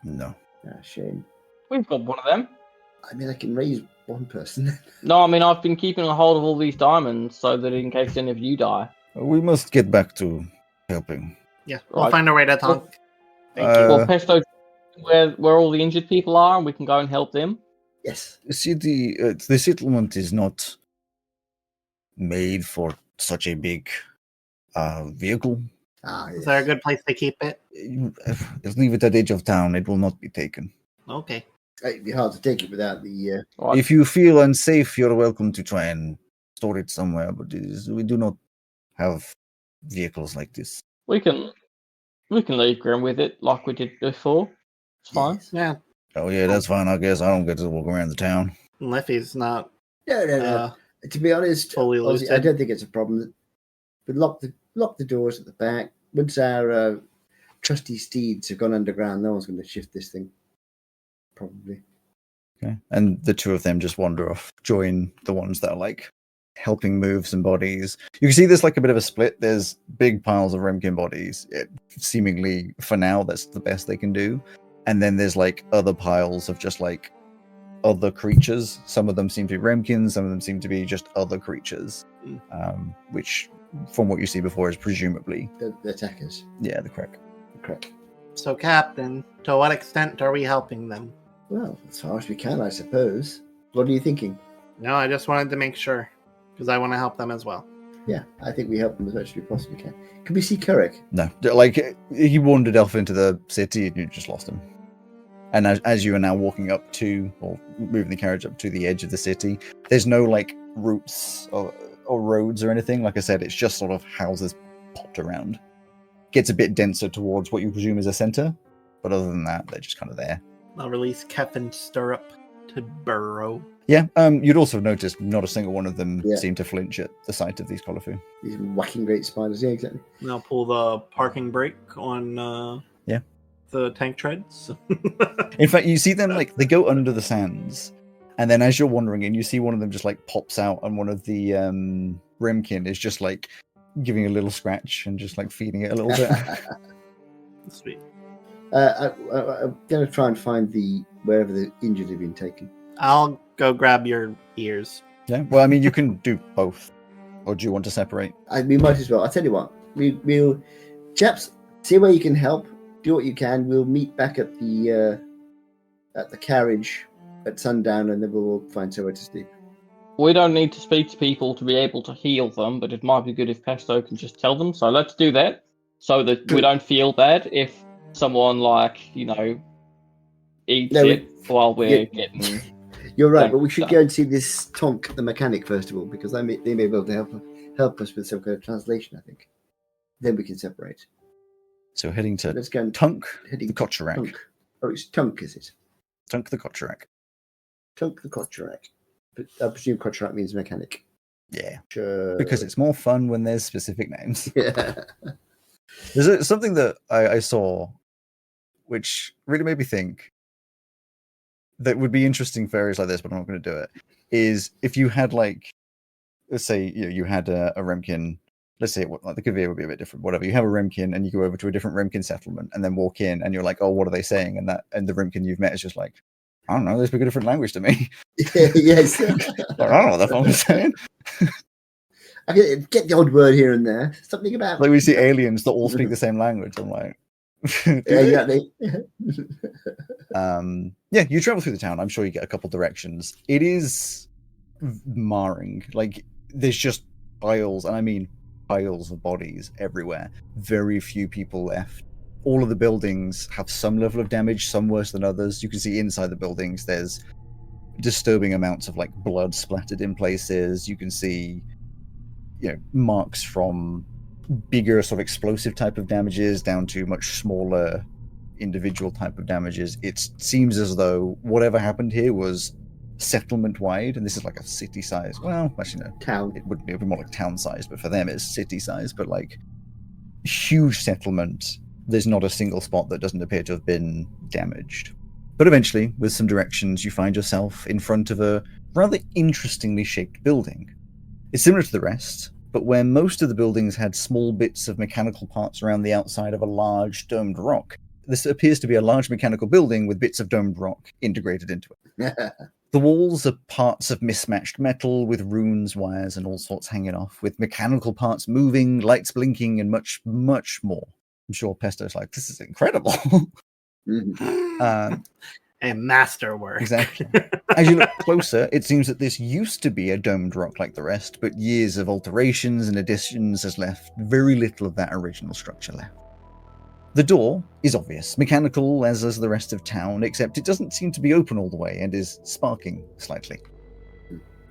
No. Ah, shame. we've got one of them. I mean, I can raise one person. No, I mean, I've been keeping a hold of all these diamonds so that in case any of you die. We must get back to helping. Yeah, we'll Right. find a way to talk. Thank you. Well, Pesto, where all the injured people are, and we can go and help them. Yes. See, the settlement is not made for such a big vehicle. Ah, yes. Is there a good place to keep it? Leave it at the edge of town. It will not be taken. Okay. It'd be hard to take it without the. Right. If you feel unsafe, you're welcome to try and store it somewhere. But we do not have vehicles like this. We can leave Grim with it like we did before. It's fine. Yes. Yeah. Oh yeah, that's fine. I guess I don't get to walk around the town. Liffy's not No. To be honest, fully honestly, I lucid. don't think it's a problem. But lock the doors at the back. Once our trusty steeds have gone underground, no one's going to shift this thing. Probably. Okay. And the two of them just wander off, join the ones that are like helping move some bodies. You can see there's like a bit of a split. There's big piles of Remkin bodies. Seemingly, for now, that's the best they can do. And then there's like other piles of just like other creatures. Some of them seem to be Remkins, some of them seem to be just other creatures. Which, from what you see before, is presumably The attackers. the Krep. Correct. So, Captain, to what extent are we helping them? Well, as far as we can, I suppose. What are you thinking? No, I just wanted to make sure, because I want to help them as well. Yeah, I think we help them as much as we possibly can. Can we see Kurek? No, like he wandered off into the city and you just lost him. And as you are now walking up to, or moving the carriage up to the edge of the city, there's no like routes or roads or anything. Like I said, it's just sort of houses popped around. Gets a bit denser towards what you presume is a center, but other than that, they're just kind of there. I'll release Keffin Stirrup to burrow. Yeah, you'd also notice not a single one of them Yeah. seemed to flinch at the sight of these Colofu. These whacking great spiders. Yeah, exactly. And I'll pull the parking brake on the tank treads. In fact, you see them like they go under the sands, and then as you're wandering in, you see one of them just like pops out, and one of the Remkin is just like giving a little scratch and just like feeding it a little bit. Sweet. I'm going to try and find wherever the injured have been taken. I'll go grab your ears. Yeah, well, I mean, you can do both, or do you want to separate? We might as well. I'll tell you what. We'll chaps, see where you can help. Do what you can. We'll meet back at the carriage at sundown, and then we'll find somewhere to sleep. We don't need to speak to people to be able to heal them, but it might be good if Pesto can just tell them. So let's do that, so that we don't feel bad if someone eats it while we're getting. You're right, Yeah, but we should so- go and see this Tonk, the mechanic, first of all, because they may be able to help us with some kind of translation, I think. Then we can separate. So heading to Let's go and Tunk heading the to Kocharak. Tonk. Oh, it's Tunk, is it? Tunk the Kocharak. Tunk the Kocharak. But I presume Kocharak means mechanic. Yeah, Sure. because it's more fun when there's specific names. Yeah. There's something that I saw, which really made me think. that would be interesting for areas like this, but I'm not going to do it, is if you had, like, let's say, you had a Remkin, let's say, the Kavir would be a bit different, whatever. You have a Remkin and you go over to a different Remkin settlement and then walk in and you're like, oh, what are they saying? And the Remkin you've met is just like, I don't know, they speak a different language to me. Yes. I don't know what the fuck they're saying. I get the odd word here and there. Something about Like we see aliens that all speak the same language. I'm like, exactly. You travel through the town. I'm sure you get a couple directions. It is marring. Like, there's just piles, and I mean piles of bodies everywhere. Very few people left. All of the buildings have some level of damage, some worse than others. You can see inside the buildings there's disturbing amounts of, like, blood splattered in places. You can see, marks from bigger sort of explosive type of damages down to much smaller individual type of damages. It seems as though whatever happened here was settlement wide, and this is like a city size. Well, actually no, Town. It would be more like town size, but for them it's city size. But like huge settlement, there's not a single spot that doesn't appear to have been damaged. But eventually, with some directions, you find yourself in front of a rather interestingly shaped building. It's similar to the rest, but where most of the buildings had small bits of mechanical parts around the outside of a large domed rock, this appears to be a large mechanical building with bits of domed rock integrated into it. The walls are parts of mismatched metal with runes, wires, and all sorts hanging off, with mechanical parts moving, lights blinking, and much, much more. I'm sure Pesto's like, this is incredible. A masterwork. Exactly. As you look closer, it seems that this used to be a domed rock like the rest, but years of alterations and additions has left very little of that original structure left. The door is obvious, mechanical as is the rest of town, except it doesn't seem to be open all the way and is sparking slightly.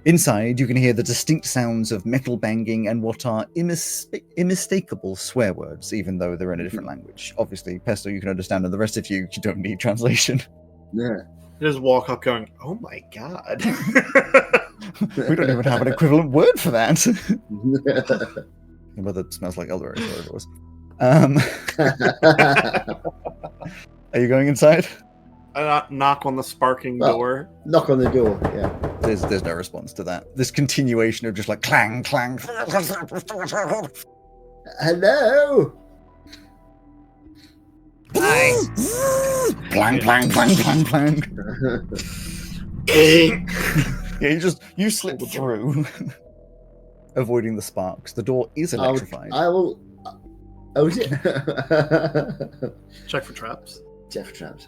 Inside, you can hear the distinct sounds of metal banging and what are unmistakable swear words, even though they're in a different language. Obviously, Pesto you can understand, and the rest of you don't need translation. Yeah. Just walk up going, oh my god. We don't even have an equivalent word for that. Your mother smells like elderberry, whatever it was. Are you going inside? Knock on the sparking door. Knock on the door, yeah. There's no response to that. This continuation of just like clang, clang. Hello? Hi. Clang, clang, clang, clang, clang. Yeah, you slip through, avoiding the sparks. The door is electrified. I will. Oh, is it? Check for traps. Check for traps.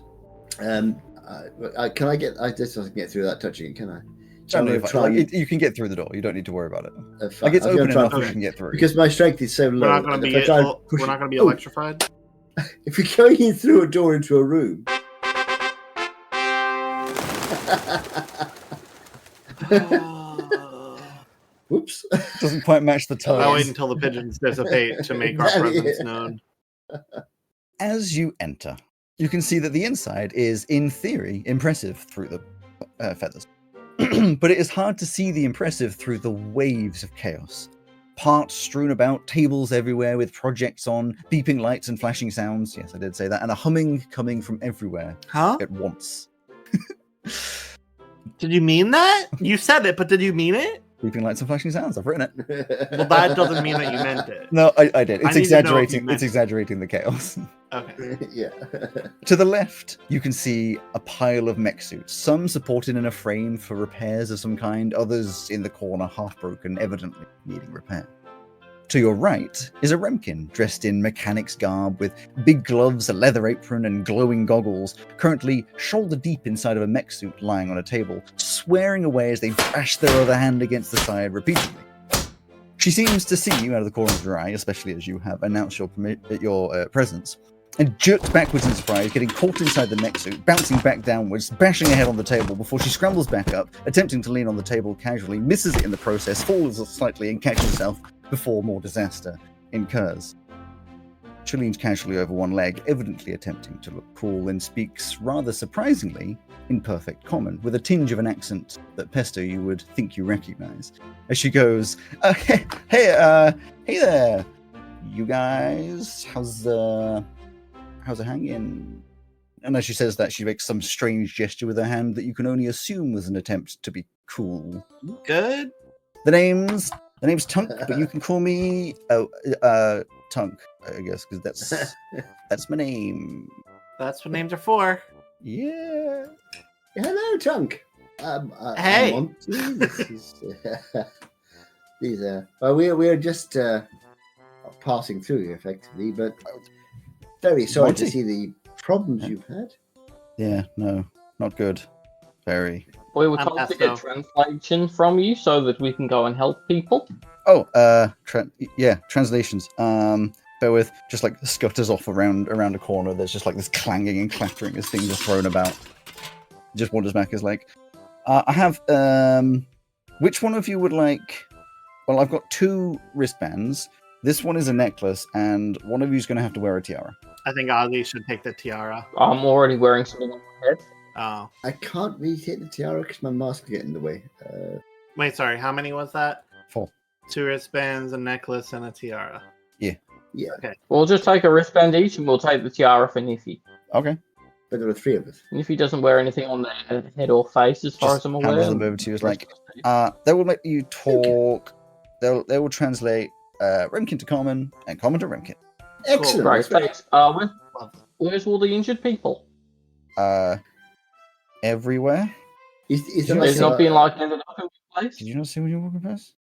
Can I get? I just doesn't get through that touching it, can I? You can get through the door. You don't need to worry about it. Like it's open enough you can get through. Because my strength is so low. We're not going to be electrified. If you're going in through a door into a room. Whoops. Doesn't quite match the tone. I'll wait until the pigeons dissipate to make our presence known. As you enter, you can see that the inside is, in theory, impressive through the feathers. But it is hard to see the impressive through the waves of chaos. Parts strewn about, tables everywhere with projects on, beeping lights and flashing sounds. Yes, I did say that. And a humming coming from everywhere at once. Did you mean that? You said it, but did you mean it? Beeping lights and flashing sounds. I've written it. Well, that doesn't mean that you meant it. No, I did. It's exaggerating. It's exaggerating the chaos. Okay. Yeah. To the left, you can see a pile of mech suits. Some supported in a frame for repairs of some kind. Others in the corner, half broken, evidently needing repair. To your right is a Remkin, dressed in mechanic's garb with big gloves, a leather apron, and glowing goggles, currently shoulder deep inside of a mech suit lying on a table, swearing away as they bash their other hand against the side repeatedly. She seems to see you out of the corner of her eye, especially as you have announced your presence, and jerks backwards in surprise, getting caught inside the mech suit, bouncing back downwards, bashing her head on the table before she scrambles back up, attempting to lean on the table casually, misses it in the process, falls slightly and catches herself before more disaster incurs. She leans casually over one leg, evidently attempting to look cool, and speaks rather surprisingly in perfect common, with a tinge of an accent that Pesto you would think you recognize. As she goes, hey there, you guys, how's it hanging? And as she says that, she makes some strange gesture with her hand that you can only assume was an attempt to be cool. Good. The name's Tunk, but you can call me Tunk, I guess, because that's my name. That's what names are for. Yeah. Hello, Tunk. Hey. I'm Monty. This is we're just passing through here, effectively, but very sorry Monty. to see the problems you've had. Yeah, no, not good. Very. We were told to get translation from you so that we can go and help people. Oh, translations. Bear with, just like scutters off around a corner. There's just like this clanging and clattering as things are thrown about. Just wanders back is like, I have, which one of you would like, well, I've got 2 wristbands. This one is a necklace, and one of you is going to have to wear a tiara. I think Ozzy should take the tiara. I'm already wearing something on my head. Oh. I can't really take the tiara because my mask will get in the way. Wait, sorry, how many was that? 4. 2 wristbands, a necklace, and a tiara. Yeah. Okay. We'll just take a wristband each, and we'll take the tiara for Niffy. Okay. But there are 3 of us. Niffy doesn't wear anything on their head or face, as far as I'm aware. Handles them over to you. Is like, they will let you talk. They will translate Remkin to Common and Common to Remkin. Excellent. Great, thanks. Where's all the injured people? Everywhere. Is There's not been like ended up in one place. Did you not see when you were walking past?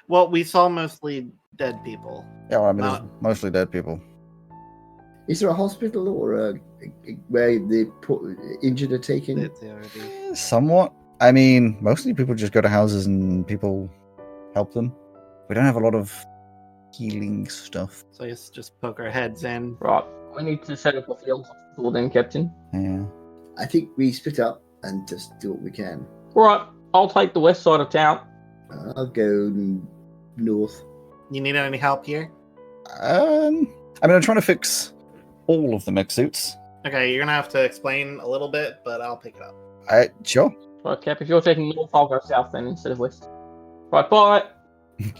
Well, we saw mostly dead people. Yeah, well, I mean, there's mostly dead people. Is there a hospital or where the injured are taken? Somewhat. I mean, mostly people just go to houses and people help them. We don't have a lot of healing stuff. So let's just poke our heads in. Right. We need to set up a field hospital then, Captain. Yeah. I think we split up and just do what we can. All right. I'll take the west side of town. I'll go north. You need any help here? I mean, I'm trying to fix all of the mech suits. Okay, you're gonna have to explain a little bit, but I'll pick it up. Sure. Right, Cap, if you're taking north, I'll go south then instead of west. Right, bye.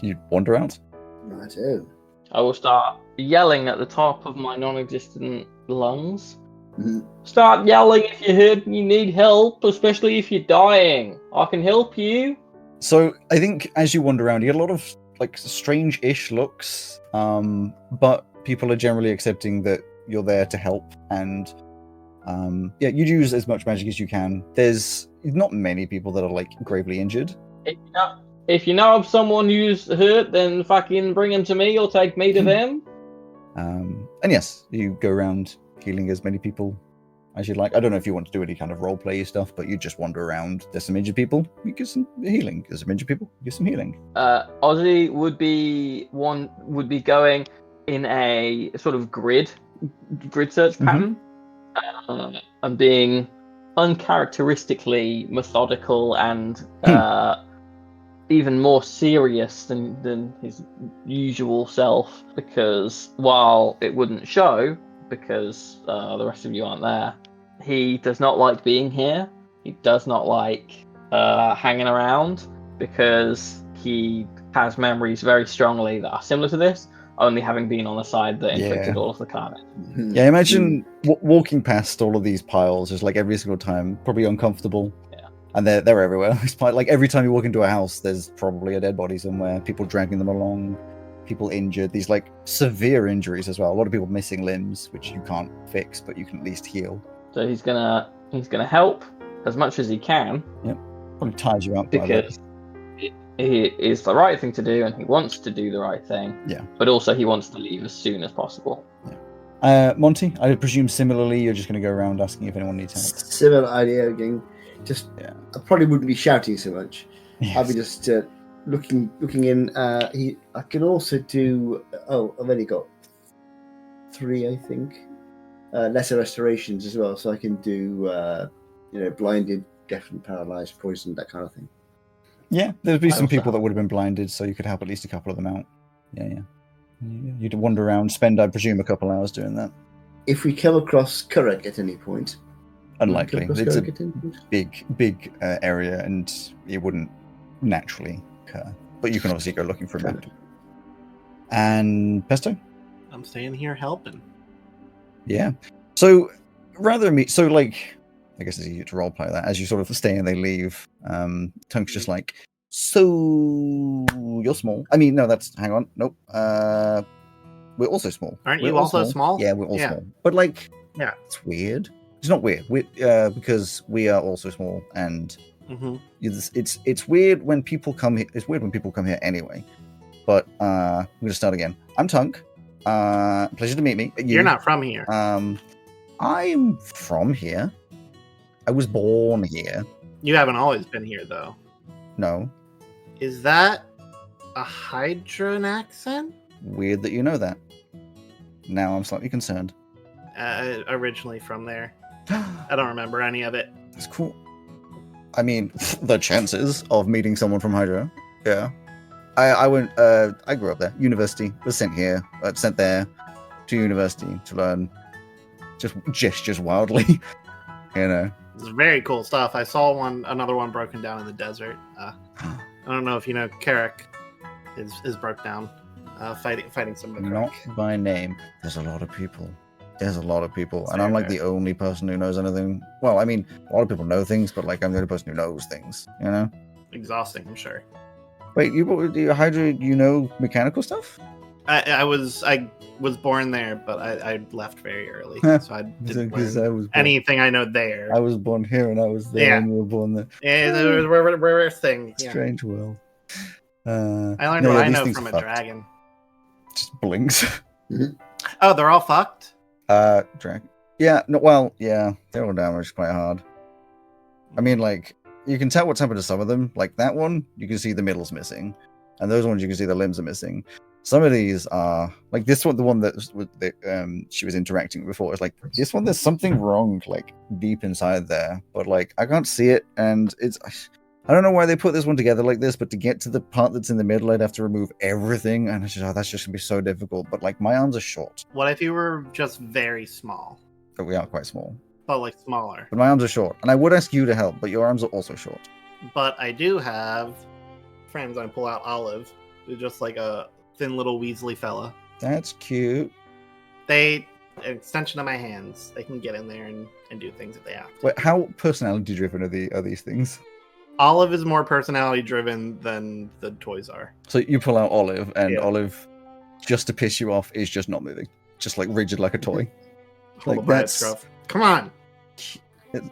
You wander out. Righto. I will start yelling at the top of my non-existent lungs. Mm-hmm. Start yelling if you hurt and you need help, especially if you're dying. I can help you. So I think as you wander around, you get a lot of like strange-ish looks, but people are generally accepting that you're there to help, and you use as much magic as you can. There's not many people that are like gravely injured. If you know of someone who's hurt, then fucking bring them to me or take me to them. And yes, you go around healing as many people as you'd like. I don't know if you want to do any kind of role play stuff, but you just wander around. There's some injured people, you get some healing. There's some injured people, you get some healing. Ozzy would be going in a sort of grid search pattern, and being uncharacteristically methodical and even more serious than his usual self, because while it wouldn't show because the rest of you aren't there, he does not like being here. He does not like hanging around, because he has memories very strongly that are similar to this, only having been on the side that inflicted all of the carnage. Yeah, imagine walking past all of these piles just like every single time, probably uncomfortable. Yeah. And they're everywhere. It's like every time you walk into a house, there's probably a dead body somewhere, people dragging them along, people injured, these like severe injuries as well. A lot of people missing limbs, which you can't fix, but you can at least heal. So he's gonna help as much as he can. Yep. Probably tires you out because it is the right thing to do, and he wants to do the right thing. Yeah. But also he wants to leave as soon as possible. Yeah. Monty, I presume similarly, you're just going to go around asking if anyone needs help. Similar idea again. Just I probably wouldn't be shouting so much. Yes. I'll be just looking in. I can also do. Oh, I've only got 3, I think. Lesser restorations as well, so I can do blinded, deafened, paralyzed, poisoned, that kind of thing. Yeah, there'd be some people that would have been blinded, so you could help at least a couple of them out. Yeah. You'd wander around, spend, I presume, a couple hours doing that. If we come across Kurek at any point. Unlikely. It's a big area, and it wouldn't naturally occur. But you can obviously go looking for a map. And Pesto? I'm staying here helping. Yeah. So rather me. So like, I guess it's easy to roleplay that as you sort of stay and they leave. Tunk's just like, so you're small. I mean, no, that's hang on, nope. We're also small. Aren't We're you all also small? Yeah, we're all small. But like, yeah, it's weird. It's not weird. Because we are also small, and it's weird when people come here. It's weird when people come here anyway. But I'm gonna start again. I'm Tunk. Pleasure to meet me. You're not from here. I'm from here. I was born here. You haven't always been here, though. No. Is that a Hydran accent? Weird that you know that. Now I'm slightly concerned. Originally from there. I don't remember any of it. That's cool. I mean, the chances of meeting someone from Hydra. Yeah. I went. I grew up there. University. Was sent here. Sent there to university to learn. Just gestures wildly. You know. It's very cool stuff. I saw another one broken down in the desert. I don't know if you know Carrick is broke down. Fighting some of the Not by name. There's a lot of people. And I'm like the only person who knows anything. Well, I mean, a lot of people know things, but like I'm the only person who knows things. You know. Exhausting, I'm sure. Wait, Hydra? You know mechanical stuff? I was born there, but I left very early, so I didn't learn anything I know there. I was born here, and I was there, and you were born there. Yeah, we're thing. Strange world. I learned what I know from a dragon. Just blinks. Oh, they're all fucked? Dragon. Yeah, no, well, yeah, they're all damaged quite hard. I mean, like, you can tell what's happened to some of them. Like that one, you can see the middle's missing. And those ones, you can see the limbs are missing. Some of these are, like this one, the one that she was interacting with before, is like, this one, there's something wrong, like, deep inside there. But, like, I can't see it, and it's... I don't know why they put this one together like this, but to get to the part that's in the middle, I'd have to remove everything, and it's just, that's just gonna be so difficult. But like, my arms are short. What if you were just very small? But we are quite small. But like smaller. But my arms are short, and I would ask you to help, but your arms are also short. But I do have friends. I pull out Olive, who's just like a thin little Weasley fella. That's cute. An extension of my hands. They can get in there and do things if they have to. Wait, how personality driven are these things? Olive is more personality driven than the toys are. So you pull out Olive, and Olive, just to piss you off, is just not moving. Just like rigid like a toy. Like that's scruff. Come on. This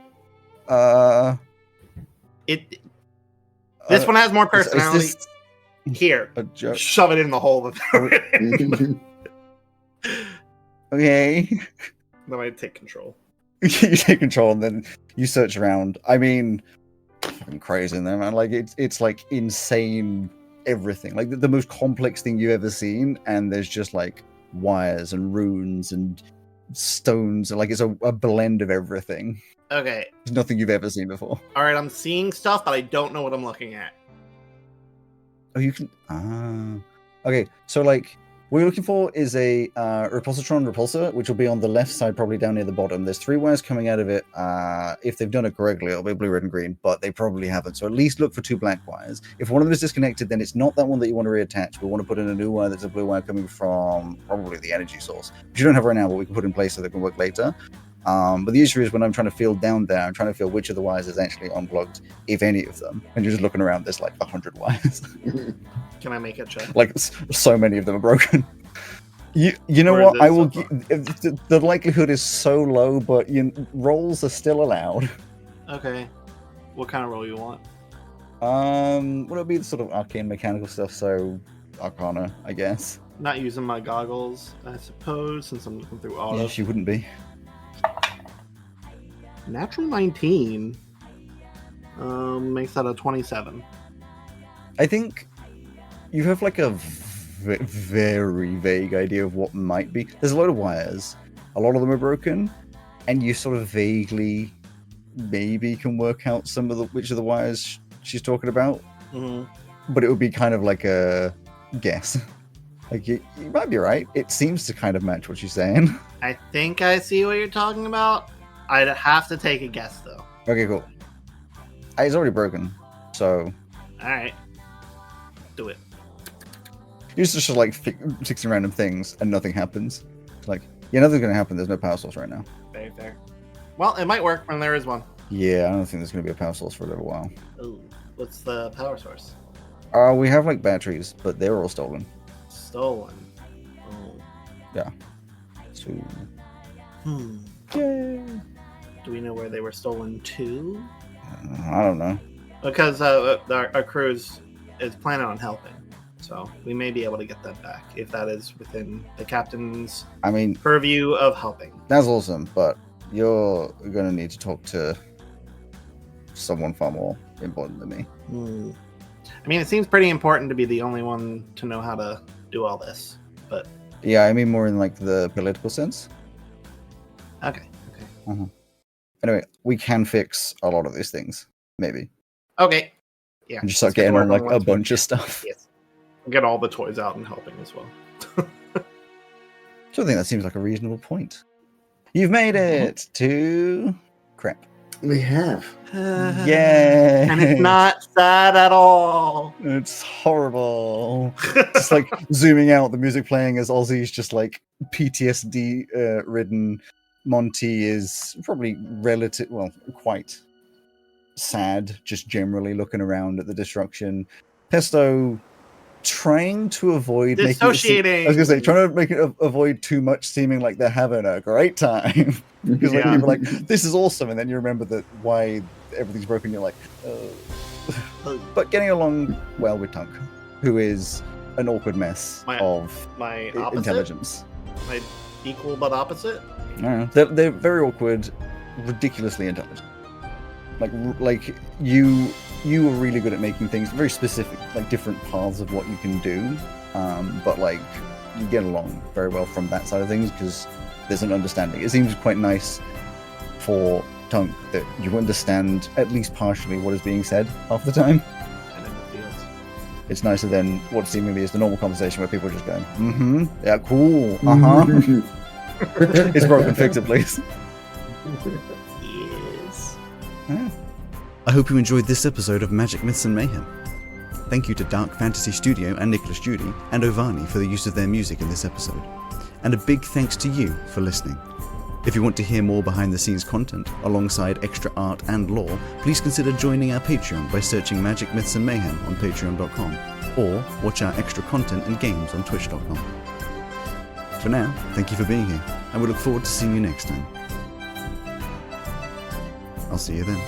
one has more personality. Is Here, shove it in the hole that they're in. Okay. Then I take control. You take control, and then you search around. I mean, fucking crazy in there, man. Like it's like insane everything. Like the most complex thing you've ever seen, and there's just like wires and runes and stones, and like it's a blend of everything. Okay. There's nothing you've ever seen before. All right, I'm seeing stuff, but I don't know what I'm looking at. Oh, you can. Okay, so like what you're looking for is a repulsatron repulsor, which will be on the left side, probably down near the bottom. There's 3 wires coming out of it. If they've done it correctly, it'll be blue, red, and green, but they probably haven't. So at least look for 2 black wires. If one of them is disconnected, then it's not that one that you want to reattach. We want to put in a new wire that's a blue wire coming from probably the energy source, which you don't have right now, but we can put in place so they can work later. But the issue is when I'm trying to feel down there, I'm trying to feel which of the wires is actually unplugged, if any of them. And you're just looking around, there's like 100 wires. Can I make a check? Like so many of them are broken. You know what? I will. The likelihood is so low, but rolls are still allowed. Okay. What kind of roll you want? Well, it'll be the sort of arcane mechanical stuff. So Arcana, I guess. Not using my goggles, I suppose, since I'm looking through auto. Yeah, she wouldn't be. Natural 19 makes that a 27. I think you have like a very vague idea of what might be. There's a lot of wires. A lot of them are broken, and you sort of vaguely maybe can work out which of the wires she's talking about. Mm-hmm. But it would be kind of like a guess. Like you might be right. It seems to kind of match what she's saying. I think I see what you're talking about. I'd have to take a guess though. Okay, cool. It's already broken, so. All right, do it. You're just like fixing random things and nothing happens. It's like, yeah, nothing's gonna happen. There's no power source right now. Very fair. Well, it might work when there is one. Yeah, I don't think there's going to be a power source for a little while. Ooh, what's the power source? We have like batteries, but they were all stolen. Stolen. Oh. Yeah. So. Yay. Do we know where they were stolen to? I don't know. Because our crew is planning on helping, so we may be able to get that back if that is within the captain's purview of helping. That's awesome, but you're going to need to talk to someone far more important than me. I mean, it seems pretty important to be the only one to know how to do all this, but... Yeah, I mean more in like the political sense. Okay. Uh-huh. Anyway, we can fix a lot of these things, maybe. Okay. Yeah. And just start getting on like a bunch of stuff. Yes. Get all the toys out and helping as well. So I think that seems like a reasonable point. You've made it to Krep. We have. Yay! And it's not sad at all. It's horrible. Just like zooming out, the music playing as Ozzy's just like PTSD ridden. Monty is probably quite sad, just generally looking around at the destruction. Pesto trying to avoid dissociating. I was gonna say trying to make it avoid too much seeming like they're having a great time. Because like people are like, this is awesome, and then you remember that why everything's broken. You're like, but getting along well with Tunk, who is an awkward mess of my intelligence. My equal but opposite. I don't know. They're very awkward, ridiculously intelligent. Like you were really good at making things very specific, like different paths of what you can do. But like you get along very well from that side of things because there's an understanding. It seems quite nice for Tunk that you understand at least partially what is being said half the time. It's nicer than what seemingly is the normal conversation where people are just going, yeah, cool, It's broken, fix it, please. Yes. Yeah. I hope you enjoyed this episode of Magic, Myths and Mayhem. Thank you to Dark Fantasy Studio and Nicolas Jeudy and Ovani for the use of their music in this episode. And a big thanks to you for listening. If you want to hear more behind the scenes content, alongside extra art and lore, please consider joining our Patreon by searching Magic, Myths and Mayhem on patreon.com, or watch our extra content and games on twitch.com. For now, thank you for being here, and we look forward to seeing you next time. I'll see you then.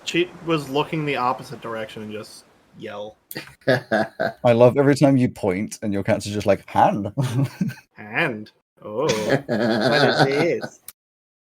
She was looking the opposite direction and just yell. I love every time you point and your cats are just like, hand. Hand. Oh. What is this?